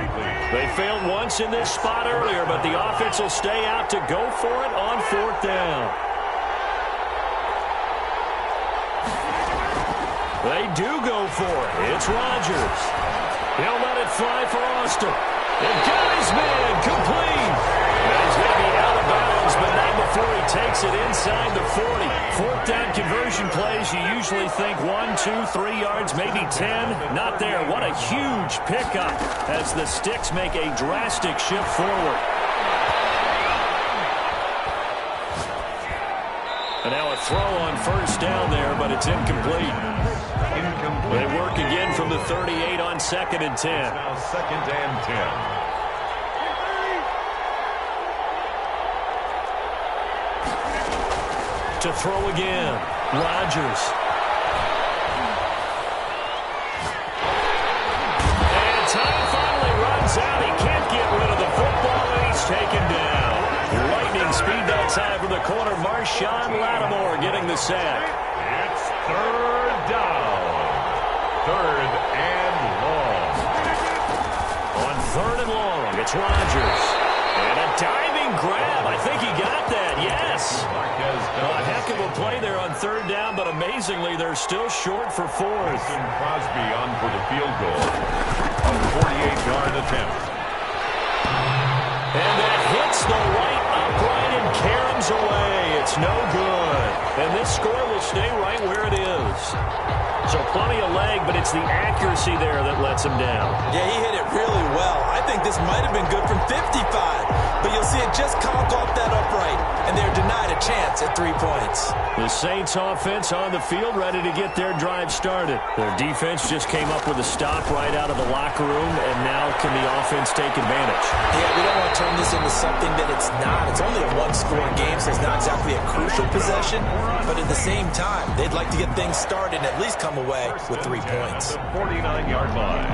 They failed once in this spot earlier, but the offense will stay out to go for it on 4th down. They do go for it. It's Rodgers. He'll let it fly for Austin. They've got his man complete. And he's going to be out of bounds, but not before he takes it inside the 40. 4th down conversion plays, you usually think 1, 2, 3 yards, maybe 10. Not there. What a huge pickup as the Sticks make a drastic shift forward. And now a throw on 1st down there, but it's incomplete. They work again from the 38 on 2nd and 10. Now 2nd and 10. To throw again, Rodgers. And time finally runs out. He can't get rid of the football, and he's taken down. Lightning speed that time from the corner. Marshawn Lattimore getting the sack. It's 3rd down. 3rd and long. On 3rd and long, it's Rodgers. And a diving grab. I think he got that, yes. A heck of a play there on 3rd down, but amazingly, they're still short for 4th. Crosby on for the field goal. A 48-yard attempt. And that hits the right upright and caroms away. It's no good. And this score will stay right where it is. So plenty of leg, but it's the accuracy there that lets him down. Yeah, he hit it really well. I think this might have been good from 55. But you'll see it just conk off that upright, and they're denied a chance at 3 points. The Saints offense on the field ready to get their drive started. Their defense just came up with a stop right out of the locker room, and now can the offense take advantage? Yeah, we don't want to turn this into something that it's not. It's only a one-score game, so it's not exactly a crucial possession. But at the same time, they'd like to get things started and at least come away with 3 points. 49-yard line.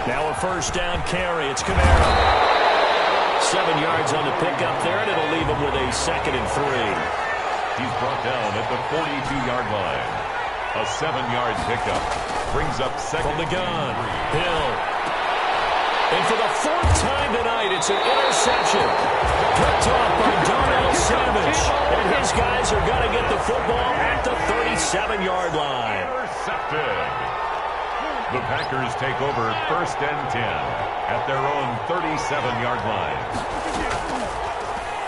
Now a 1st down carry. It's Kamara. 7 yards on the pickup there, and it'll leave him with a 2nd and 3. He's brought down at the 42-yard line. A 7-yard pickup brings up 2nd. From the gun, Hill. And for the 4th time tonight, it's an interception. Picked off by Darnell Savage. And his guys are going to get the football at the 37-yard line. Intercepted. The Packers take over 1st and 10 at their own 37-yard line.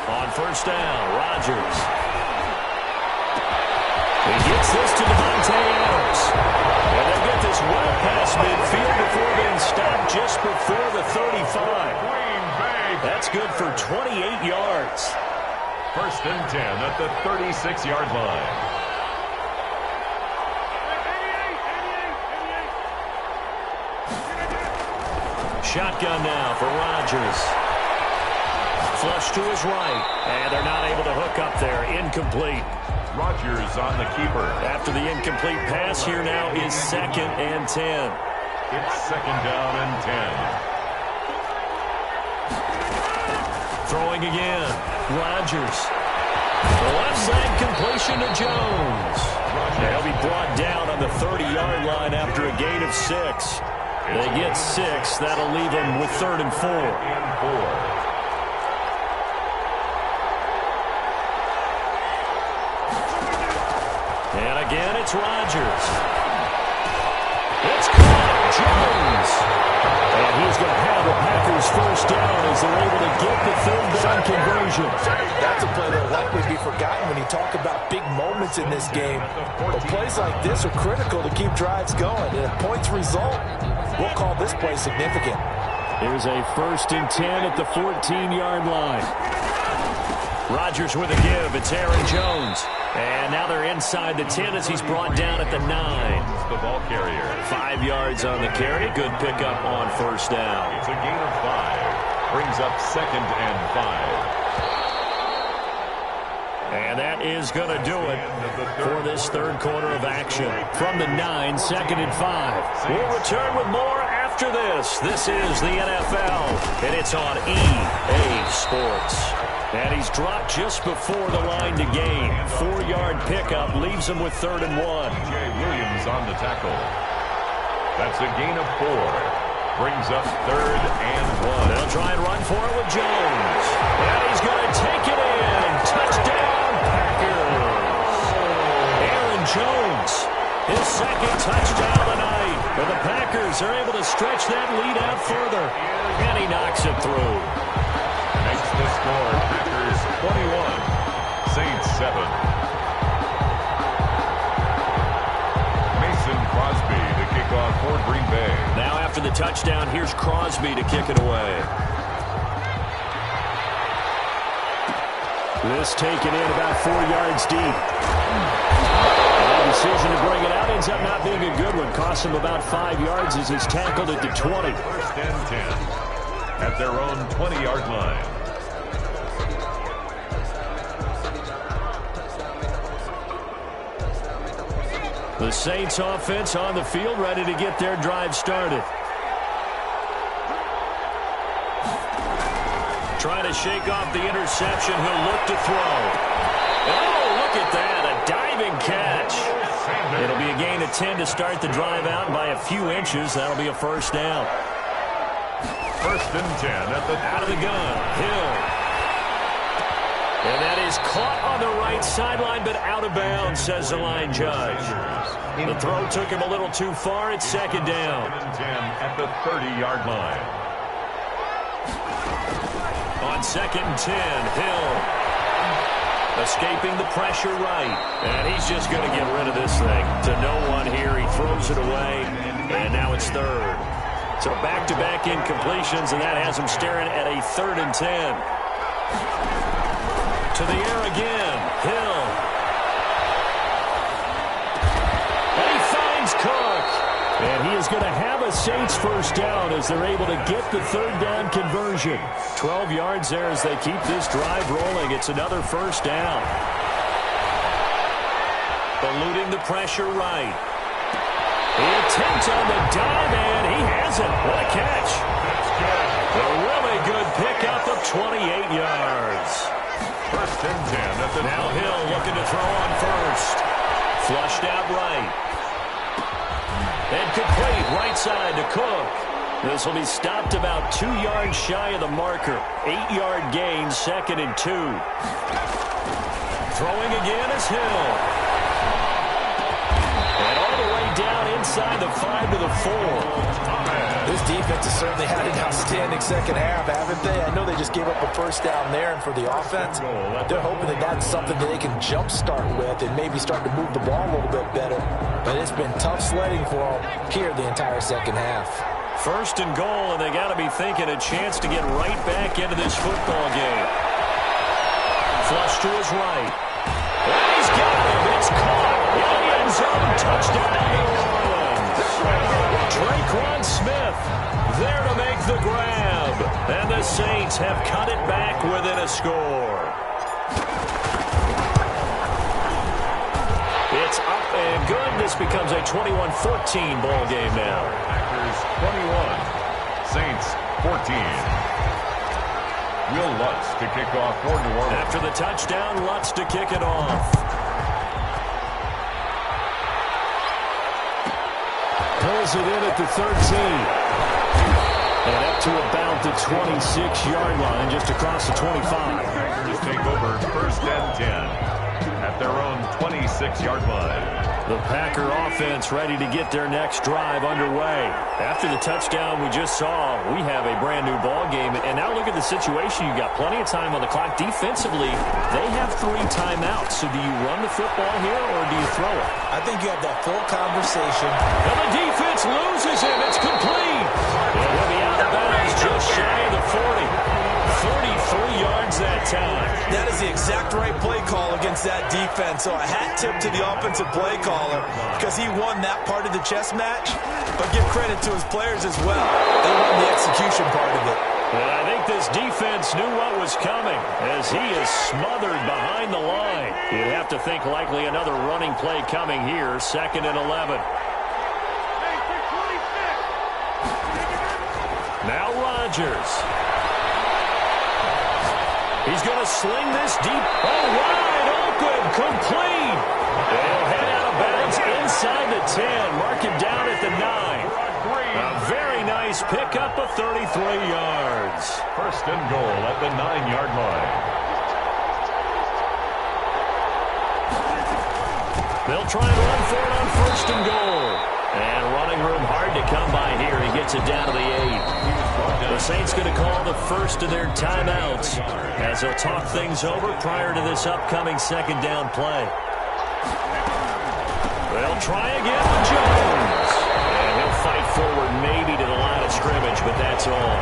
On 1st down, Rodgers. He gets this to Davante Adams. And they get this well past midfield before being stopped just before the 35. That's good for 28 yards. 1st and 10 at the 36-yard line. Shotgun now for Rodgers. Flush to his right. And they're not able to hook up there. Incomplete. Rodgers on the keeper. After the incomplete pass, here now is 2nd and 10. It's 2nd down and 10. Throwing again. Rodgers. The left side completion to Jones. They'll be brought down on the 30-yard line after a gain of 6. They get 6. That'll leave them with 3rd and 4. And again, it's Rodgers. It's caught. Jones. And he's going to have the Packers first down as they're able to get the 3rd down conversion. That's a play that'll likely be forgotten when you talk about big moments in this game. But plays like this are critical to keep drives going. And if points result, we'll call this play significant. Here's a 1st and 10 at the 14-yard line. Rodgers with a give. It's Aaron Jones. And now they're inside the 10 as he's brought down at the 9. The ball carrier. 5 yards on the carry. Good pickup on 1st down. It's a gain of 5. Brings up 2nd and 5. And that is going to do it for this 3rd quarter of action. From the 9, 2nd and 5. We'll return with more after this. This is the NFL, and it's on EA Sports. And he's dropped just before the line to gain. 4-yard pickup leaves him with 3rd and 1. Jay Williams on the tackle. That's a gain of 4. Brings up 3rd and 1. They'll try and run for it with Jones. And he's going to take it in. Touchdown, Packers. Aaron Jones, his 2nd touchdown of the night. But the Packers are able to stretch that lead out further. And he knocks it through. Makes the score Packers 21, Saints 7. Mason Crosby to kick off for Green Bay. Now after the touchdown, here's Crosby to kick it away. This taken in about 4 yards deep. The decision to bring it out ends up not being a good one. Costs him about 5 yards as he's tackled at the 20. 1st and 10. At their own 20-yard line. The Saints offense on the field, ready to get their drive started. Trying to shake off the interception. He'll look to throw. Oh, look at that. A diving catch. It'll be a gain of 10 to start the drive out, and by a few inches, that'll be a 1st down. 1st and 10 at the out of the gun. Hill. And that is caught on the right sideline, but out of bounds, says the line judge. The throw took him a little too far. It's 2nd down. 2nd and 10 at the 30-yard line. On 2nd and 10, Hill. Escaping the pressure right. And he's just going to get rid of this thing. To no one here. He throws it away. And now it's 3rd. So back-to-back incompletions, and that has him staring at a 3rd and 10. To the air again. Hill. And he finds Cook. And he is going to have a Saints 1st down as they're able to get the 3rd down conversion. 12 yards there as they keep this drive rolling. It's another 1st down. Eluding the pressure right. The attempt on the dive, and he has it. What a catch. A really good pickup of 28 yards. 1st and 10 at the now Hill looking to throw on 1st. Flushed out right. And complete right side to Cook. This will be stopped about 2 yards shy of the marker. 8-yard gain, 2nd and 2. Throwing again is Hill. And all the way down inside the 5 to the 4. This defense has certainly had an outstanding 2nd half, haven't they? I know they just gave up a 1st down there, and for the offense, they're hoping that that's something that they can jumpstart with and maybe start to move the ball a little bit better. But it's been tough sledding for them here the entire 2nd half. 1st and goal, and they got to be thinking a chance to get right back into this football game. Flush to his right. And he's got him. It's caught. In the end zone. Touchdown, New Orleans. Traquan Smith there to make the grab. And the Saints have cut it back within a score. It's up and good. This becomes a 21-14 ball game now. Packers 21, Saints 14. Will Lutz to kick off for New Orleans. After the touchdown, Lutz to kick it off. Pulls it in at the 13. And up to about the 26-yard line, just across the 25. Just take over first and 10 at their own 26-yard line. The Packer offense ready to get their next drive underway. After the touchdown we just saw, we have a brand new ball game. And now look at the situation. You got plenty of time on the clock. Defensively, they have 3 timeouts. So do you run the football here or do you throw it? I think you have that full conversation. And the defense loses him. It's complete. And he'll be out of bounds just shy of the 40. 33 yards that time. That is the exact right play call against that defense. So a hat tip to the offensive play caller because he won that part of the chess match. But give credit to his players as well. They won the execution part of it. And I think this defense knew what was coming as he is smothered behind the line. You'd have to think likely another running play coming here. 2nd and 11. Now Rodgers. He's going to sling this deep. Oh, wide open. Complete. They'll head out of bounds inside the 10. Mark him down at the 9. A very nice pickup of 33 yards. First and goal at the 9-yard line. They'll try and run for it on first and goal. And running room hard to come by here. He gets it down to the 8. The Saints going to call the first of their timeouts as they'll talk things over prior to this upcoming 2nd down play. They'll try again with Jones. And he'll fight forward maybe to the line of scrimmage, but that's all.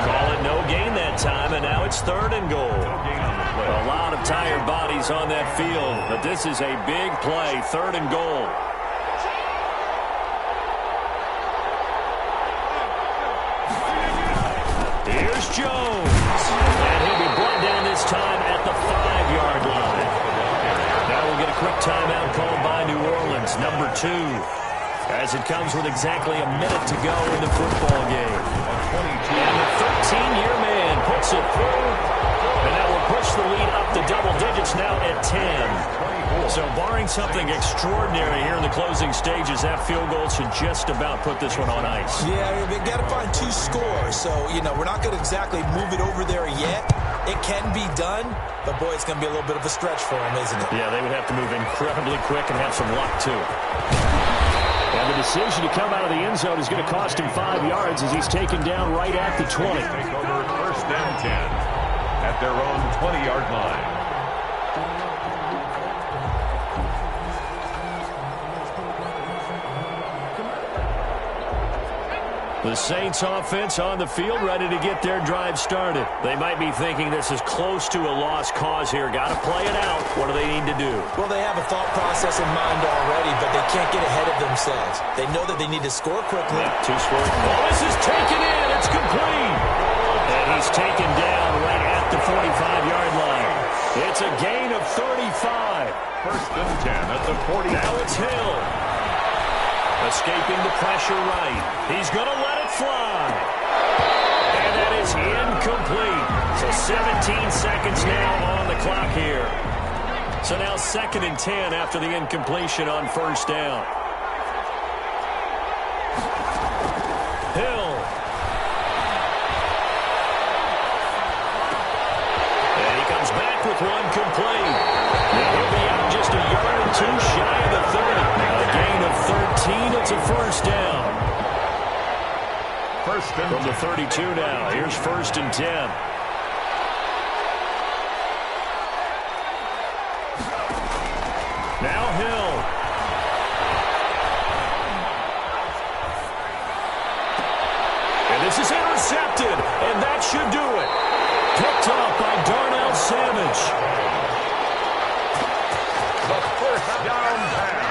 Call it no gain that time, and now it's 3rd and goal. A lot of tired bodies on that field, but this is a big play, 3rd and goal. Here's Jones. And he'll be brought down this time at the 5-yard line. Now we'll get a quick timeout called by New Orleans, number 2. As it comes with exactly a minute to go in the football game. And the 13-year man puts it through. And that will push the lead up to double digits now at 10. So barring something extraordinary here in the closing stages, that field goal should just about put this one on ice. Yeah, they got to find 2 scores. So, we're not going to exactly move it over there yet. It can be done, but boy, it's going to be a little bit of a stretch for them, isn't it? Yeah, they would have to move incredibly quick and have some luck, too. And the decision to come out of the end zone is going to cost him 5 yards as he's taken down right at the 20. Take over first and 10 at their own 20-yard line. The Saints offense on the field ready to get their drive started. They might be thinking this is close to a lost cause here. Got to play it out. What do they need to do? Well, they have a thought process in mind already, but they can't get ahead of themselves. They know that they need to score quickly. Yeah, 2 scores. Oh, this is taken in. It's complete. And he's taken down right at the 45-yard line. It's a gain of 35. First and 10 at the 40. Now it's Hill. Escaping the pressure right. He's going to let it fly. And that is incomplete. So 17 seconds now on the clock here. So now 2nd and 10 after the incompletion on first down. Hill. And he comes back with one complete. And he'll be out just a yard or 2 shy of the 30. A gain of 13. It's a first down. First and From the 32 now. Here's 1st and 10. Now Hill. And this is intercepted. And that should do it. Picked off by Darnell Savage. the first down pass.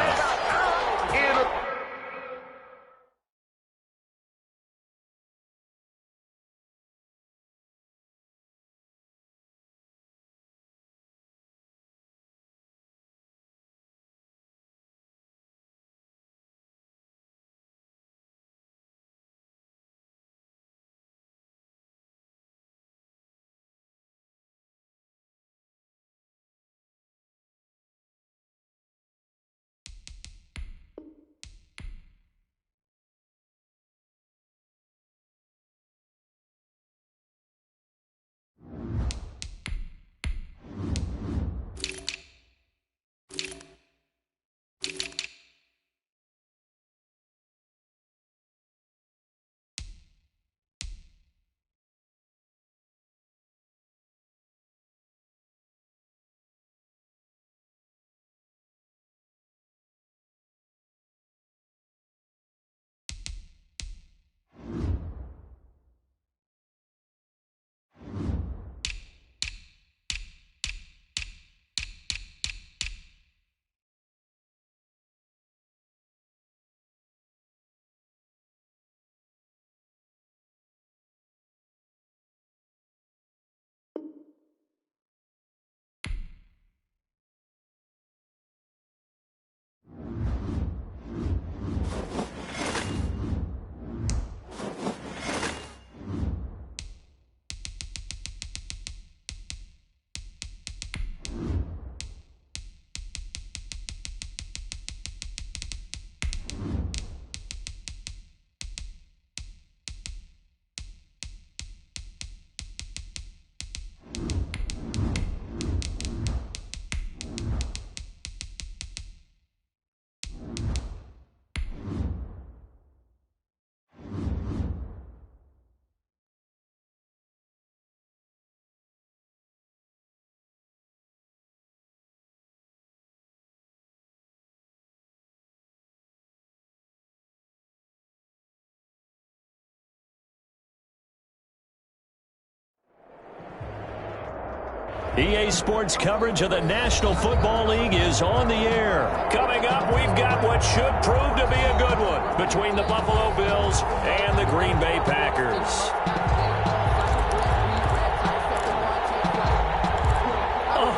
EA Sports coverage of the National Football League is on the air. Coming up, we've got what should prove to be a good one between the Buffalo Bills and the Green Bay Packers.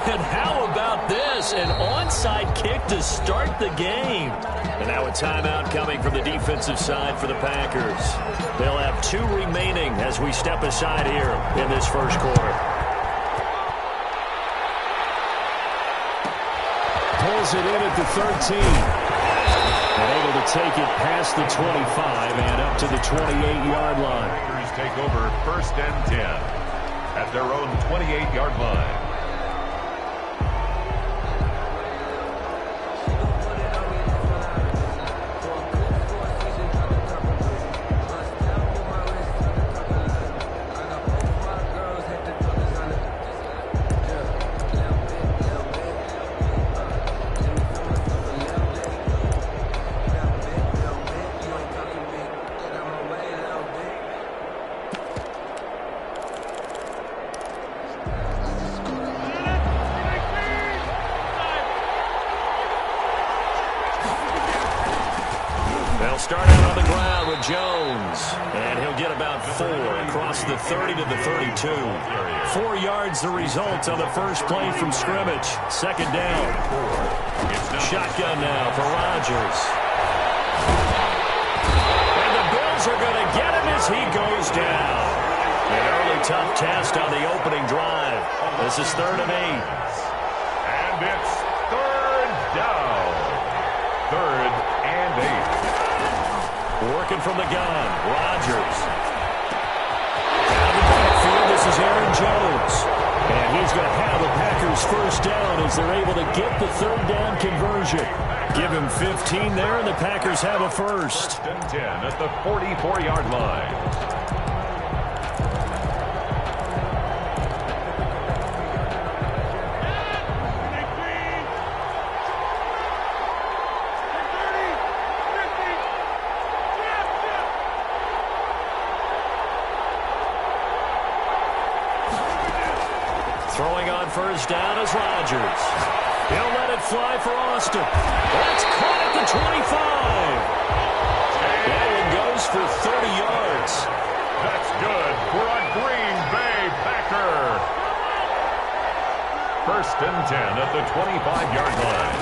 And how about this? An onside kick to start the game. And now a timeout coming from the defensive side for the Packers. They'll have 2 remaining as we step aside here in this first quarter. Pulls it in at the 13. And able to take it past the 25 and up to the 28-yard line. Packers take over 1st and 10 at their own 28-yard line. They'll start out on the ground with Jones, and he'll get about 4 across the 30 to the 32. 4 yards the result on the first play from scrimmage. 2nd down. Shotgun now for Rodgers. And the Bills are going to get him as he goes down. An early tough test on the opening drive. This is 3rd and 8. And it's 3rd down. 3rd and 8. Working from the gun, Rodgers. Out of the backfield, this is Aaron Jones. And he's going to have the Packers first down as they're able to get the 3rd down conversion. Give him 15 there, and the Packers have a first. 1st and 10 at the 44-yard line. Throwing on first down is Rodgers. He'll let it fly for Austin. That's caught at the 25. That one goes for 30 yards. That's good for a Green Bay Packer. 1st and 10 at the 25-yard line.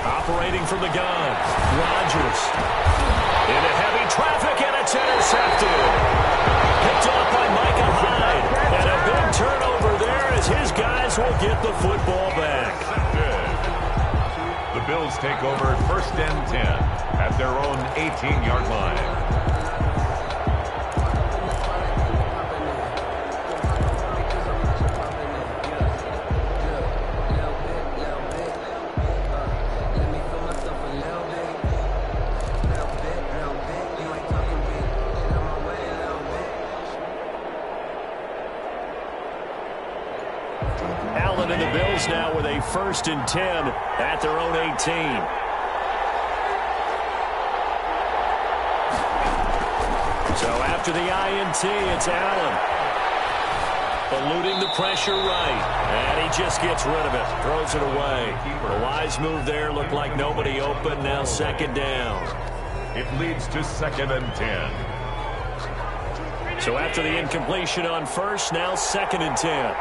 Operating from the gun, Rodgers. Into heavy traffic, and it's intercepted. Picked off by Micah Hyde. And a big turnover there as his guys will get the football back. The Bills take over 1st and 10 at their own 18-yard line. Allen and the Bills now with a 1st and 10 at their own 18. So after the INT, it's Allen. Eluding the pressure right. And he just gets rid of it. Throws it away. A wise move there. Looked like nobody open. Now 2nd down. It leads to 2nd and 10. So after the incompletion on first, now 2nd and 10.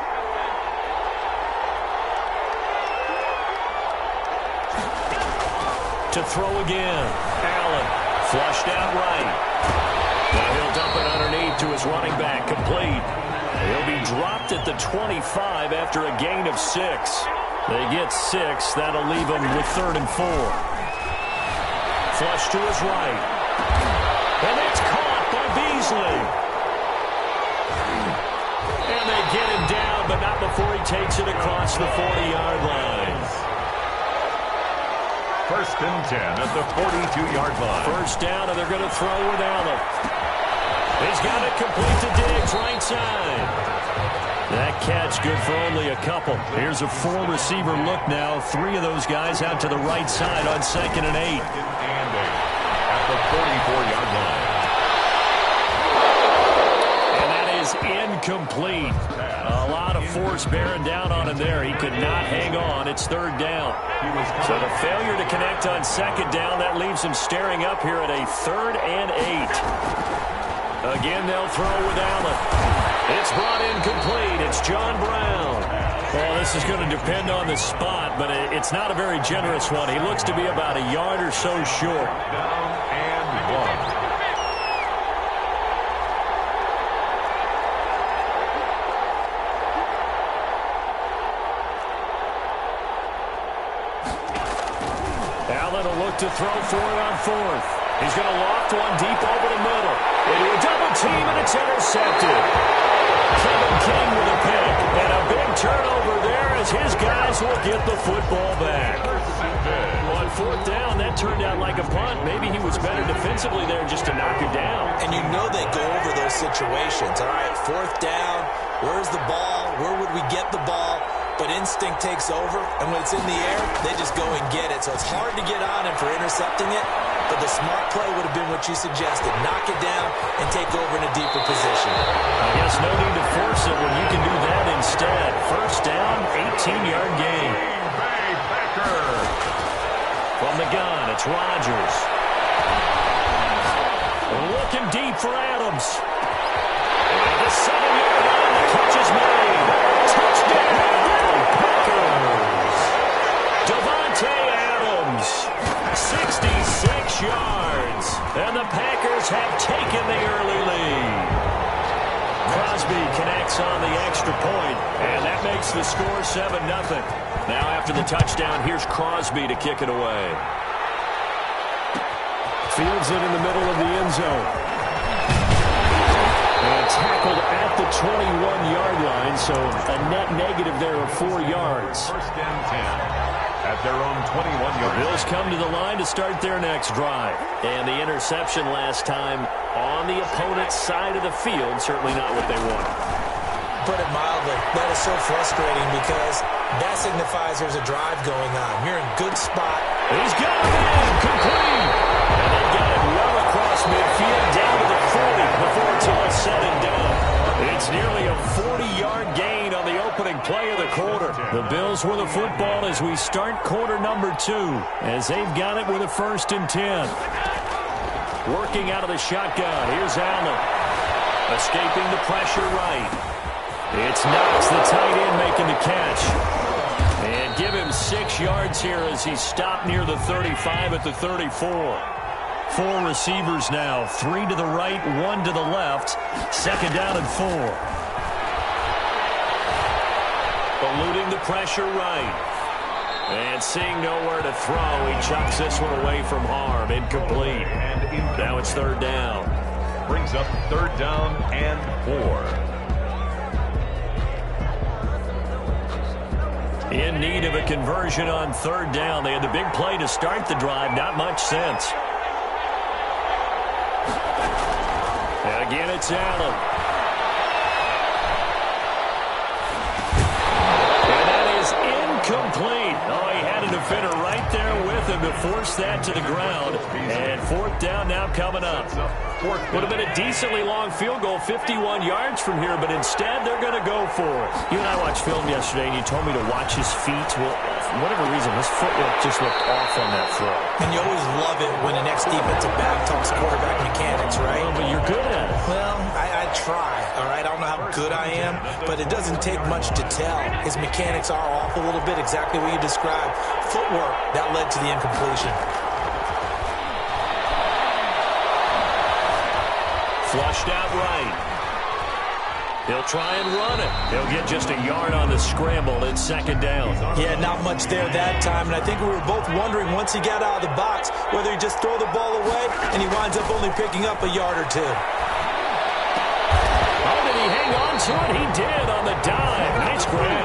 To throw again. Allen flushed out right. Now he'll dump it underneath to his running back. Complete. He'll be dropped at the 25 after a gain of 6. They get 6. That'll leave him with 3rd and 4. Flush to his right. And it's caught by Beasley. And they get him down, but not before he takes it across the 40-yard line. 1st and 10 at the 42-yard line. First down, and they're going to throw with Allen. He's got it complete to Diggs, right side. That catch good for only a couple. Here's a 4-receiver look now. 3 of those guys out to the right side on 2nd and 8. And 8 at the 44-yard line. And that is incomplete. A lot of force bearing down on him there. He could not hang on. It's third down. So the failure to connect on second down, that leaves him staring up here at a 3rd and 8. Again, they'll throw with Allen. It's brought in complete. It's John Brown. Well, this is going to depend on the spot, but it's not a very generous one. He looks to be about a yard or so short. Down and 1. Allen will look to throw for it on 4th. He's going to loft one deep over the middle. Into a double team, and it's intercepted. Kevin King with a pick. And a big turnover there as his guys will get the football back. On 4th down, that turned out like a punt. Maybe he was better defensively there just to knock it down. And you know they go over those situations. All right, 4th down, where's the ball? Where would we get the ball? But instinct takes over, and when it's in the air, they just go and get it. So it's hard to get on him for intercepting it, but the smart play would have been what you suggested. Knock it down and take over in a deeper position. I guess no need to force it when you can do that instead. 1st down, 18-yard gain. From the gun, it's Rodgers. Looking deep for Adams. And the 7-yard line, the catch is made. Touchdown! Davante Adams, 66 yards, and the Packers have taken the early lead. Crosby connects on the extra point, and that makes the score 7-0. Now after the touchdown, here's Crosby to kick it away. Fields it in the middle of the end zone. And tackled at the 21-yard line, so a net negative there of 4 yards. 1st and 10 at their own 21-yard line. Bills come to the line to start their next drive. And the interception last time on the opponent's side of the field, certainly not what they wanted. Put it mildly, that is so frustrating because that signifies there's a drive going on. You're in good spot. He's got it in, complete. And they got it well across midfield, down to the 40 before it's all said and done. It's nearly a 40-yard gain on the opening play of the quarter. The Bills with the football as we start quarter number 2, as they've got it with a 1st and 10. Working out of the shotgun. Here's Allen. Escaping the pressure right. It's Knox, the tight end, making the catch. And give him 6 yards here as he's stopped near the 35 at the 34. 4 receivers now, 3 to the right, 1 to the left. 2nd down and 4. Eluding the pressure right. And seeing nowhere to throw, he chucks this one away from harm. Incomplete. Now it's 3rd down. Brings up 3rd down and 4. In need of a conversion on 3rd down. They had the big play to start the drive. Not much sense. And again, it's Allen. And that is incomplete. Oh, he had a defender right there with him to force that to the ground. And 4th down now coming up. Would have been a decently long field goal, 51 yards from here, but instead they're going to go for it. You and I watched film yesterday, and you told me to watch his feet. Well, for whatever reason, his footwork just looked off on that throw. And you always love it when an ex-defensive back talks quarterback mechanics, right? Well, but you're good at it. Well, I try, all right? I don't know how good I am, but it doesn't take much to tell. His mechanics are off a little bit, exactly what you described. Footwork, that led to the incompletion. Flushed out right. He'll try and run it. He'll get just a yard on the scramble. It's 2nd down. Yeah, not much there that time. And I think we were both wondering once he got out of the box whether he'd just throw the ball away and he winds up only picking up a yard or 2. Oh, did he hang on to it? He did on the dive. Nice grab.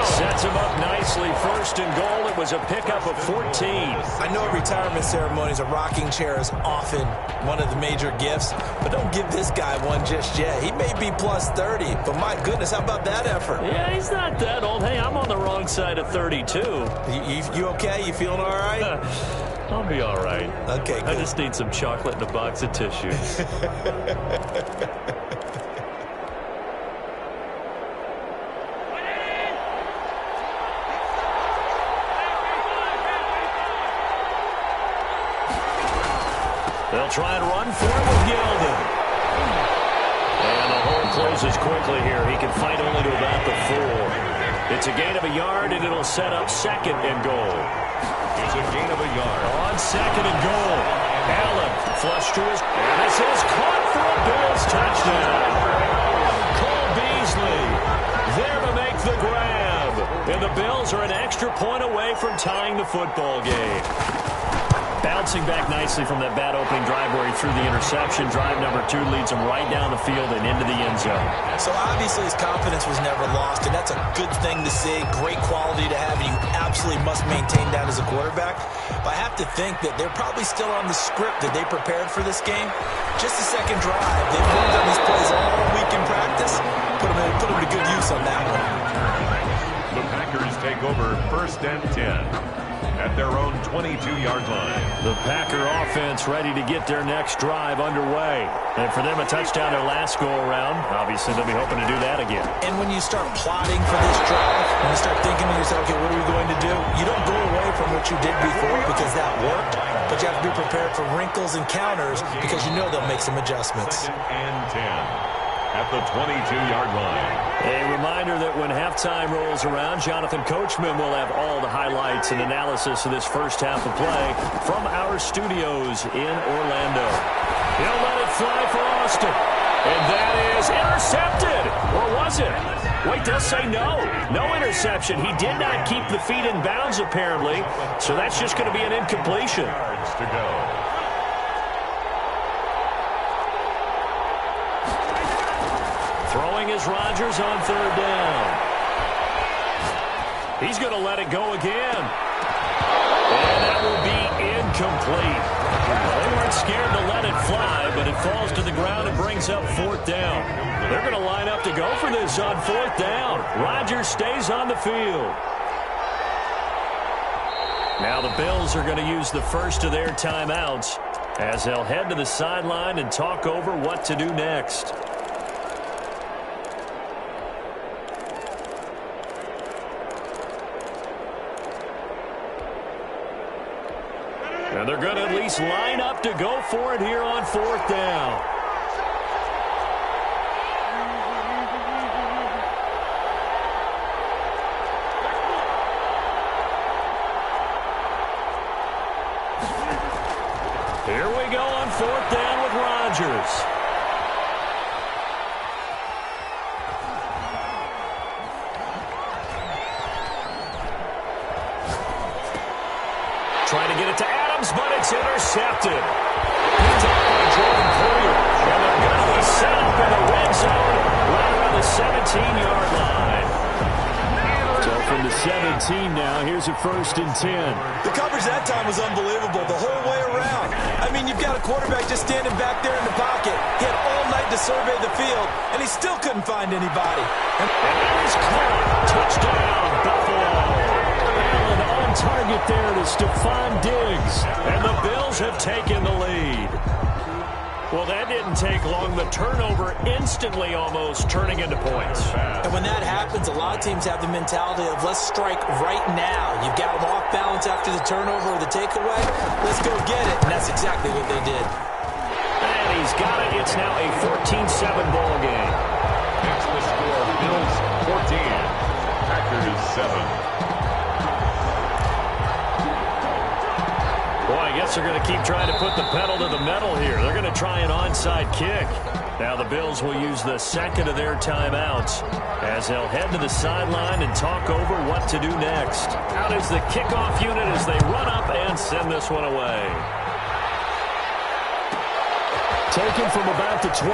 Sets him up nicely. 1st and goal. It was a pickup of 14. I know at retirement ceremonies, a rocking chair is often one of the major gifts, but don't give this guy one just yet. He may be plus 30, but my goodness, how about that effort? Yeah, he's not that old. Hey, I'm on the wrong side of 32. You okay? You feeling all right? I'll be all right. Okay, good. I just need some chocolate and a box of tissues. They'll try and run for it with Yeldon. And the hole closes quickly here. He can fight only to about the 4. It's a gain of a yard, and it'll set up 2nd and goal. It's a gain of a yard. On 2nd and goal. Allen flush to his... And this is caught for a Bills touchdown. Cole Beasley there to make the grab. And the Bills are an extra point away from tying the football game. Bouncing back nicely from that bad opening drive where he threw the interception. Drive number 2 leads him right down the field and into the end zone. So obviously his confidence was never lost, and that's a good thing to see. Great quality to have, and you absolutely must maintain that as a quarterback. But I have to think that they're probably still on the script that they prepared for this game. Just a second drive. They've worked on these plays all week in practice. Put them to good use on that one. The Packers take over 1st and 10 at their own 22-yard line. The Packer offense ready to get their next drive underway. And for them, a touchdown their last go-around. Obviously, they'll be hoping to do that again. And when you start plotting for this drive, when you start thinking to yourself, okay, what are we going to do? You don't go away from what you did before because that worked, but you have to be prepared for wrinkles and counters because you know they'll make some adjustments. 2nd and 10 at the 22-yard line. A reminder that when halftime rolls around, Jonathan Coachman will have all the highlights and analysis of this first half of play from our studios in Orlando. He'll let it fly for Austin. And that is intercepted. Or was it? Wait, they'll say no. No interception. He did not keep the feet in bounds, apparently. So that's just going to be an incompletion. Yards to go. Throwing is Rodgers on 3rd down. He's going to let it go again. And that will be incomplete. They weren't scared to let it fly, but it falls to the ground and brings up 4th down. They're going to line up to go for this on 4th down. Rodgers stays on the field. Now the Bills are going to use the first of their timeouts as they'll head to the sideline and talk over what to do next. And they're going to at least line up to go for it here on 4th down. Here we go on 4th down with Rodgers. Trying to get it to Adams, but it's intercepted. Picked up by Jordan Poyer. And they're going to be set up in the red zone right around the 17-yard line. So from the 17 now, here's a 1st and 10. The coverage that time was unbelievable the whole way around. I mean, you've got a quarterback just standing back there in the pocket. He had all night to survey the field, and he still couldn't find anybody. And that is caught. Touchdown, Buffalo. Allen on target there to Stephon Diggs. And the Bills have taken the lead. Well, that didn't take long. The turnover instantly almost turning into points. And when that happens, a lot of teams have the mentality of let's strike right now. You've got them off balance after the turnover or the takeaway. Let's go get it. And that's exactly what they did. And he's got it. It's now a 14-7 ball game. It's the score. Bills 14. Packers 7. Boy, I guess they're going to keep trying to put the pedal to the metal here. They're going to try an onside kick. Now the Bills will use the second of their timeouts as they'll head to the sideline and talk over what to do next. Out is the kickoff unit as they run up and send this one away. Taken from about the 12.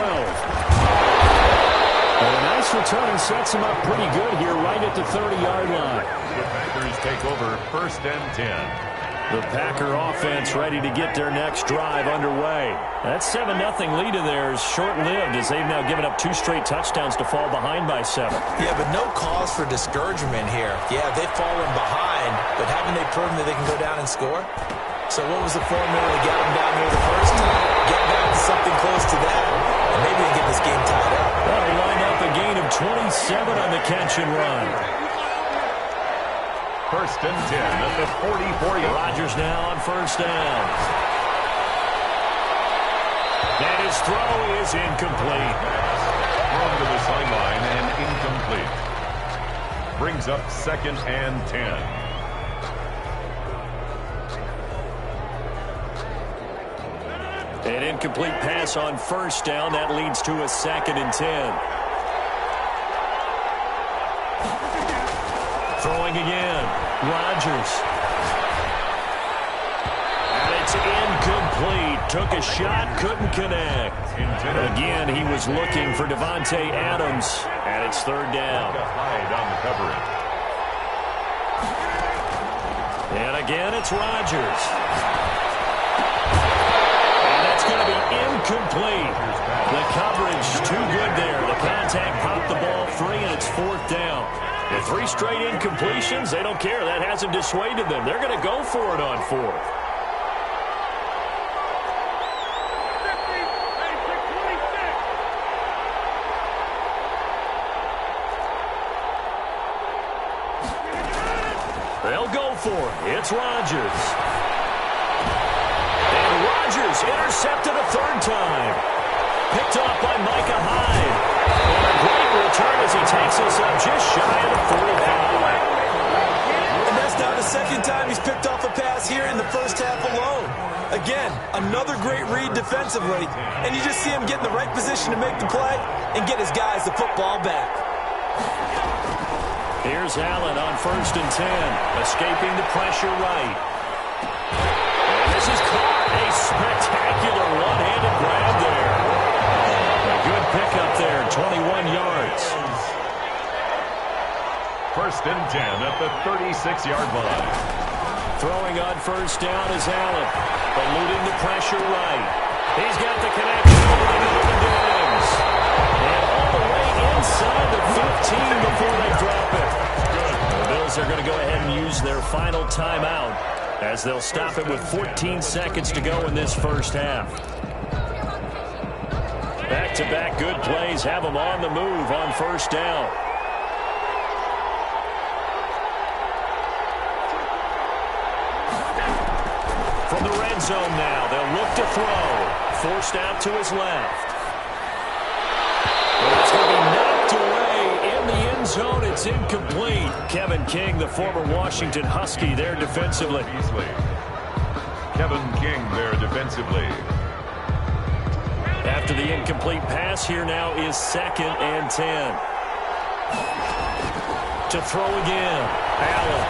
And a nice return sets him up pretty good here right at the 30-yard line. The Packers take over 1st and 10. The Packer offense ready to get their next drive underway. That 7-0 lead of theirs short-lived as they've now given up 2 straight touchdowns to fall behind by 7. Yeah, but no cause for discouragement here. Yeah, they've fallen behind, but haven't they proven that they can go down and score? So what was the formula to get them down here the first time? Get back to something close to that, and maybe they get this game tied up. That'll line up a gain of 27 on the catch and run. 1st and 10 at the 44-yard. Rodgers now on 1st down. His throw is incomplete. Thrown to the sideline and incomplete. Brings up 2nd and 10. An incomplete pass on 1st down. That leads to a 2nd and 10. Throwing again. Rodgers. And it's incomplete. Took a shot, couldn't connect. Again, he was looking for Davante Adams, and it's 3rd down. Hyde on the coverage. And again, it's Rodgers. And that's going to be incomplete. The coverage too good there. The contact popped the ball free, and it's 4th down. The 3 straight incompletions, they don't care. That hasn't dissuaded them. They're going to go for it on 4th. They'll go for it. It's Rodgers. And Rodgers intercepted a 3rd time. Picked off by Micah Hyde. And a great return as he takes us up just shy of the 45. And that's now the 2nd time he's picked off a pass here in the 1st half alone. Again, another great read defensively. And you just see him get in the right position to make the play and get his guys the football back. Here's Allen on 1st and 10, escaping the pressure right. And this is caught. A spectacular one-handed grab there. A good pickup there, 21 yards. 1st and 10 at the 36-yard line. Throwing on 1st down is Allen, eluding the pressure right. He's got the connection over to Melvin Diggs. And all the way inside the 15 before they drop it. The Bills are going to go ahead and use their final timeout as they'll stop it with 14 seconds to go in this 1st half. Back-to-back good plays have them on the move on 1st down. From the red zone now, they'll look to throw. Forced out to his left. But it's going to be knocked away in the end zone. It's incomplete. Kevin King, the former Washington Husky, there defensively. Kevin King there defensively. After the incomplete pass, here now is 2nd and 10. To throw again. Allen.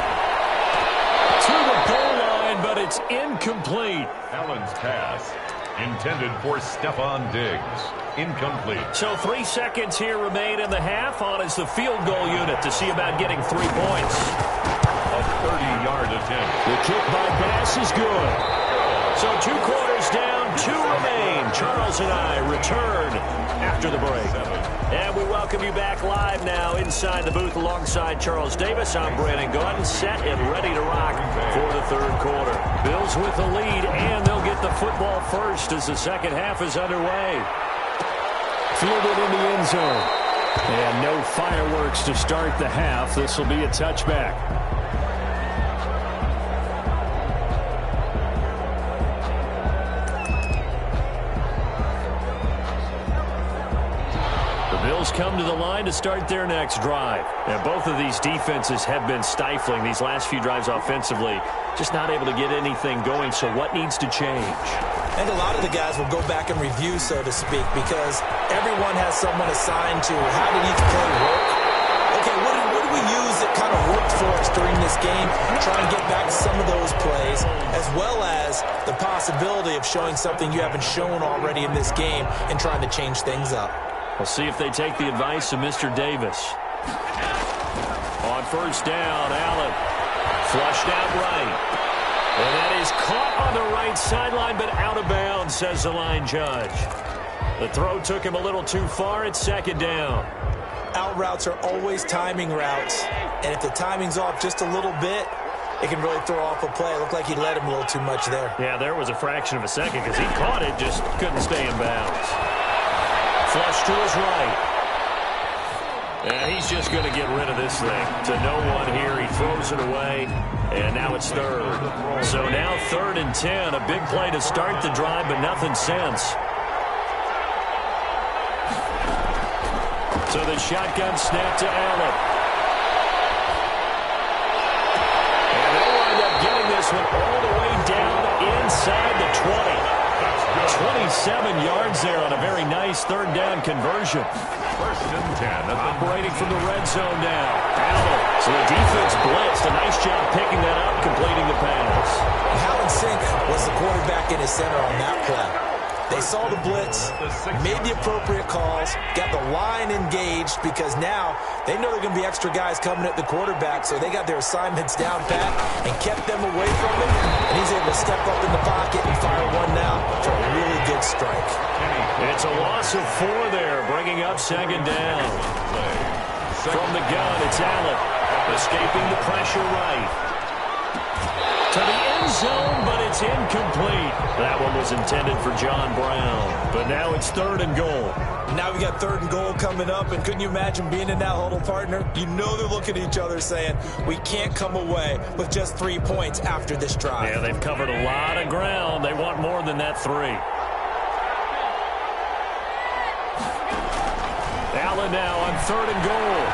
To the goal line, but it's incomplete. Allen's pass intended for Stephon Diggs. Incomplete. So 3 seconds here remain in the half. On is the field goal unit to see about getting 3 points. A 30-yard attempt. The kick by Bass is good. So 2 quarters down, 2 remain. Charles and I return after the break. And we welcome you back live now inside the booth alongside Charles Davis. I'm Brandon Gaudin, set and ready to rock for the 3rd quarter. Bills with the lead, and they'll get the football first as the 2nd half is underway. Fielded in the end zone. And no fireworks to start the half. This will be a touchback. Bills come to the line to start their next drive. And both of these defenses have been stifling these last few drives offensively. Just not able to get anything going, so what needs to change? I think a lot of the guys will go back and review, so to speak, because everyone has someone assigned to how did each play work. Okay, what do we use that kind of worked for us during this game? Try and get back to some of those plays, as well as the possibility of showing something you haven't shown already in this game and trying to change things up. We'll see if they take the advice of Mr. Davis. On 1st down, Allen flushed out right. And that is caught on the right sideline, but out of bounds, says the line judge. The throw took him a little too far. It's 2nd down. Out routes are always timing routes. And if the timing's off just a little bit, it can really throw off a play. It looked like he let him a little too much there. Yeah, there was a fraction of a second because he caught it, just couldn't stay in bounds. Flush to his right. And he's just going to get rid of this thing. To no one here. He throws it away. And now it's 3rd. So now 3rd and 10. A big play to start the drive, but nothing since. So the shotgun snap to Allen. And they'll wind up getting this one all the way down inside the 20. 27 yards there on a very nice third down conversion. First and 10. Operating from the red zone now. Allen. So the defense blitzed. A nice job picking that up, completing the pass. Allen Sink was the quarterback in his center on that play. They saw the blitz, made the appropriate calls, got the line engaged because now they know there are going to be extra guys coming at the quarterback, so they got their assignments down pat and kept them away from him, and he's able to step up in the pocket and fire one now for a really good strike. It's a loss of 4 there, bringing up second down. From the gun, it's Allen, escaping the pressure right. To the end zone, but it's incomplete. That one was intended for John Brown. But now it's 3rd and goal. Now we got 3rd and goal coming up, and couldn't you imagine being in that huddle, partner? You know they're looking at each other saying, we can't come away with just 3 points after this drive. Yeah, they've covered a lot of ground. They want more than that 3. Allen now on 3rd and goal.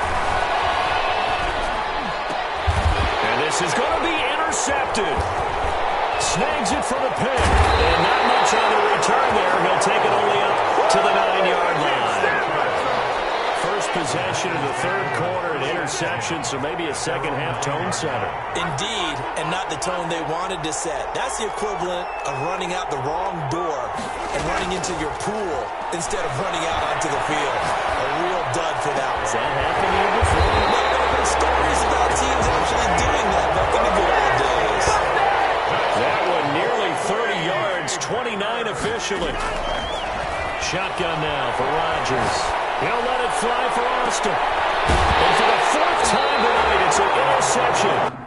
And this is going to be intercepted. Snags it for the pick. And not much on the return there. He'll take it only up to the 9-yard line. First possession of the 3rd quarter, an interception, so maybe a second-half tone setter. Indeed, and not the tone they wanted to set. That's the equivalent of running out the wrong door and running into your pool instead of running out onto the field. A real dud for that one. Has that happened to you before? Well, there have been stories about teams actually doing that back in the good old days. That one nearly 30 yards, 29 officially. Shotgun now for Rodgers. He'll let it fly for Austin. And for the 4th time tonight, it's an interception.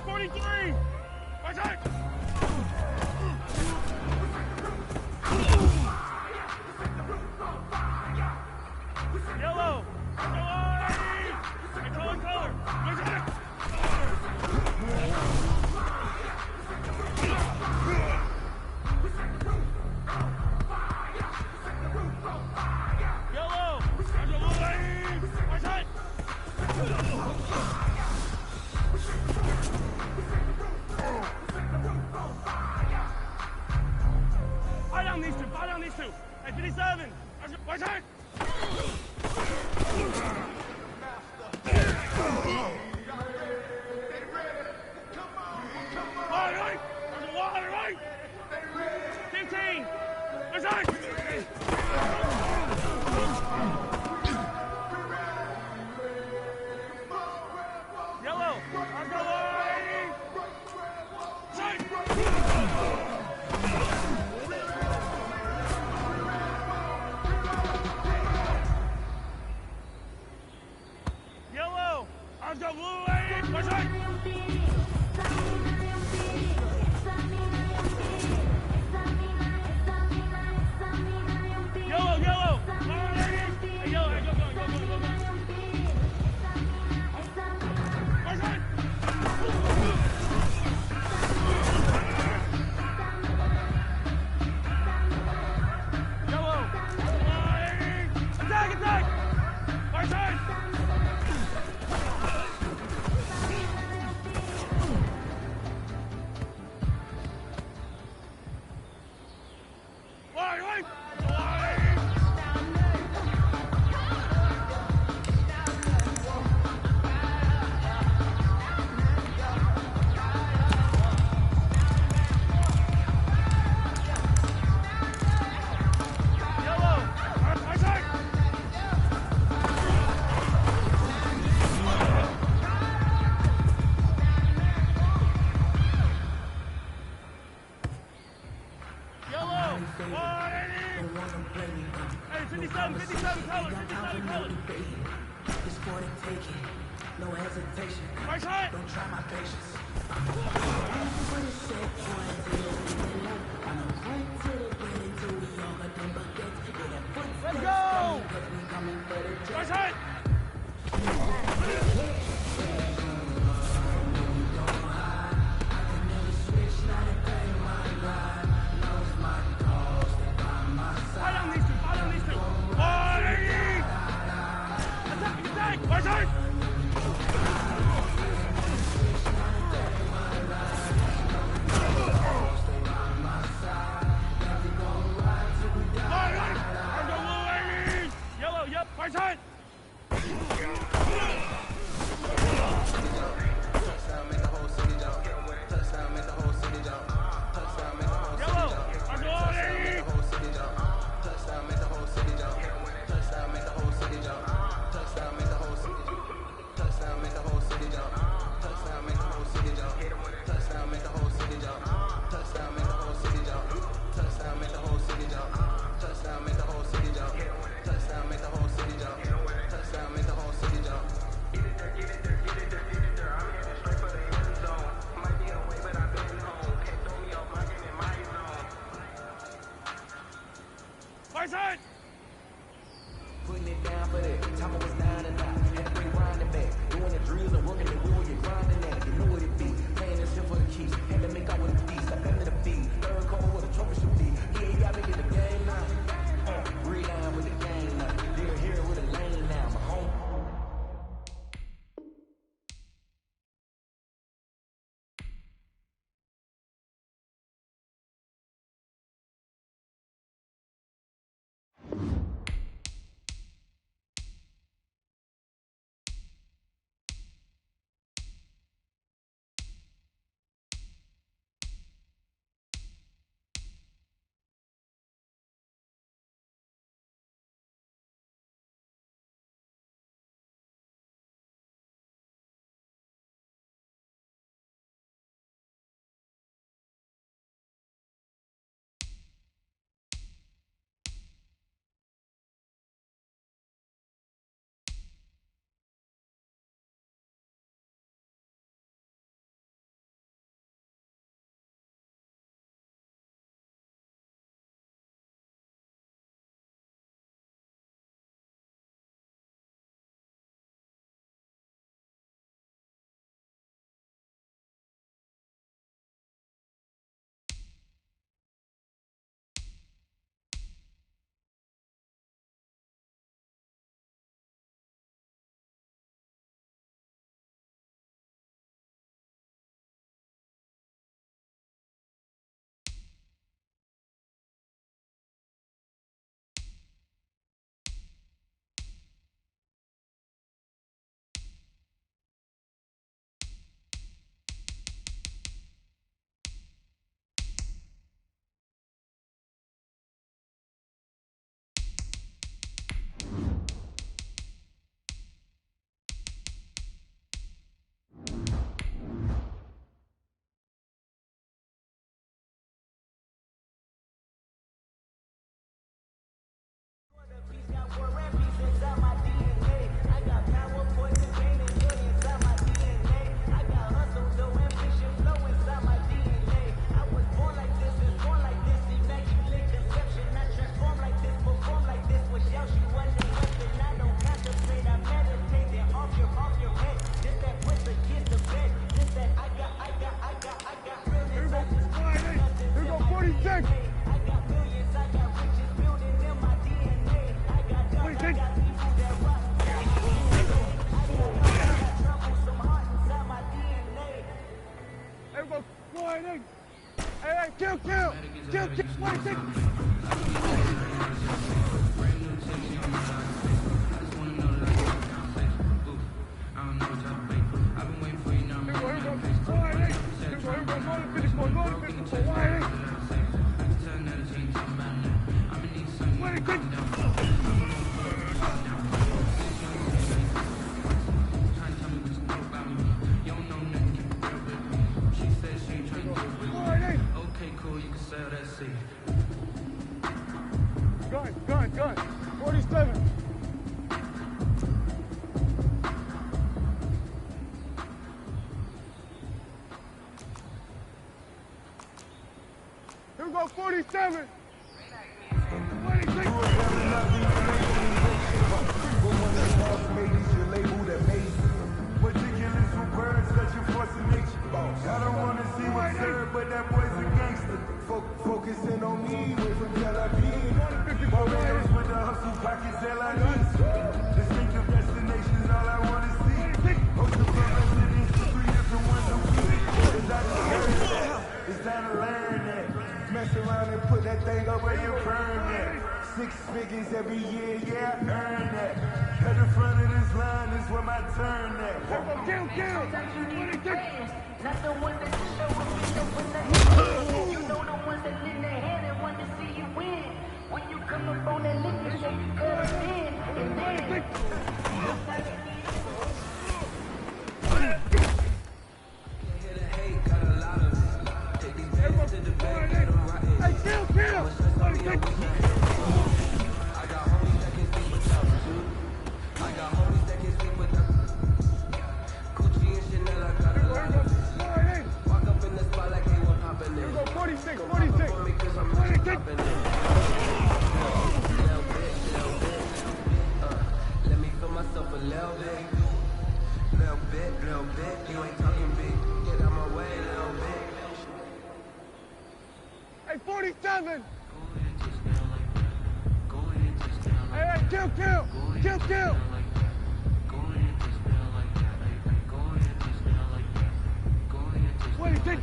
43! Watch out! Yellow! Control and color! Watch out! Yellow! Watch out! Fire down these two! Fire down these two! Hey, 57! Watch out! Water, right? There's a water, right? 15! Watch out! Yellow! Let's go, boys! Yellow! Let's go, blue, ladies! Watch out! Yellow, yellow! Come on, ladies! Hey, yellow, hey, go, go, go, go, go, go. Watch out! Yellow! Ladies! Attack, attack! Watch out! Ladies! Yellow! Watch out! Yellow! Hey, 57, 57 color, 57 color. It's for the taking, no hesitation. Watch out! Don't try my patience. For the sake, one deal, I'm a point to the win until we all got them buckets. Yeah, that footsteps Let's go! coming, 'cause we coming for the check. Watch out! Fire down these two! Fire down these two! Ladies! Attack! Attack! Watch out! Yellow, yep, watch out! 46. 46. There we go. Sliding. Hey, kill. 46. Gun. 47. Here we go, 47. 26. I don't wanna see what's served, but that boy's a gangster. Focusing on me, way from Tel Aviv. Barbados with the hustle pockets, LID. Distinctive destinations, all I wanna see. Host of residents, 3 different ones a week. Cause I just heard that. It's time to learn that. Mess around and put that thing up where you burn that. 6 figures every year, yeah, I earn that. At the front of this line is where my turn at. Kill. Not the ones that show up in the head. You know the ones that in the head and want to see you win. When you come up on that lick, you say you cut it in. And then Hey, kill. 46. Little bit, you ain't talking big. Get out my way, little bit. Hey, 47. Hey, kill. 26.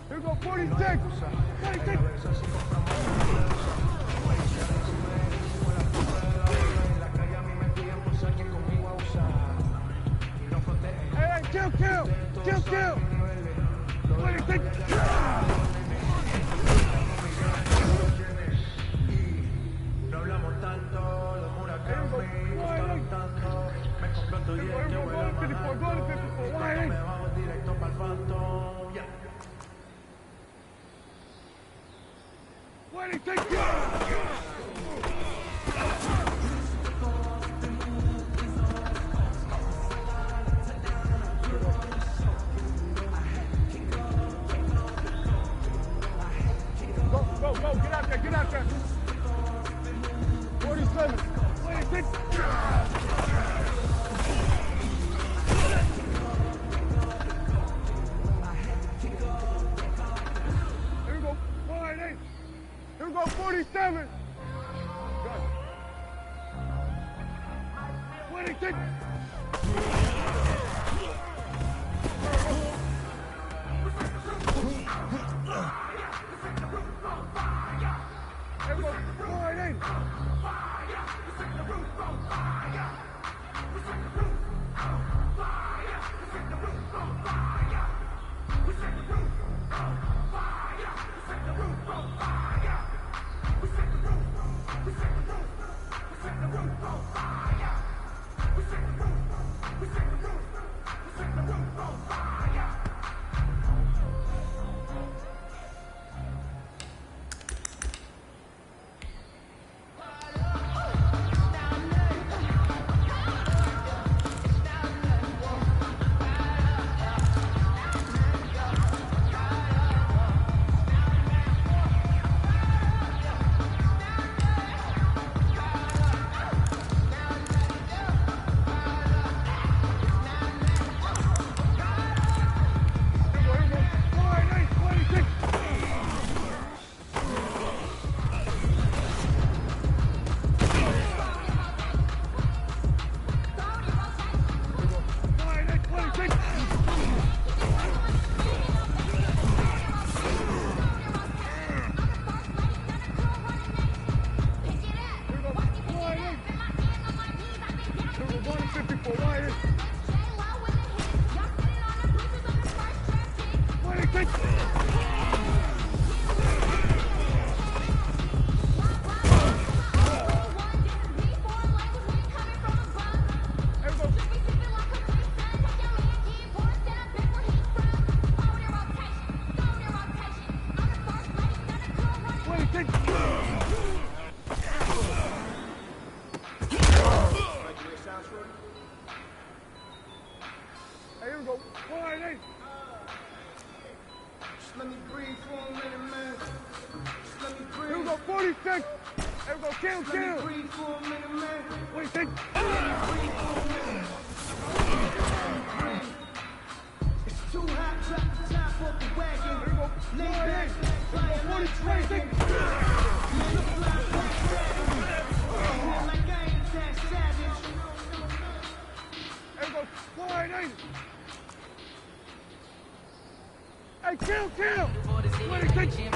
Here we go, 46. 46. Hey, kill. 26. No hablamos tanto, los huracanes me gustaron tanto. Me compré tu jet, que vuela más alto. Me bajo directo pa'l Phantom. Yeah. 26. Go, get out there. 47, 26. Here we go, 48. Here we go, 47. 26. Here we go, 48. 154 wide. 26. Here we go. 188. Let me breathe for a minute, man. Let me breathe. Here we go. 46. Here we go. Kill. Let me breathe for a minute, man. 26. It's too hot, drop the top off the wagon. Here we go. Lay back, fly like a 26. dragon. Man, look like Black Sabbath. Feel like I ain't that savage. Here we go. 180. Hey, kill. 26.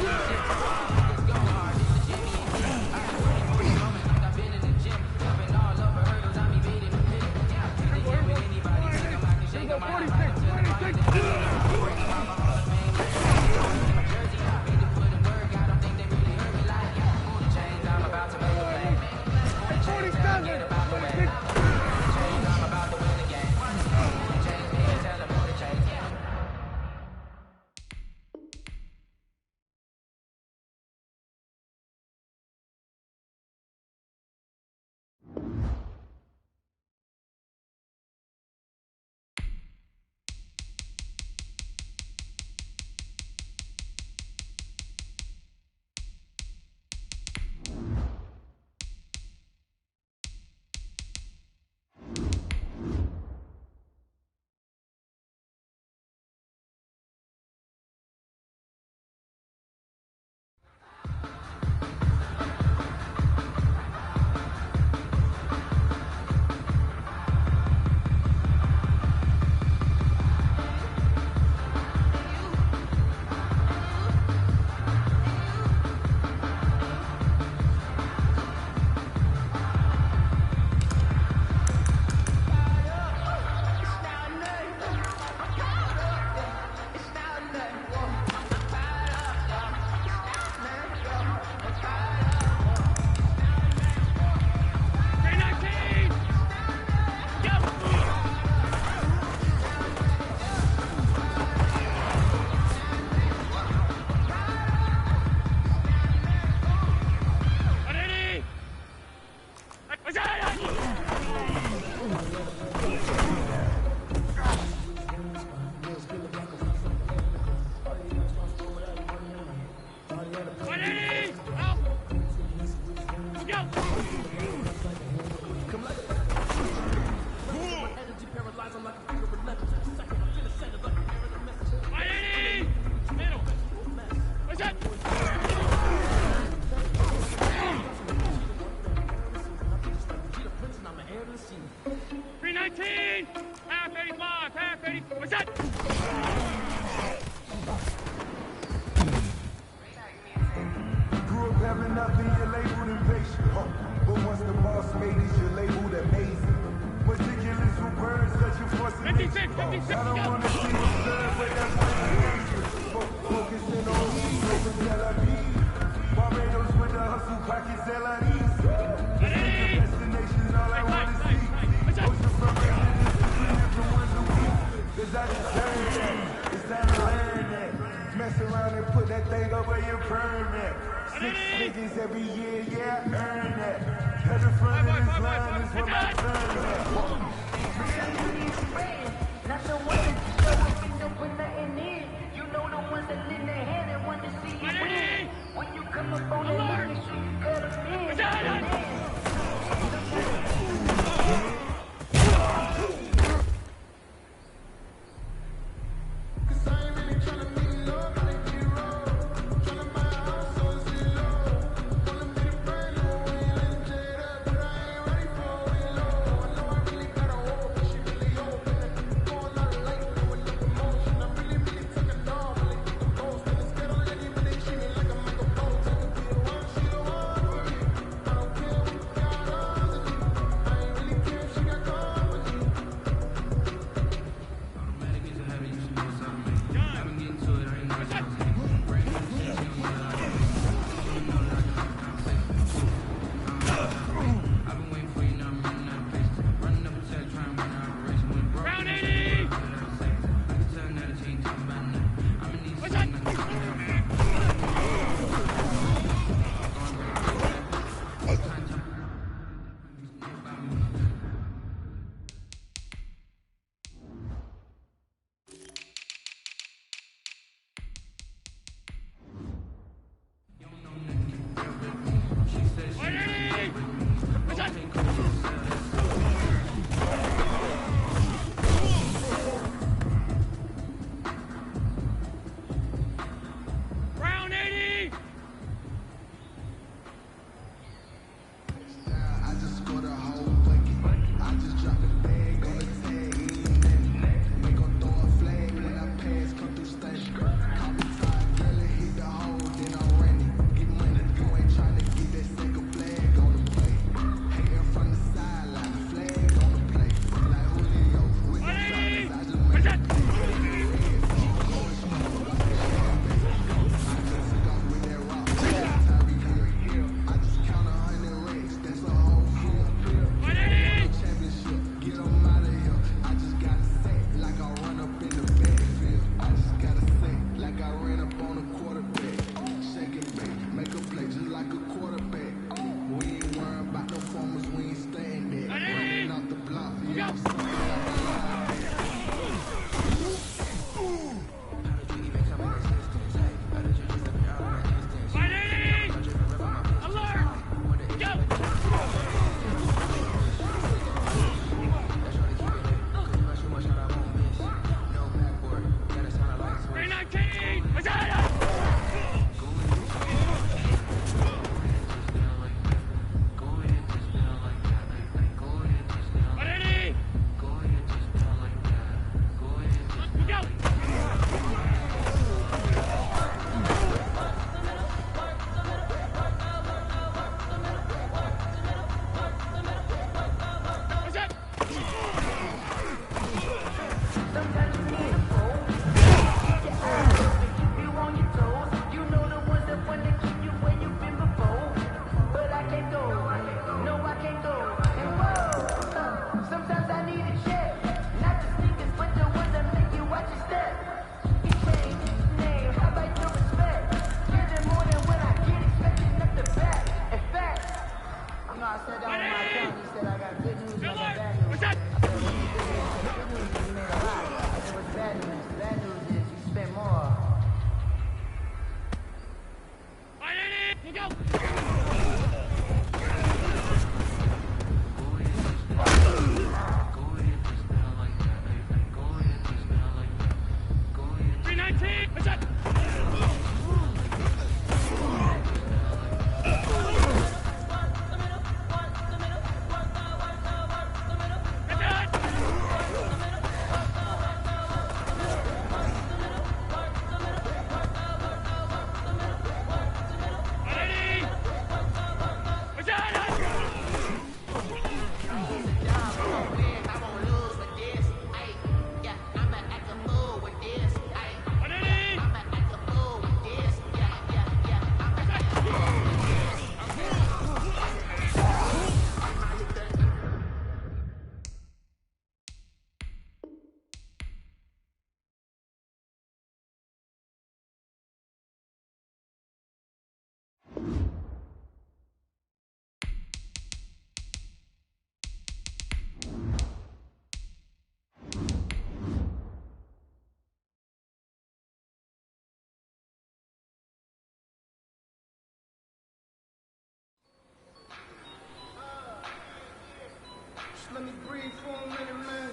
Let me breathe for a minute, man.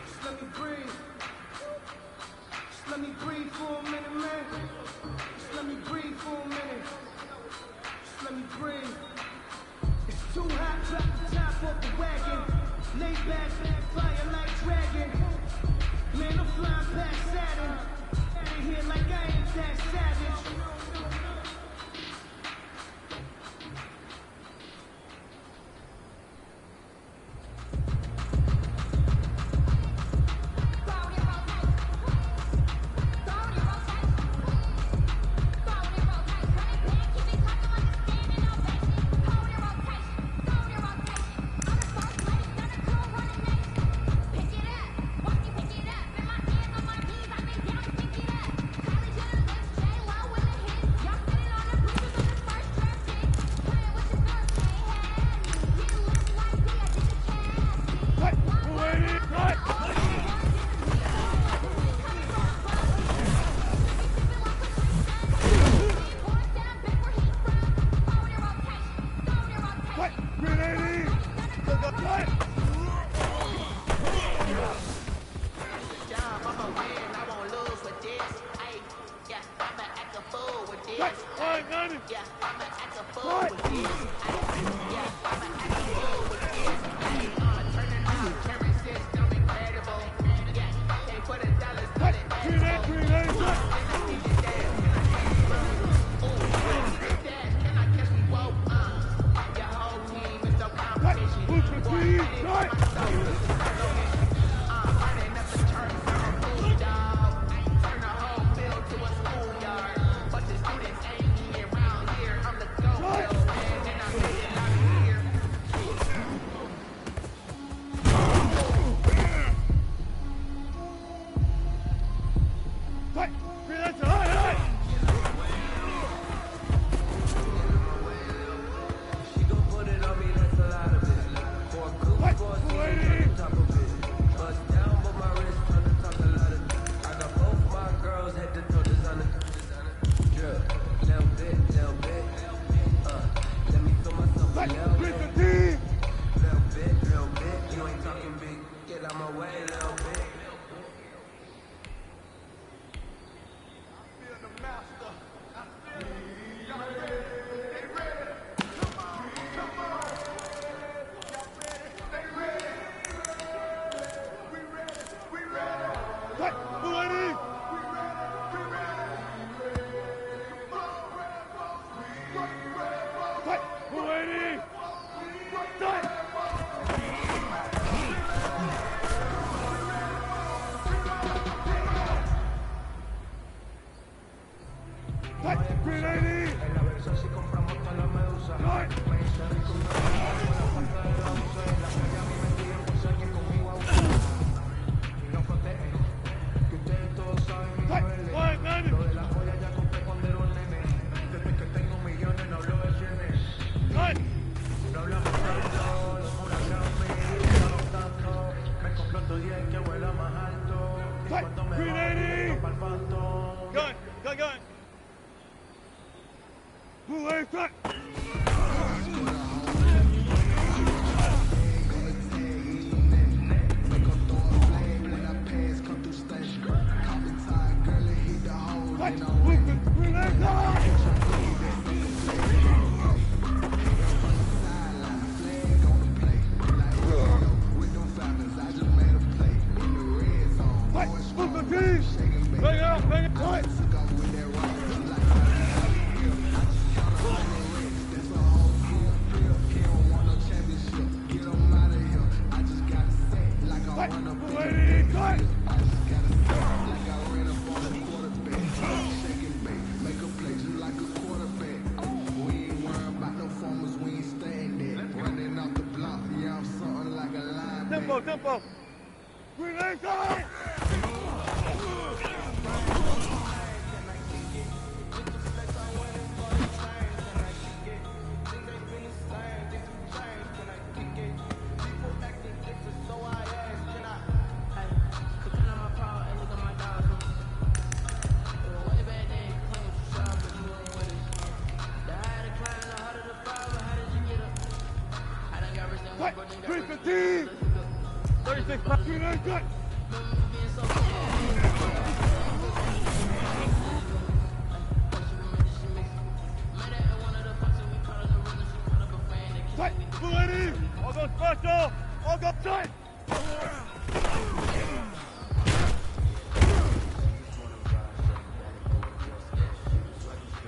Just let me breathe. Just let me breathe for a minute, man. Just let me breathe for a minute. Just let me breathe. It's too hot, drop the top off the wagon. Lay back, fire like dragon. Man, I'm flying past Saturn. Out of here like I ain't that savage. Tempo! Relax out! Hey, 36 pounds. Good. Tight. Ladies. All go special. All go tight.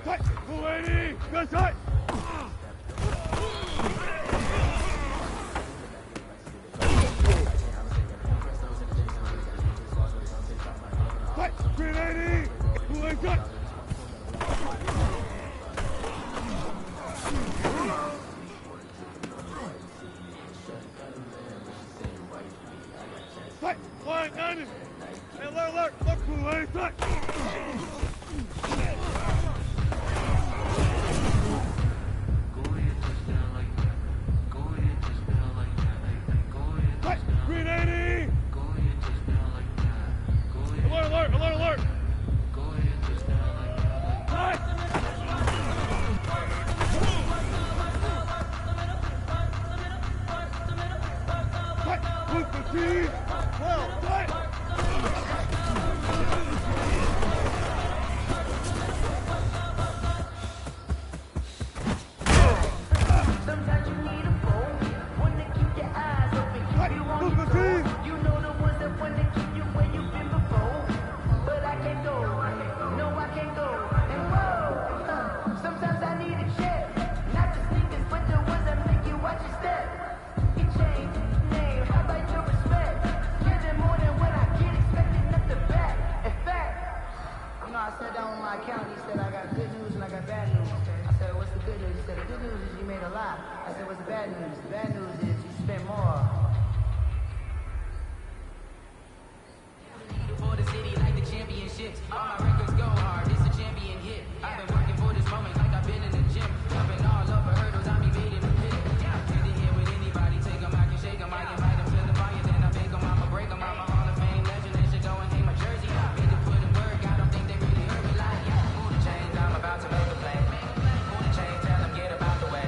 Tight. Ladies. Good tight. Sometimes you need a phone, one to keep your eyes open, keep you on your toes. You know the ones that want to keep you where you've been before. But I can't go, no I can't go. And whoa, sometimes I need a check. Not the sneakers, but the ones that make you watch your step. It changed, name, how about your respect? Give them more than what I get, expecting nothing back. In fact, you know, I sat down with my accountant, he said I got good news and I got bad news. I said, what's the good news? He said, the good news is you made a lot. I said, what's the bad news? The bad news is you spent more. For the city like the championships. All my records go hard, it's a champion hit. I've been working for this moment like I've been in the gym. Jumping all over hurdles, I be made in the pit. Fit in here with anybody, take them, I can shake them. I invite them to the fire, then I bake them, I'ma break them. I'm a Hall of Fame legend, they should go and hang my jersey. Made to put in work, I don't think they really heard me like, move the chains, I'm about to make a play. Move the chains, tell them get about the way.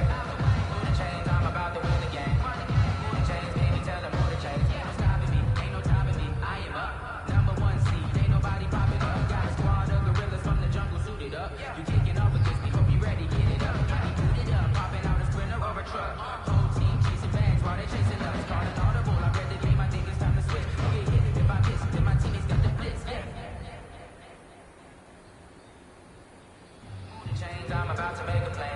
Move the chains, I'm about to win the game. Move the chains, baby, tell them move the chains. No stopping me, ain't no stopping me, I am up. Number one seed, ain't nobody popping up. Got a squad of gorillas from the jungle suited up. You kicking off against me, hope you ready, get it up. I be booted up, popping out a sprinter or a truck. Whole team chasing bags while they chasing us. Calling audible, I read the game, I think it's time to switch. Get hit, if I miss, then my teammates got the blitz, yeah. Move the chains, I'm about to make a play.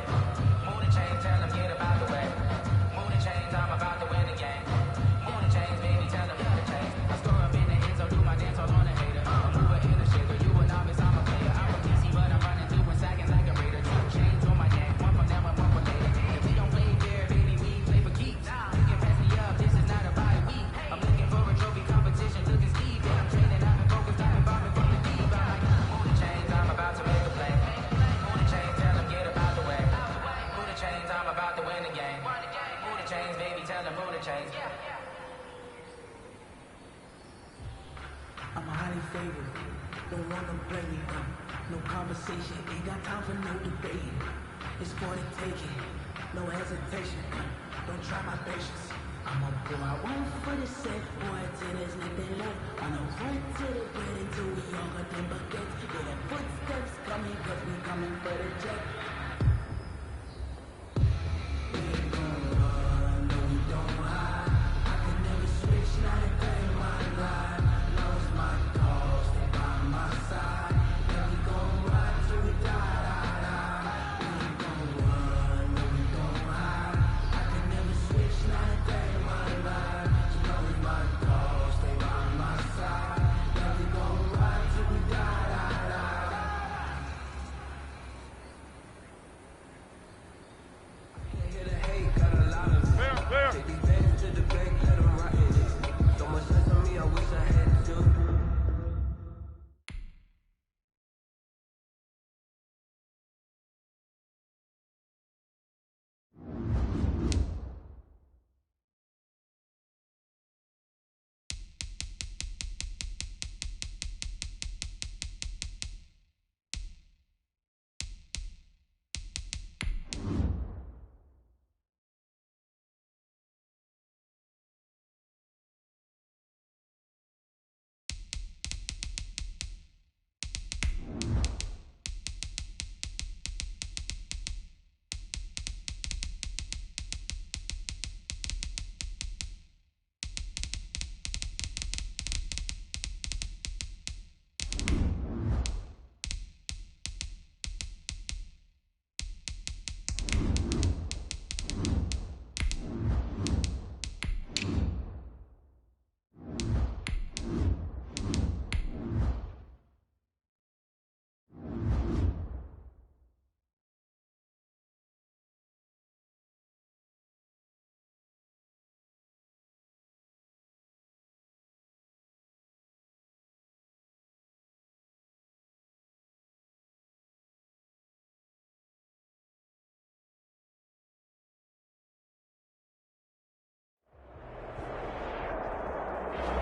Move the chains, tell them get about the way. Move the chains, I'm about to win the game. Move the chains, baby, tell them move the chains. I score up in the end zone, do my dance all on a hater. A mover and a shaker, you a novice, I'm a player. I'm a PC, but I'm running through in seconds like a raider. Two chains on my neck, one for now and one for later. If we don't play fair, baby, we play for keeps. You can pass me up, this is not a bye week. I'm looking for a trophy competition, looking steep. And I'm training, I've been focused, I've been bombing from the deep. I'm like, move the chains, I'm about to make a play. Move the chains, tell them get about the way. Move the chains, I'm about to win the game. Move the chains, baby, tell them move the chains. I'm highly favored, don't wanna play me, no conversation, ain't got time for no debate. It's for the taking, no hesitation, don't try my patience. I'ma pour out one for the set, boy, till there's nothing left. On a run to the bread until we all got them buckets. Yeah, the footsteps coming, cause we coming for the check. We ain't gon' run, no we don't hide. I can never switch, not a day in my life. Lost my cause, stay by my side. Yeah, we gon' ride till we die. We ain't gon' run, no we don't hide. I can never switch, not a day in my life. Lost my cause, stay by my side. Yeah, we gon' ride till we die. Hear the hate, got a lot of Clear. take these bands to the bank, let 'em rock it. So much sense on me, I wish I had to.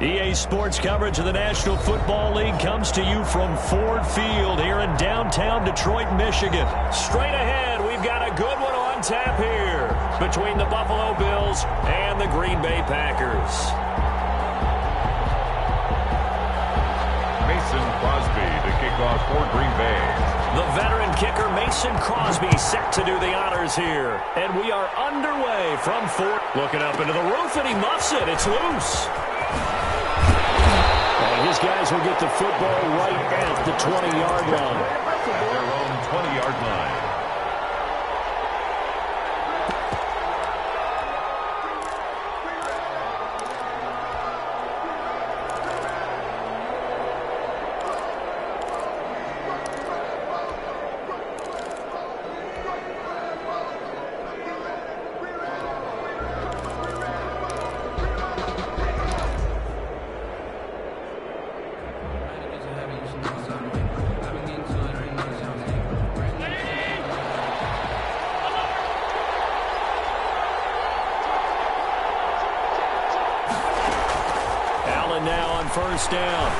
EA Sports coverage of the National Football League comes to you from Ford Field here in downtown Detroit, Michigan. Straight ahead, we've got a good one on tap here between the Buffalo Bills and the Green Bay Packers. Mason Crosby to kick off for Green Bay. The veteran kicker Mason Crosby set to do the honors here. And we are underway from 4. Looking up into the roof, and he muffs it. It's loose. And his guys will get the football right at the 20-yard line. At their own 20-yard line. Now on first down.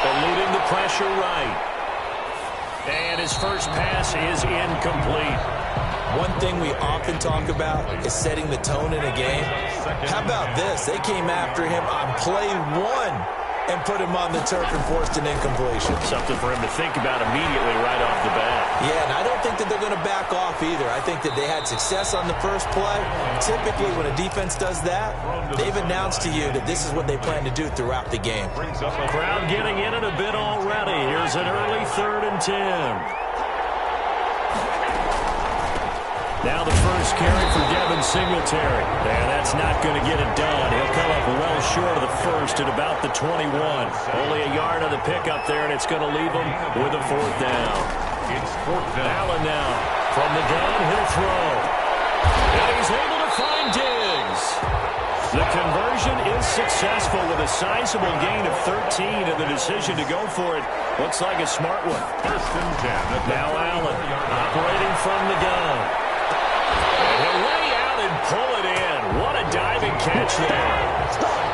Eluding the pressure right. And his first pass is incomplete. One thing we often talk about is setting the tone in a game. How about this? They came after him on play 1 and put him on the turf and forced an incompletion. Something for him to think about immediately right off the bat. Yeah, and I don't think that they're going to back off either. I think that they had success on the first play. Typically, when a defense does that, they've announced to you that this is what they plan to do throughout the game. Crowd getting in it a bit already. Here's an early 3rd and 10. Now the first carry for Devin Singletary. And that's not going to get it done. He'll come up well short of the first at about the 21. Only a yard on the pickup there, and it's going to leave him with a 4th down. It's 4th down. Allen now from the gun. He'll throw. And he's able to find Diggs. The conversion is successful with a sizable gain of 13, and the decision to go for it looks like a smart one. 1st and 10. Now Allen operating from the gun. And he'll lay out and pull it in. What a diving catch there.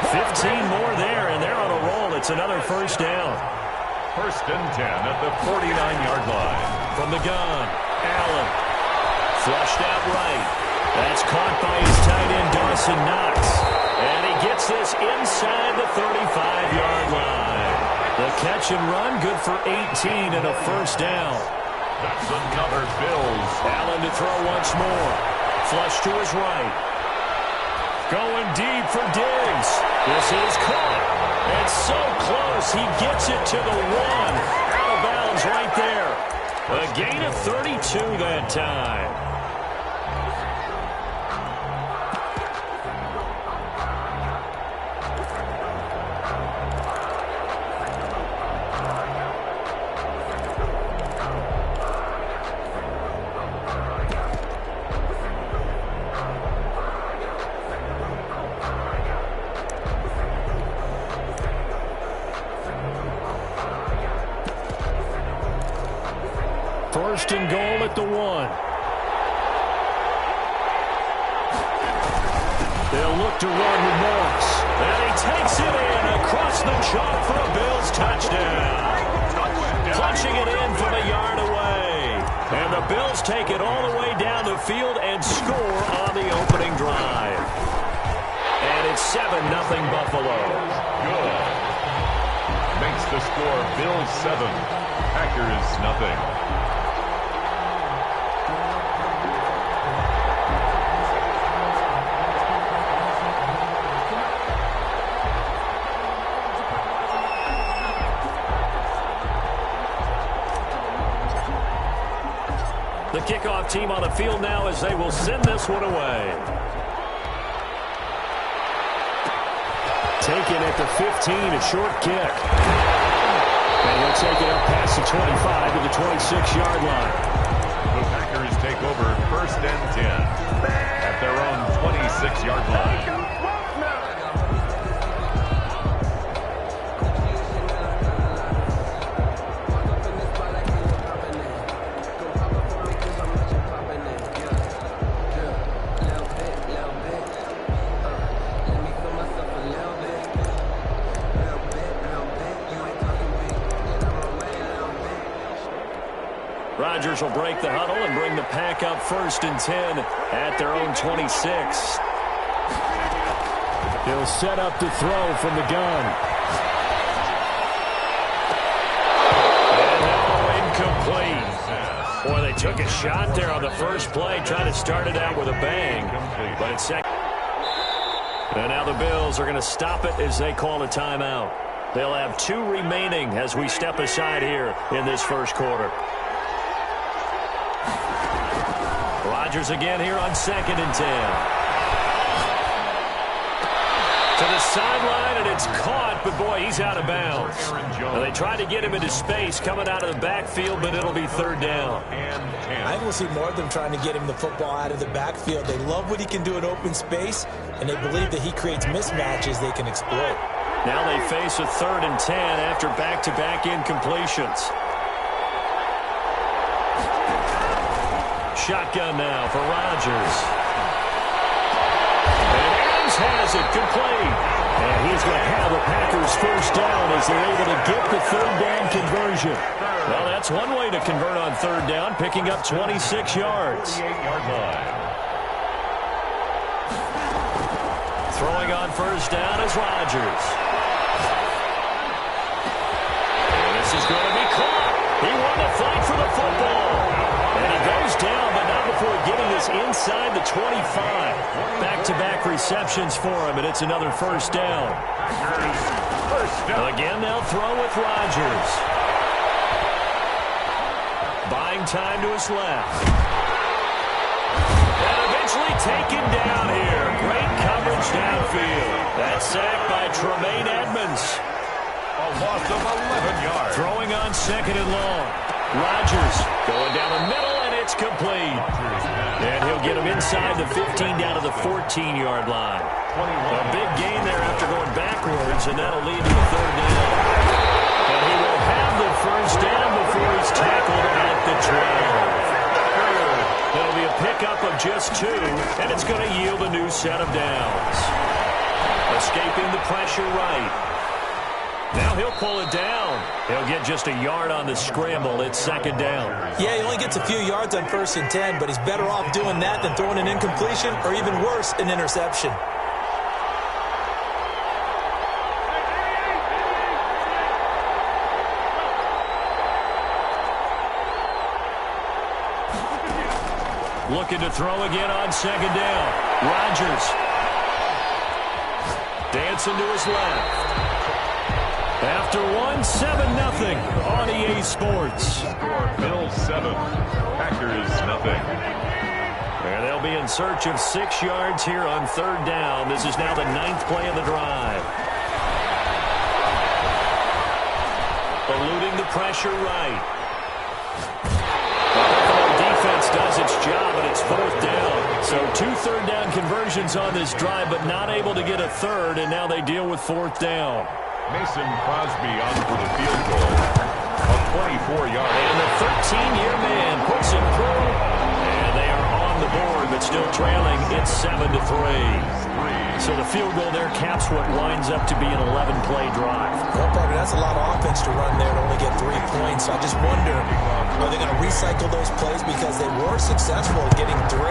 15 more there, and they're on a roll. It's another first down. 1st and 10 at the 49-yard line. From the gun, Allen. Flushed out right. That's caught by his tight end, Dawson Knox. And he gets this inside the 35-yard line. The catch and run, good for 18 and a first down. That's another Bills. Allen to throw once more. Flush to his right. Going deep for Diggs. This is caught. And so close. He gets it to the 1. Out of bounds right there. A gain of 32 that time. First and goal at the 1. They'll look to run with Morris. And he takes it in across the chalk for a Bills touchdown. Punching it in from a yard away. And the Bills take it all the way down the field and score on the opening drive. And it's 7-0 Buffalo. Good. Makes the score Bills 7, Packers nothing. The kickoff team on the field now as they will send this one away. Taken at the 15, a short kick. And he'll take it up past the 25 to the 26-yard line. The Packers take over 1st and 10 at their own 26-yard line. Rodgers will break the huddle and bring the pack up 1st and 10 at their own 26. He'll set up to throw from the gun. Boy, they took a shot there on the first play, trying to start it out with a bang. But it's second. And now the Bills are going to stop it as they call a timeout. They'll have 2 remaining as we step aside here in this first quarter. Rodgers again here on 2nd and 10. To the sideline, and it's caught, but boy, he's out of bounds. And they tried to get him into space coming out of the backfield, but it'll be 3rd down. I think we'll see more of them trying to get him the football out of the backfield. They love what he can do in open space, and they believe that he creates mismatches they can exploit. Now they face a 3rd and 10 after back-to-back incompletions. Shotgun now for Rodgers. Has it complete. And he's going to have the Packers first down as they're able to get the 3rd down conversion. Well, that's one way to convert on 3rd down, picking up 26 yards. 38-yard line. Throwing on 1st down is Rodgers. And this is going to be caught. He won the fight for the football. And he goes down, but not before getting this inside the 25. Back-to-back receptions for him, and it's another 1st down. Again, they'll throw with Rodgers. Buying time to his left. And eventually taken down here. Great coverage downfield. That's sacked by Tremaine Edmonds. A loss of 11 yards. Throwing on 2nd and long. Rodgers going down the middle, and it's complete. And he'll get him inside the 15 down to the 14-yard line. A big gain there after going backwards, and that'll lead to the 3rd down. And he will have the 1st down before he's tackled at the 12. It'll be a pickup of just 2, and it's going to yield a new set of downs. Escaping the pressure right. Now he'll pull it down. He'll get just a yard on the scramble. It's 2nd down. Yeah, he only gets a few yards on 1st and 10, but he's better off doing that than throwing an incompletion or even worse, an interception. Looking to throw again on 2nd down. Rodgers. Dancing to his left. After 1, 7-0 on EA Sports. Bills 7, Packers 0. And they'll be in search of 6 yards here on 3rd down. This is now the 9th play of the drive. Eluding the pressure right. The Buffalo defense does its job, and it's 4th down. So 2 3rd down conversions on this drive, but not able to get a 3rd, and now they deal with 4th down. Mason Crosby on for the field goal. A 24-yard. And the 13-year man puts it through. And they are on the board, but still trailing. It's 7-3. So the field goal there caps what winds up to be an 11-play drive. Well, Parker, that's a lot of offense to run there to only get 3 points. So I just wonder, are they going to recycle those plays because they were successful at getting 3?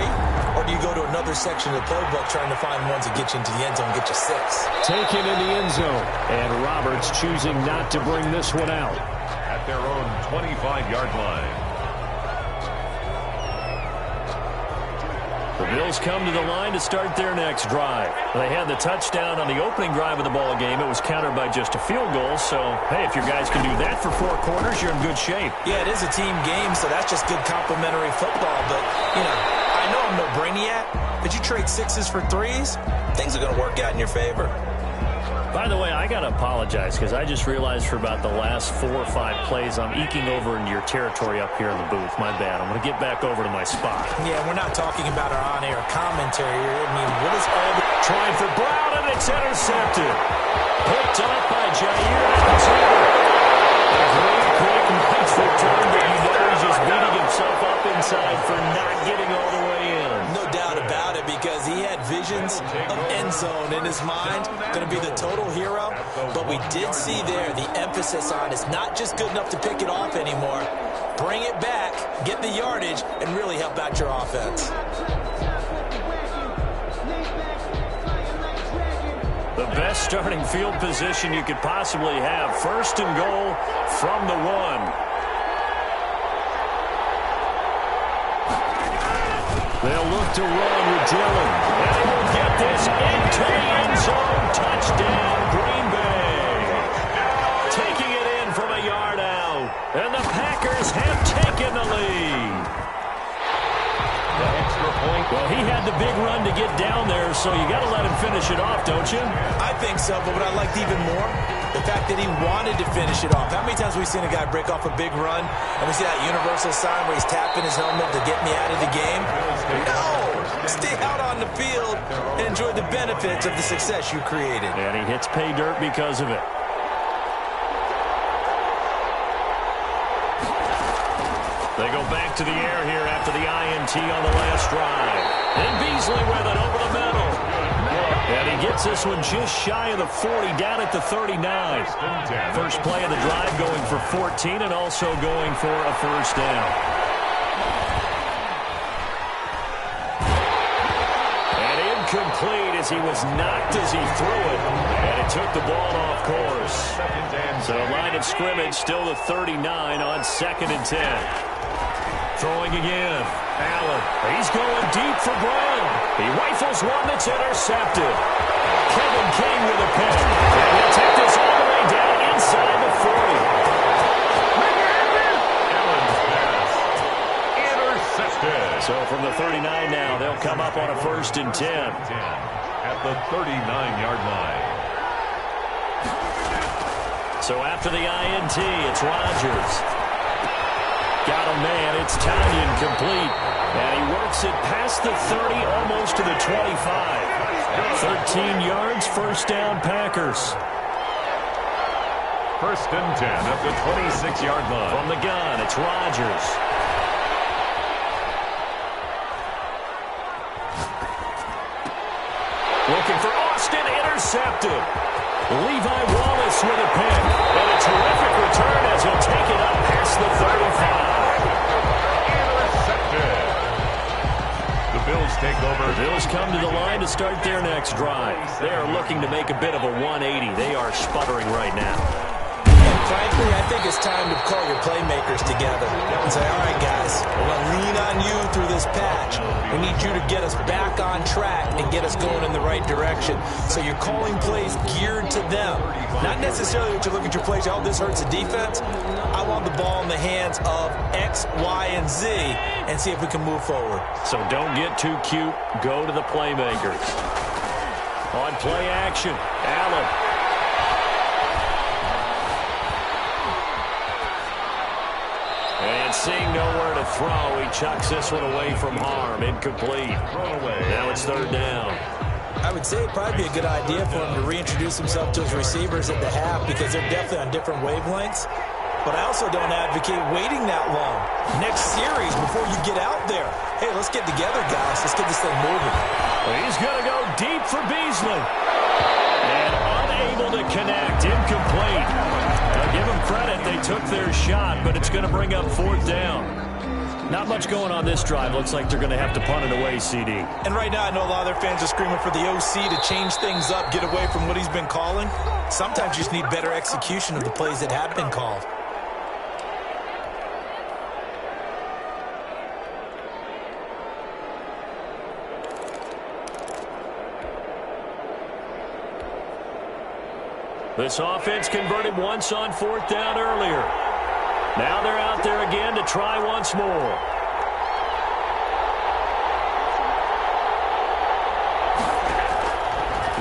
Or do you go to another section of the playbook trying to find ones that get you into the end zone and get you 6? Taken in the end zone. And Roberts choosing not to bring this one out. At their own 25-yard line. The Bills come to the line to start their next drive. They had the touchdown on the opening drive of the ball game. It was countered by just a field goal. So, hey, if your guys can do that for 4 quarters, you're in good shape. Yeah, it is a team game, so that's just good complimentary football. But, you know, I know I'm no brainiac, but you trade 6s for 3s, things are going to work out in your favor. By the way, I got to apologize because I just realized for about the last 4 or 5 plays I'm eking over into your territory up here in the booth. My bad. I'm going to get back over to my spot. Yeah, we're not talking about our on-air commentary here. I mean, what is all the... Trying for Brown, and it's intercepted. Picked up by Jair Alexander. A great quick nice return, but you know he's just beating himself up inside for not getting all the way in. No doubt about it, because he had visions of end zone in his mind. Going to be the total hero. But we did see there the emphasis on it's not just good enough to pick it off anymore. Bring it back, get the yardage, and really help out your offense. The best starting field position you could possibly have. 1st and goal from the 1. back to run with Dillon. And he will get this into the end zone. Touchdown, Green Bay. Taking it in from a yard out. And the Packers have taken the lead. The extra point. Well, he had the big run to get down there, so you got to let him finish it off, don't you? I think so, but what I liked even more, the fact that he wanted to finish it off. How many times have we seen a guy break off a big run, and we see that universal sign where he's tapping his helmet to get me out of the game? No! Stay out on the field and enjoy the benefits of the success you created. And he hits pay dirt because of it. They go back to the air here after the INT on the last drive. And Beasley with it over the middle. And he gets this one just shy of the 40, down at the 39. First play of the drive going for 14 and also going for a first down. And incomplete as he was knocked as he threw it. And it took the ball off course. So line of scrimmage still the 39 on 2nd and 10. Throwing again. Allen. He's going deep for Brown. He rifles one that's intercepted. Kevin King with a pick. And he'll take this all the way down inside the 40. Allen's pass. Intercepted. So from the 39 now, they'll come up on a 1st and 10. At the 39-yard line. So after the INT, it's Rodgers. Got a man, it's Tanyan complete. And he works it past the 30, almost to the 25. 13 yards, first down, Packers. 1st and 10 at the 26-yard line. From the gun, it's Rodgers. Looking for Austin, intercepted. Levi Wallace with a pick. And a terrific return as he'll take it up past the 35. Intercepted. The Bills take over. The Bills come to the line to start their next drive. They are looking to make a bit of a 180. They are sputtering right now. And frankly, I think it's time to call your playmakers together and say, all right, guys, we're going to lean on you through this patch. We need you to get us back on track and get us going in the right direction. So you're calling plays geared to them. Not necessarily that you look at your plays, oh, this hurts the defense. I want the ball in the hands of X, Y, and Z and see if we can move forward. So don't get too cute. Go to the playmakers. On play action, Allen. And seeing nowhere to throw, he chucks this one away from harm. Incomplete. Now it's 3rd down. I would say it'd probably be a good idea for him to reintroduce himself to his receivers at the half because they're definitely on different wavelengths. But I also don't advocate waiting that long. Next series, before you get out there, hey, let's get together, guys. Let's get this thing moving. He's going to go deep for Beasley. And unable to connect. Incomplete. Now, give them credit. They took their shot, but it's going to bring up 4th down. Not much going on this drive. Looks like they're going to have to punt it away, CD. And right now, I know a lot of their fans are screaming for the OC to change things up, get away from what he's been calling. Sometimes you just need better execution of the plays that have been called. This offense converted once on 4th down earlier. Now they're out there again to try once more.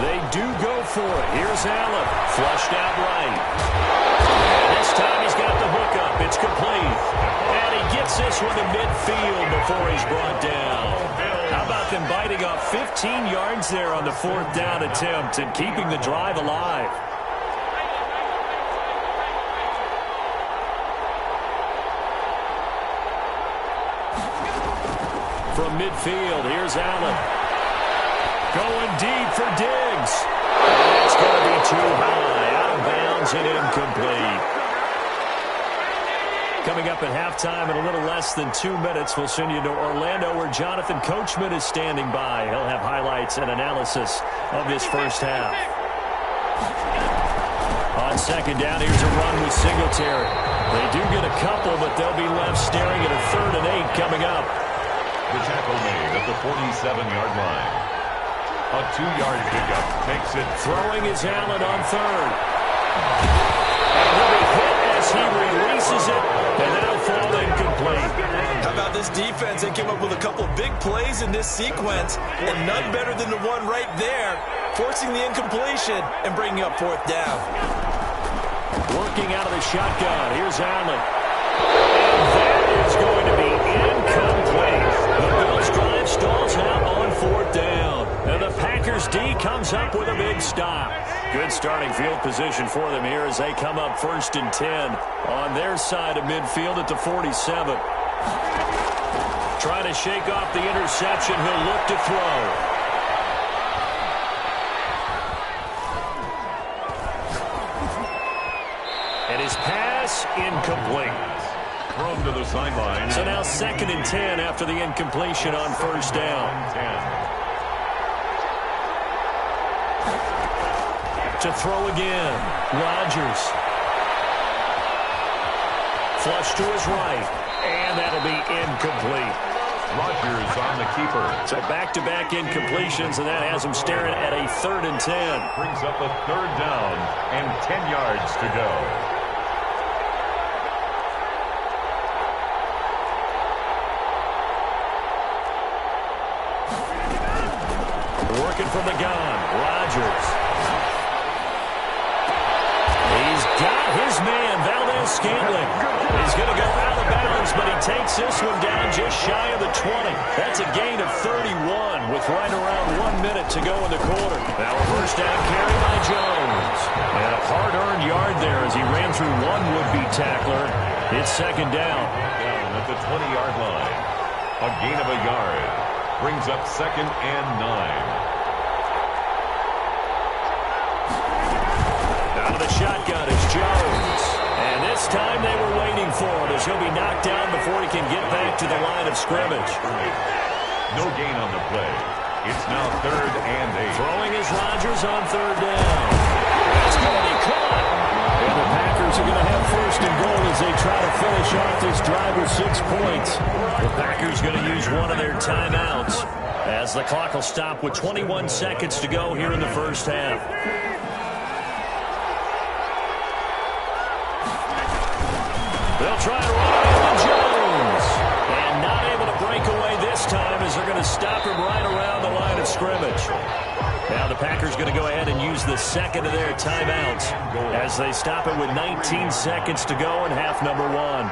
They do go for it. Here's Allen. Flushed out right. And this time he's got the hook up. It's complete. And he gets this one to midfield before he's brought down. How about them biting off 15 yards there on the 4th down attempt and keeping the drive alive? From midfield, here's Allen. Going deep for Diggs. And it's going to be too high. Out of bounds and incomplete. Coming up at halftime in a little less than 2 minutes, we'll send you to Orlando where Jonathan Coachman is standing by. He'll have highlights and analysis of this first half. On 2nd down, here's a run with Singletary. They do get a couple, but they'll be left staring at a 3rd and 8 coming up. The tackle made at the 47-yard line. A 2-yard pickup takes it. Throwing is Allen on third. And he'll be hit as he releases it, and that'll fall incomplete. How about this defense? They came up with a couple of big plays in this sequence, and none better than the one right there, forcing the incompletion and bringing up fourth down. Working out of the shotgun. Here's Allen. And that is going to be incomplete. The Bills drive stalls out on fourth down. And the Packers D comes up with a big stop. Good starting field position for them here as they come up 1st and 10 on their side of midfield at the 47. Trying to shake off the interception. He'll look to throw. And his pass incomplete. Thrown to the sideline. So now 2nd and 10 after the incompletion on 1st down. 10. To throw again. Rodgers. Flush to his right. And that'll be incomplete. Rodgers on the keeper. So back-to-back incompletions, and that has him staring at a 3rd and 10. Brings up a 3rd down and 10 yards to go. Working from the gun. Rodgers. He's got his man, Valdez-Scantling. He's going to go out of bounds, but he takes this one down just shy of the 20. That's a gain of 31 with right around 1 minute to go in the quarter. Now a first down carry by Jones. And a hard-earned yard there as he ran through one would-be tackler. It's 2nd down. Down at the 20-yard line. A gain of a yard. Brings up 2nd and 9. Out of the shotgun is Jones. And this time they were waiting for it as he'll be knocked down before he can get back to the line of scrimmage. No gain on the play. It's now 3rd and 8. Throwing is Rodgers on 3rd down. It's going to be caught. And the Packers are going to have 1st and goal as they try to finish off this drive with 6 points. The Packers going to use one of their timeouts as the clock will stop with 21 seconds to go here in the first half. They'll try to run away with Jones. And not able to break away this time as they're going to stop him right around the line of scrimmage. Now the Packers going to go ahead and use the 2nd of their timeouts as they stop it with 19 seconds to go in half number 1.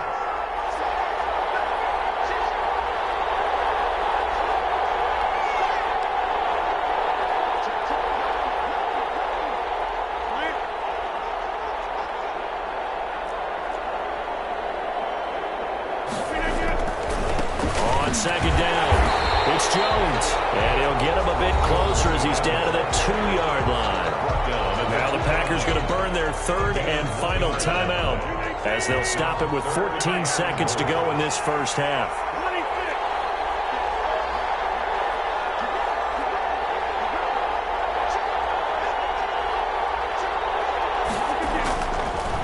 On 2nd down, it's Jones. And he'll get him a bit closer as he's down to the 2-yard line. Now the Packers going to burn their 3rd and final timeout as they'll stop it with 14 seconds to go in this first half.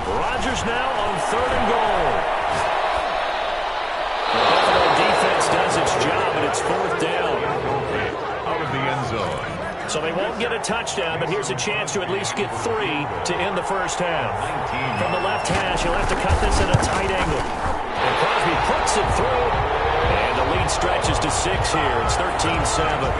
Rodgers now on 3rd and goal. The Buffalo defense does its job, and it's 4th down. Out of the end zone. So they won't get a touchdown, but here's a chance to at least get 3 to end the first half. From the left hash, he'll have to cut this at a tight angle. And Crosby puts it through, and the lead stretches to 6 here. It's 13-7.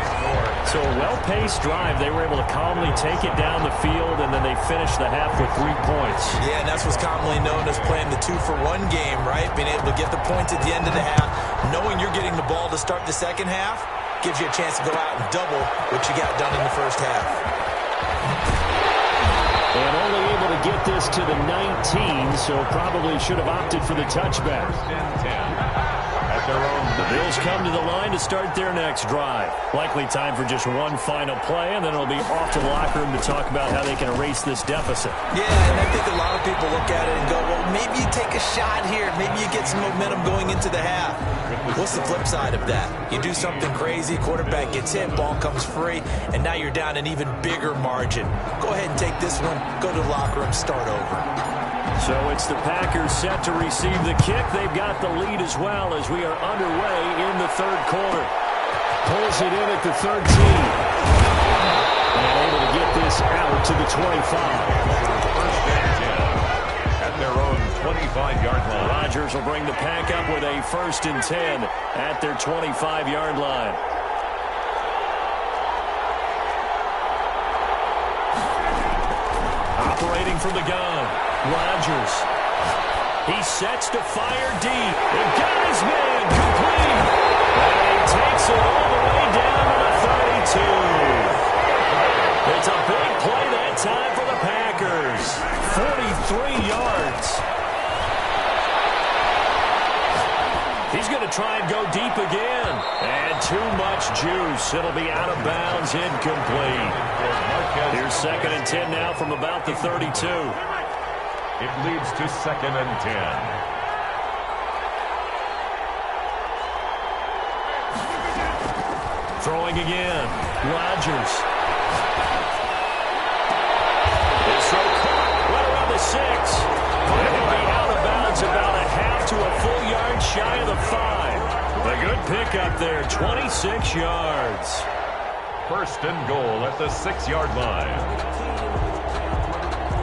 So a well-paced drive. They were able to calmly take it down the field, and then they finished the half with 3 points. Yeah, and that's what's commonly known as playing the 2-for-1 game, right? Being able to get the points at the end of the half, knowing you're getting the ball to start the second half, gives you a chance to go out and double what you got done in the first half. And only able to get this to the 19, so probably should have opted for the touchback. 10. At their own. The Bills come to the line to start their next drive. Likely time for just one final play, and then it'll be off to the locker room to talk about how they can erase this deficit. Yeah, and I think a lot of people look at it and go, well, maybe you take a shot here. Maybe you get some momentum going into the half. What's the flip side of that? You do something crazy, quarterback gets hit, ball comes free, and now you're down an even bigger margin. Go ahead and take this one, go to the locker room, start over. So it's the Packers set to receive the kick. They've got the lead as well as we are underway in the third quarter. Pulls it in at the 13. And able to get this out to the 25. First and 10 at their own 25-yard line. Rodgers will bring the Pack up with a 1st and 10 at their 25-yard line. Operating from the gun, Rodgers. He sets to fire deep. And got his man complete. And he takes it all the way down to the 32. It's a big play that time for the Packers. 43 yards. He's going to try and go deep again. And too much juice. It'll be out of bounds, incomplete. Here's 2nd and 10 now from about the 32. It leads to 2nd and 10. Throwing again. Rodgers. This throw caught right around the 6. And he'll be out of bounds about a half to a full yard shy of the 5. A good pickup there, 26 yards. 1st and goal at the 6-yard line.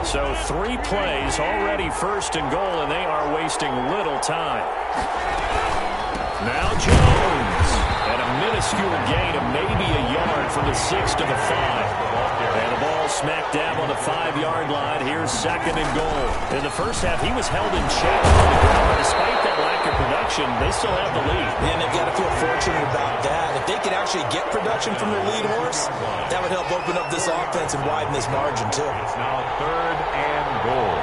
So 3 plays already 1st and goal, and they are wasting little time. Now Jones. And a minuscule gain of maybe a yard from the 6 to the 5. And the ball smack dab on the 5-yard line. Here's 2nd and goal. In the first half, he was held in check on the ground. But despite that lack of production, they still have the lead. And they've got to feel fortunate about that. If they could actually get production from their lead horse, that would help open up this offense and widen this margin, too. It's now 3rd and goal.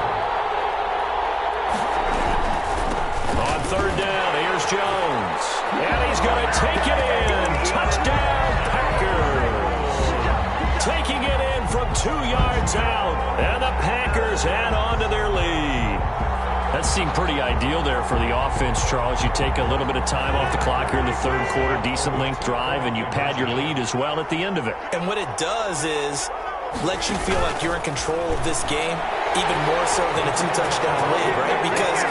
On 3rd down, here's Jones. And he's going to take it in. Touchdown, Packers. Taking it in from 2 yards out. And the Packers add on to their lead. That seemed pretty ideal there for the offense, Charles. You take a little bit of time off the clock here in the 3rd quarter, decent length drive, and you pad your lead as well at the end of it. And what it does is let you feel like you're in control of this game, even more so than a 2-touchdown lead, right? Because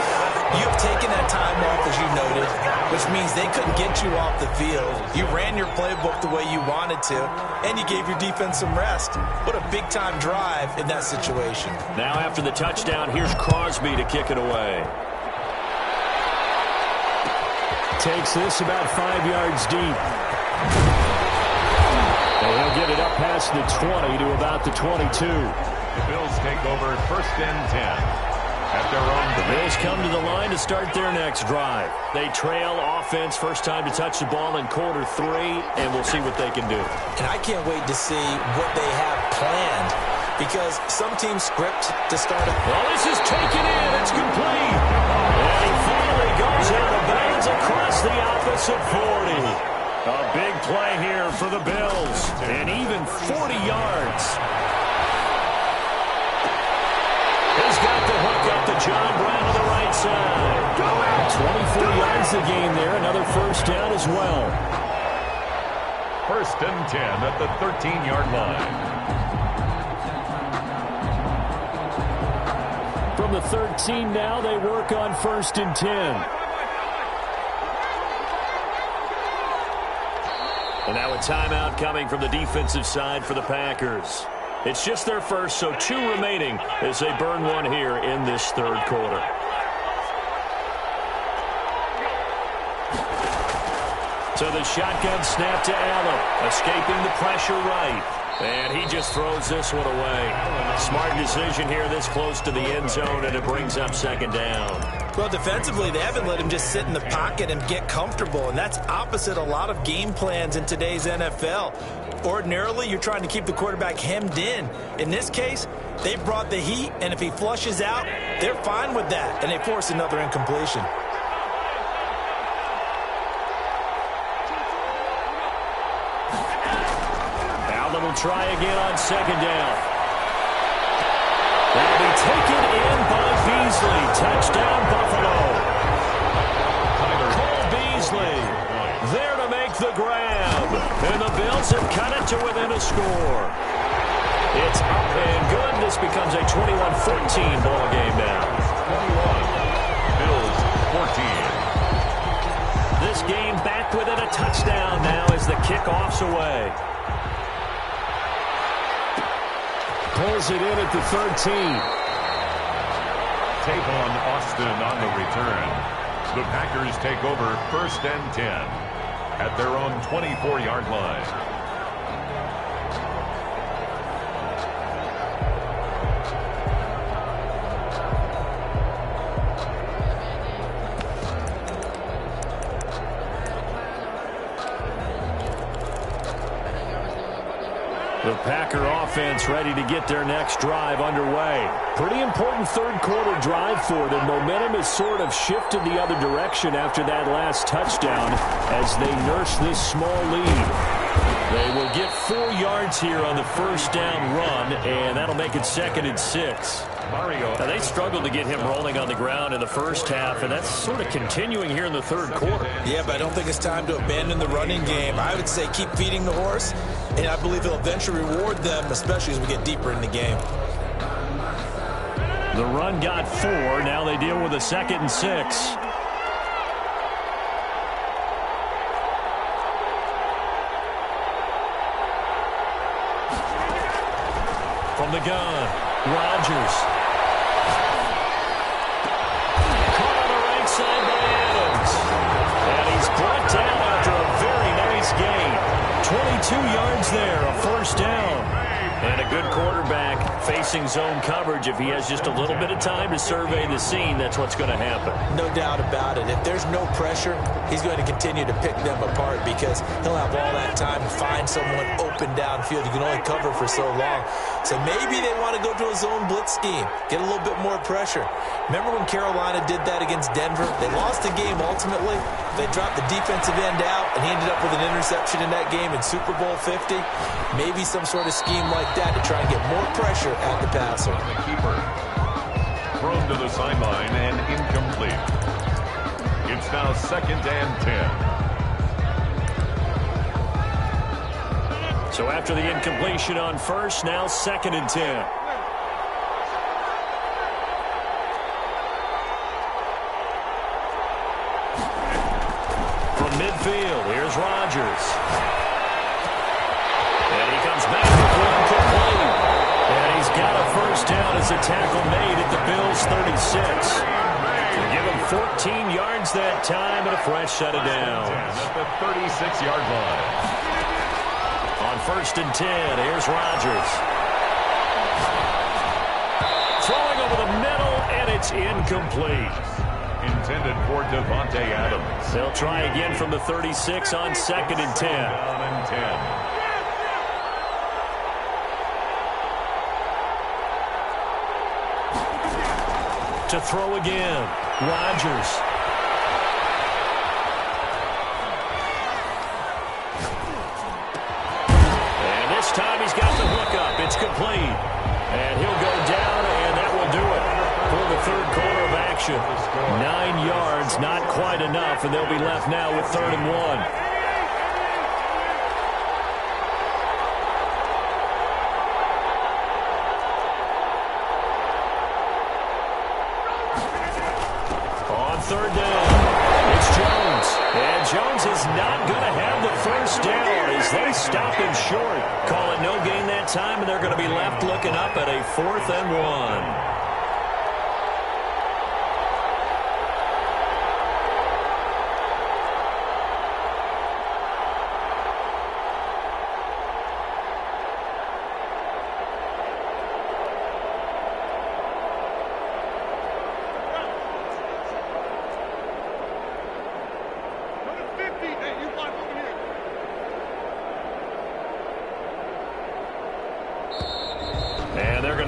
you've taken that time off, as you noted, which means they couldn't get you off the field. You ran your playbook the way you wanted to, and you gave your defense some rest. What a big-time drive in that situation. Now after the touchdown, here's Crosby to kick it away. Takes this about 5 yards deep. And he'll get it up past the 20 to about the 22. The Bills take over 1st and 10. At their own. The Bills come to the line to start their next drive. They trail offense, first time to touch the ball in quarter 3, and we'll see what they can do. And I can't wait to see what they have planned, because some teams script to start it. Well, this is taken in. It's complete. And he finally goes out of bounds across the opposite 40. A big play here for the Bills, and even 40 yards. He's got the hook up to John Brown on the right side. 24 yards the game there. Another 1st down as well. 1st and 10 at the 13-yard line. From the 13 now, they work on 1st and 10. And now a timeout coming from the defensive side for the Packers. It's just their first, so 2 remaining as they burn one here in this 3rd quarter. So the shotgun snap to Allen, escaping the pressure right. And he just throws this one away. Smart decision here this close to the end zone, and it brings up 2nd down. Well, defensively, they haven't let him just sit in the pocket and get comfortable, and that's opposite a lot of game plans in today's NFL. Ordinarily, you're trying to keep the quarterback hemmed in. In this case, they brought the heat, and if he flushes out, they're fine with that, and they force another incompletion. Allen will try again on 2nd down. That'll be taken in by Beasley. Touchdown, Buffalo. Cole Beasley there to make the grab. And the Bills have cut it to within a score. It's up and good. this becomes a 21-14 ball game now. 21, Bills 14. This game back within a touchdown now as the kickoff's away. Pulls it in at the 13. Tavon Austin on the return. The Packers take over 1st and 10 at their own 24-yard line. The Packer offense ready to get their next drive underway. Pretty important third quarter drive for them. Momentum has sort of shifted the other direction after that last touchdown as they nurse this small lead. They will get 4 yards here on the first down run, and that'll make it 2nd and 6. Now, they struggled to get him rolling on the ground in the first half, and that's sort of continuing here in the third quarter. Yeah, but I don't think it's time to abandon the running game. I would say keep feeding the horse, and I believe he'll eventually reward them, especially as we get deeper in the game. The run got 4. Now they deal with a 2nd and 6. From the gun, Rodgers. Caught on the right side by Adams. And he's brought down after a very nice gain. 22 yards there, a first down. And a good quarterback facing zone coverage. If he has just a little bit of time to survey the scene, that's what's going to happen. No doubt about it. If there's no pressure, he's going to continue to pick them apart because he'll have all that time to find someone open downfield. You can only cover for so long. So maybe they want to go to a zone blitz scheme, get a little bit more pressure. Remember when Carolina did that against Denver? They lost the game ultimately. They dropped the defensive end out, and he ended up with an interception in that game in Super Bowl 50. Maybe some sort of scheme like that to try and get more pressure at the passer. The keeper thrown to the sideline and incomplete. It's now 2nd and 10. So after the incompletion on first, now 2nd and 10. From midfield, here's Rodgers. And he comes back with one complete. And he's got a first down as a tackle made at the Bills' 36. Give him 14 yards that time and a fresh set of downs. At the 36-yard line. On 1st and 10, here's Rodgers. Throwing over the middle, and it's incomplete. Intended for Devontae Adams. They'll try again from the 36 on 2nd and 10. Down and 10. To throw again, Rodgers. And this time he's got the hook up. It's complete. And he'll go down, and that will do it for the third quarter of action. 9 yards, not quite enough, and they'll be left now with 3rd and 1. Third down. It's Jones. And Jones is not going to have the first down as they stop him short. Call it no gain that time, and they're going to be left looking up at a 4th and 1.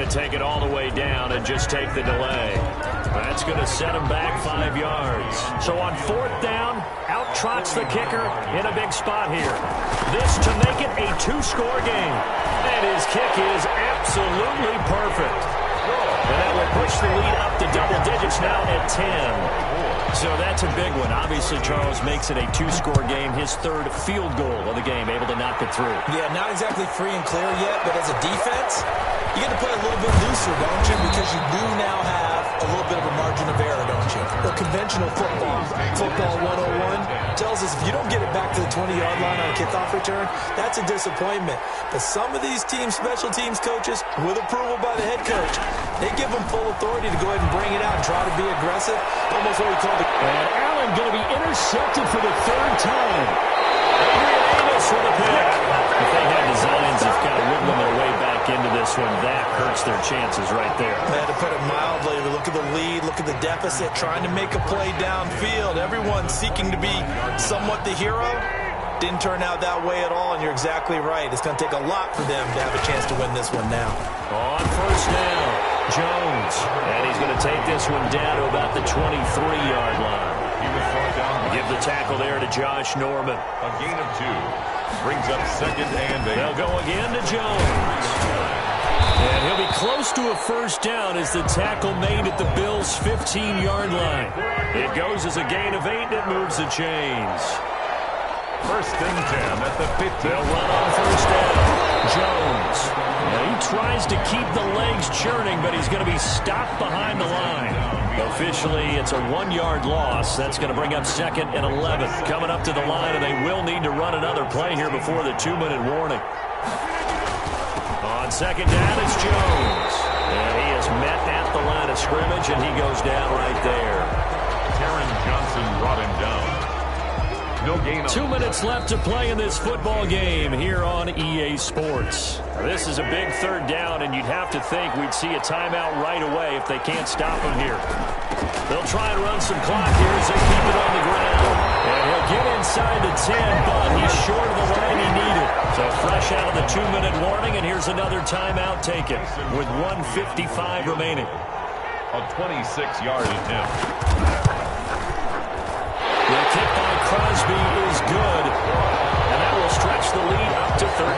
Take it all the way down and just take the delay. That's going to set him back 5 yards. So on 4th down, out trots the kicker in a big spot here. This to make it a 2-score game. And his kick is absolutely perfect. And that will push the lead up to double digits now at 10. So that's a big one. Obviously, Charles makes it a 2-score game. His 3rd field goal of the game, able to knock it through. Yeah, not exactly free and clear yet, but as a defense, you get to play a little bit loose closer, don't you? Because you do now have a little bit of a margin of error, don't you? Or conventional football 101 tells us if you don't get it back to the 20-yard line on a kickoff return, that's a disappointment. But some of these special teams coaches, with approval by the head coach, they give them full authority to go ahead and bring it out and try to be aggressive. Almost what we call the... And Allen going to be intercepted for the third time. Adrian Amos for the pick. If they had designs of kind of wiggling their way back into this one, that hurts their chances right there. Man, to put it mildly, look at the lead, look at the deficit, trying to make a play downfield. Everyone seeking to be somewhat the hero. Didn't turn out that way at all, and you're exactly right. It's going to take a lot for them to have a chance to win this one now. On first down, Jones. And he's going to take this one down to about the 23-yard line. He was brought down. Give the tackle there to Josh Norman. A gain of 2. Brings up second and 8. They'll go again to Jones. And he'll be close to a first down as the tackle made at the Bills' 15-yard line. It goes as a gain of 8, and it moves the chains. First and 10 at the 15. They'll run on first down. Jones. Now he tries to keep the legs churning, but he's going to be stopped behind the line. Officially, it's a 1-yard loss. That's going to bring up second and 11. Coming up to the line, and they will need to run another play here before the 2-minute warning. On second down, it's Jones. And he is met at the line of scrimmage, and he goes down right there. Taron Johnson brought him down. No gain. 2 minutes left to play in this football game here on EA Sports. This is a big third down, and you'd have to think we'd see a timeout right away if they can't stop him here. They'll try and run some clock here as they keep it on the ground. And he'll get inside the 10, but he's short of the line he needed. So fresh out of the 2-minute warning, and here's another timeout taken with 1:55 remaining. A 26-yard attempt. The kick by Crosby is good, and that will stretch the lead up to 13.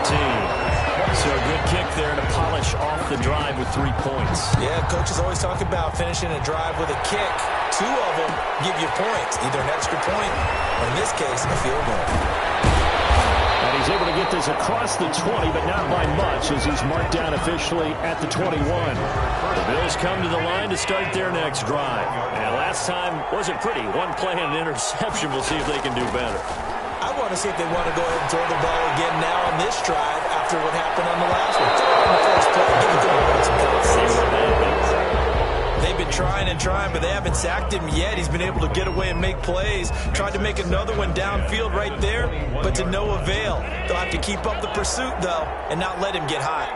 So a good kick there to polish off the drive with 3 points. Yeah, coaches always talk about finishing a drive with a kick. 2 of them give you points, either an extra point or, in this case, a field goal. And he's able to get this across the 20, but not by much, as he's marked down officially at the 21. The Bills come to the line to start their next drive. And last time wasn't pretty. 1 play and an interception. We'll see if they can do better. I want to see if they want to go ahead and throw the ball again now on this drive after what happened on the last one. On the first play, give it to them. They've been trying and trying, but they haven't sacked him yet. He's been able to get away and make plays. Tried to make another one downfield right there, but to no avail. They'll have to keep up the pursuit, though, and not let him get high.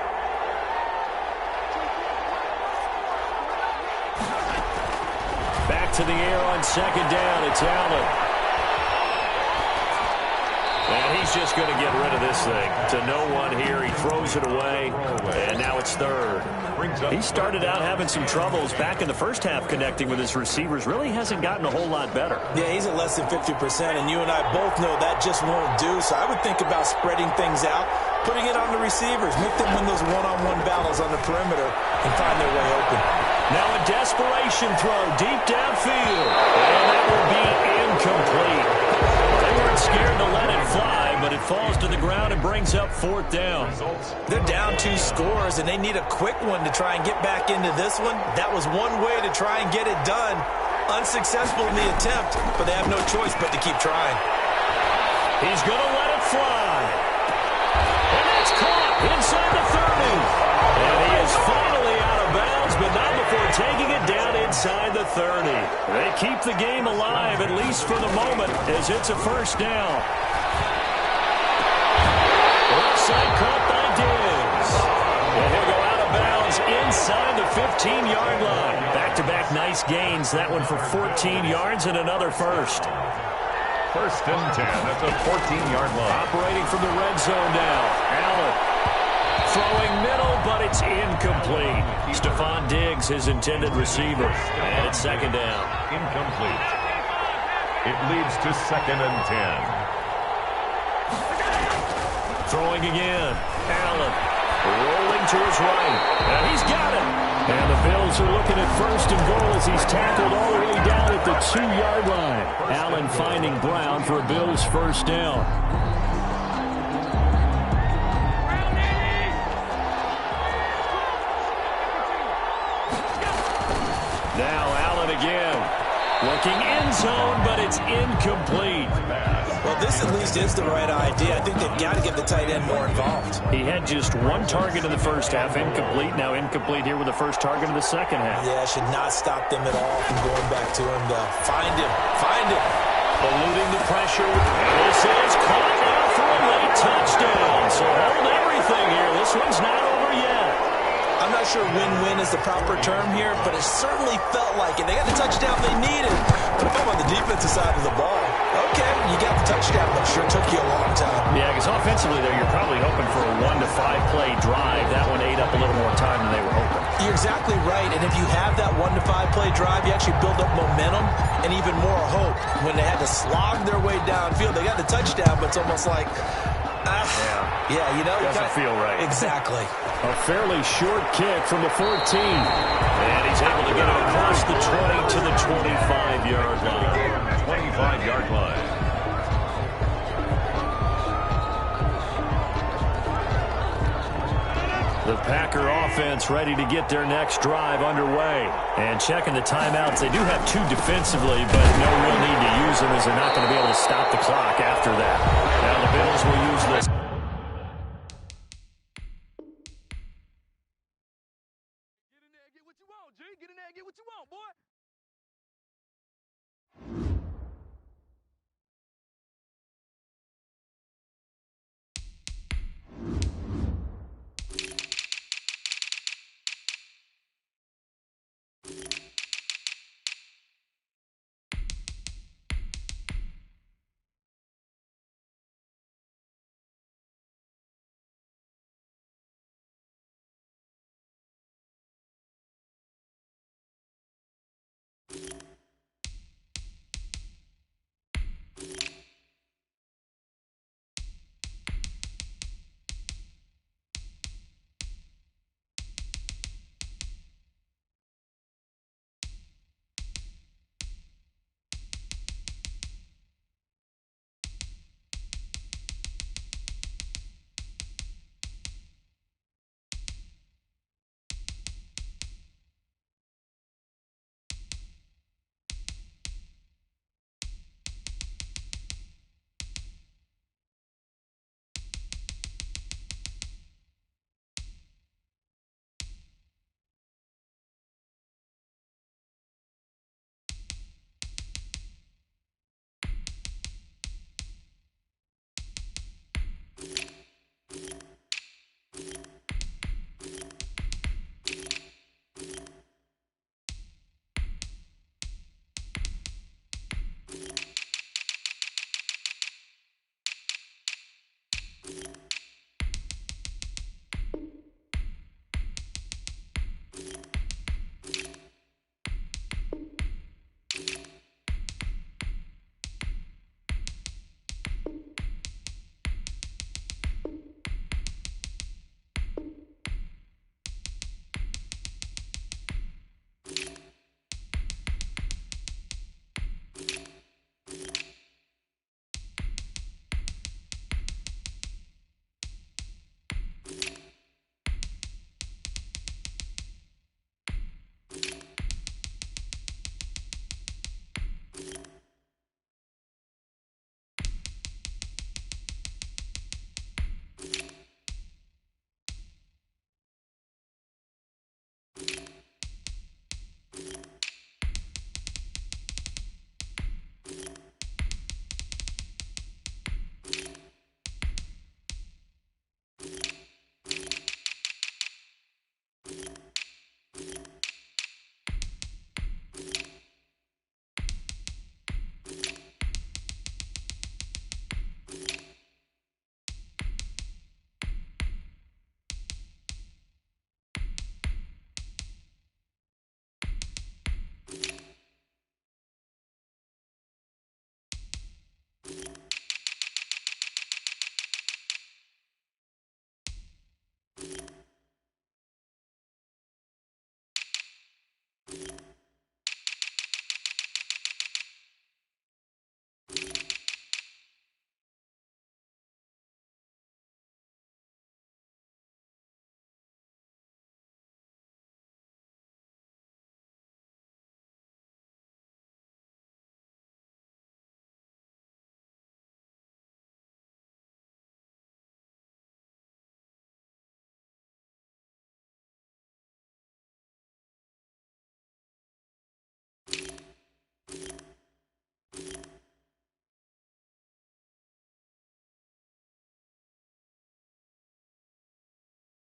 Back to the air on second down. It's Allen. And he's just going to get rid of this thing. To no one here. He throws it away. And now it's third. He started out having some troubles back in the first half connecting with his receivers. Really hasn't gotten a whole lot better. Yeah, he's at less than 50%, and you and I both know that just won't do. So I would think about spreading things out, putting it on the receivers, make them win those one-on-one battles on the perimeter and find their way open. Now a desperation throw deep downfield. And that will be incomplete. They weren't scared to let it fly, but it falls to the ground and brings up fourth down. They're down 2 scores, and they need a quick one to try and get back into this one. That was one way to try and get it done. Unsuccessful in the attempt, but they have no choice but to keep trying. He's going to let it fly. And it's caught inside the 30. And he is finally out of bounds, but not before taking it down inside the 30. They keep the game alive, at least for the moment, as it's a first down. Offside caught by Diggs. And he'll go out of bounds inside the 15-yard line. Back-to-back nice gains. That one for 14 yards and another first. First and 10 at the 14-yard line. Operating from the red zone now. Allen. Throwing middle, but it's incomplete. Stephon Diggs, his intended receiver. And it's second down. Incomplete. It leads to second and 10. Throwing again. Allen rolling to his right. And he's got it. And the Bills are looking at first and goal as he's tackled all the way down at the 2-yard line. Allen finding Brown for a Bills first down. Now Allen again. Looking end zone, but it's incomplete. Well, this at least is the right idea. I think they've got to get the tight end more involved. He had just one target in the first half, incomplete. Now incomplete here with the first target of the second half. Yeah, should not stop them at all from going back to him, though. Find him. Eluding the pressure. This is caught now for a late touchdown. So hold everything here. This one's not over yet. I'm not sure win-win is the proper term here, but it certainly felt like it. They got the touchdown they needed. But if I'm on the defensive side of the ball, okay, you got the touchdown, but it sure took you a long time. Yeah, because offensively there, you're probably hoping for a 1 to 5 play drive. That one ate up a little more time than they were hoping. You're exactly right, and if you have that 1 to 5 play drive, you actually build up momentum and even more hope. When they had to slog their way downfield, they got the touchdown, but it's almost like, yeah, you know. Doesn't feel right. Exactly. A fairly short kick from the 14. And he's able to get it across the 20 to the 25-yard line. 25-yard line. The Packer offense ready to get their next drive underway. And checking the timeouts, they do have 2 defensively, but no real need to use them as they're not going to be able to stop the clock after that. Now the Bills will use this. Get in there and get what you want, G. Get in there and get what you want, boy.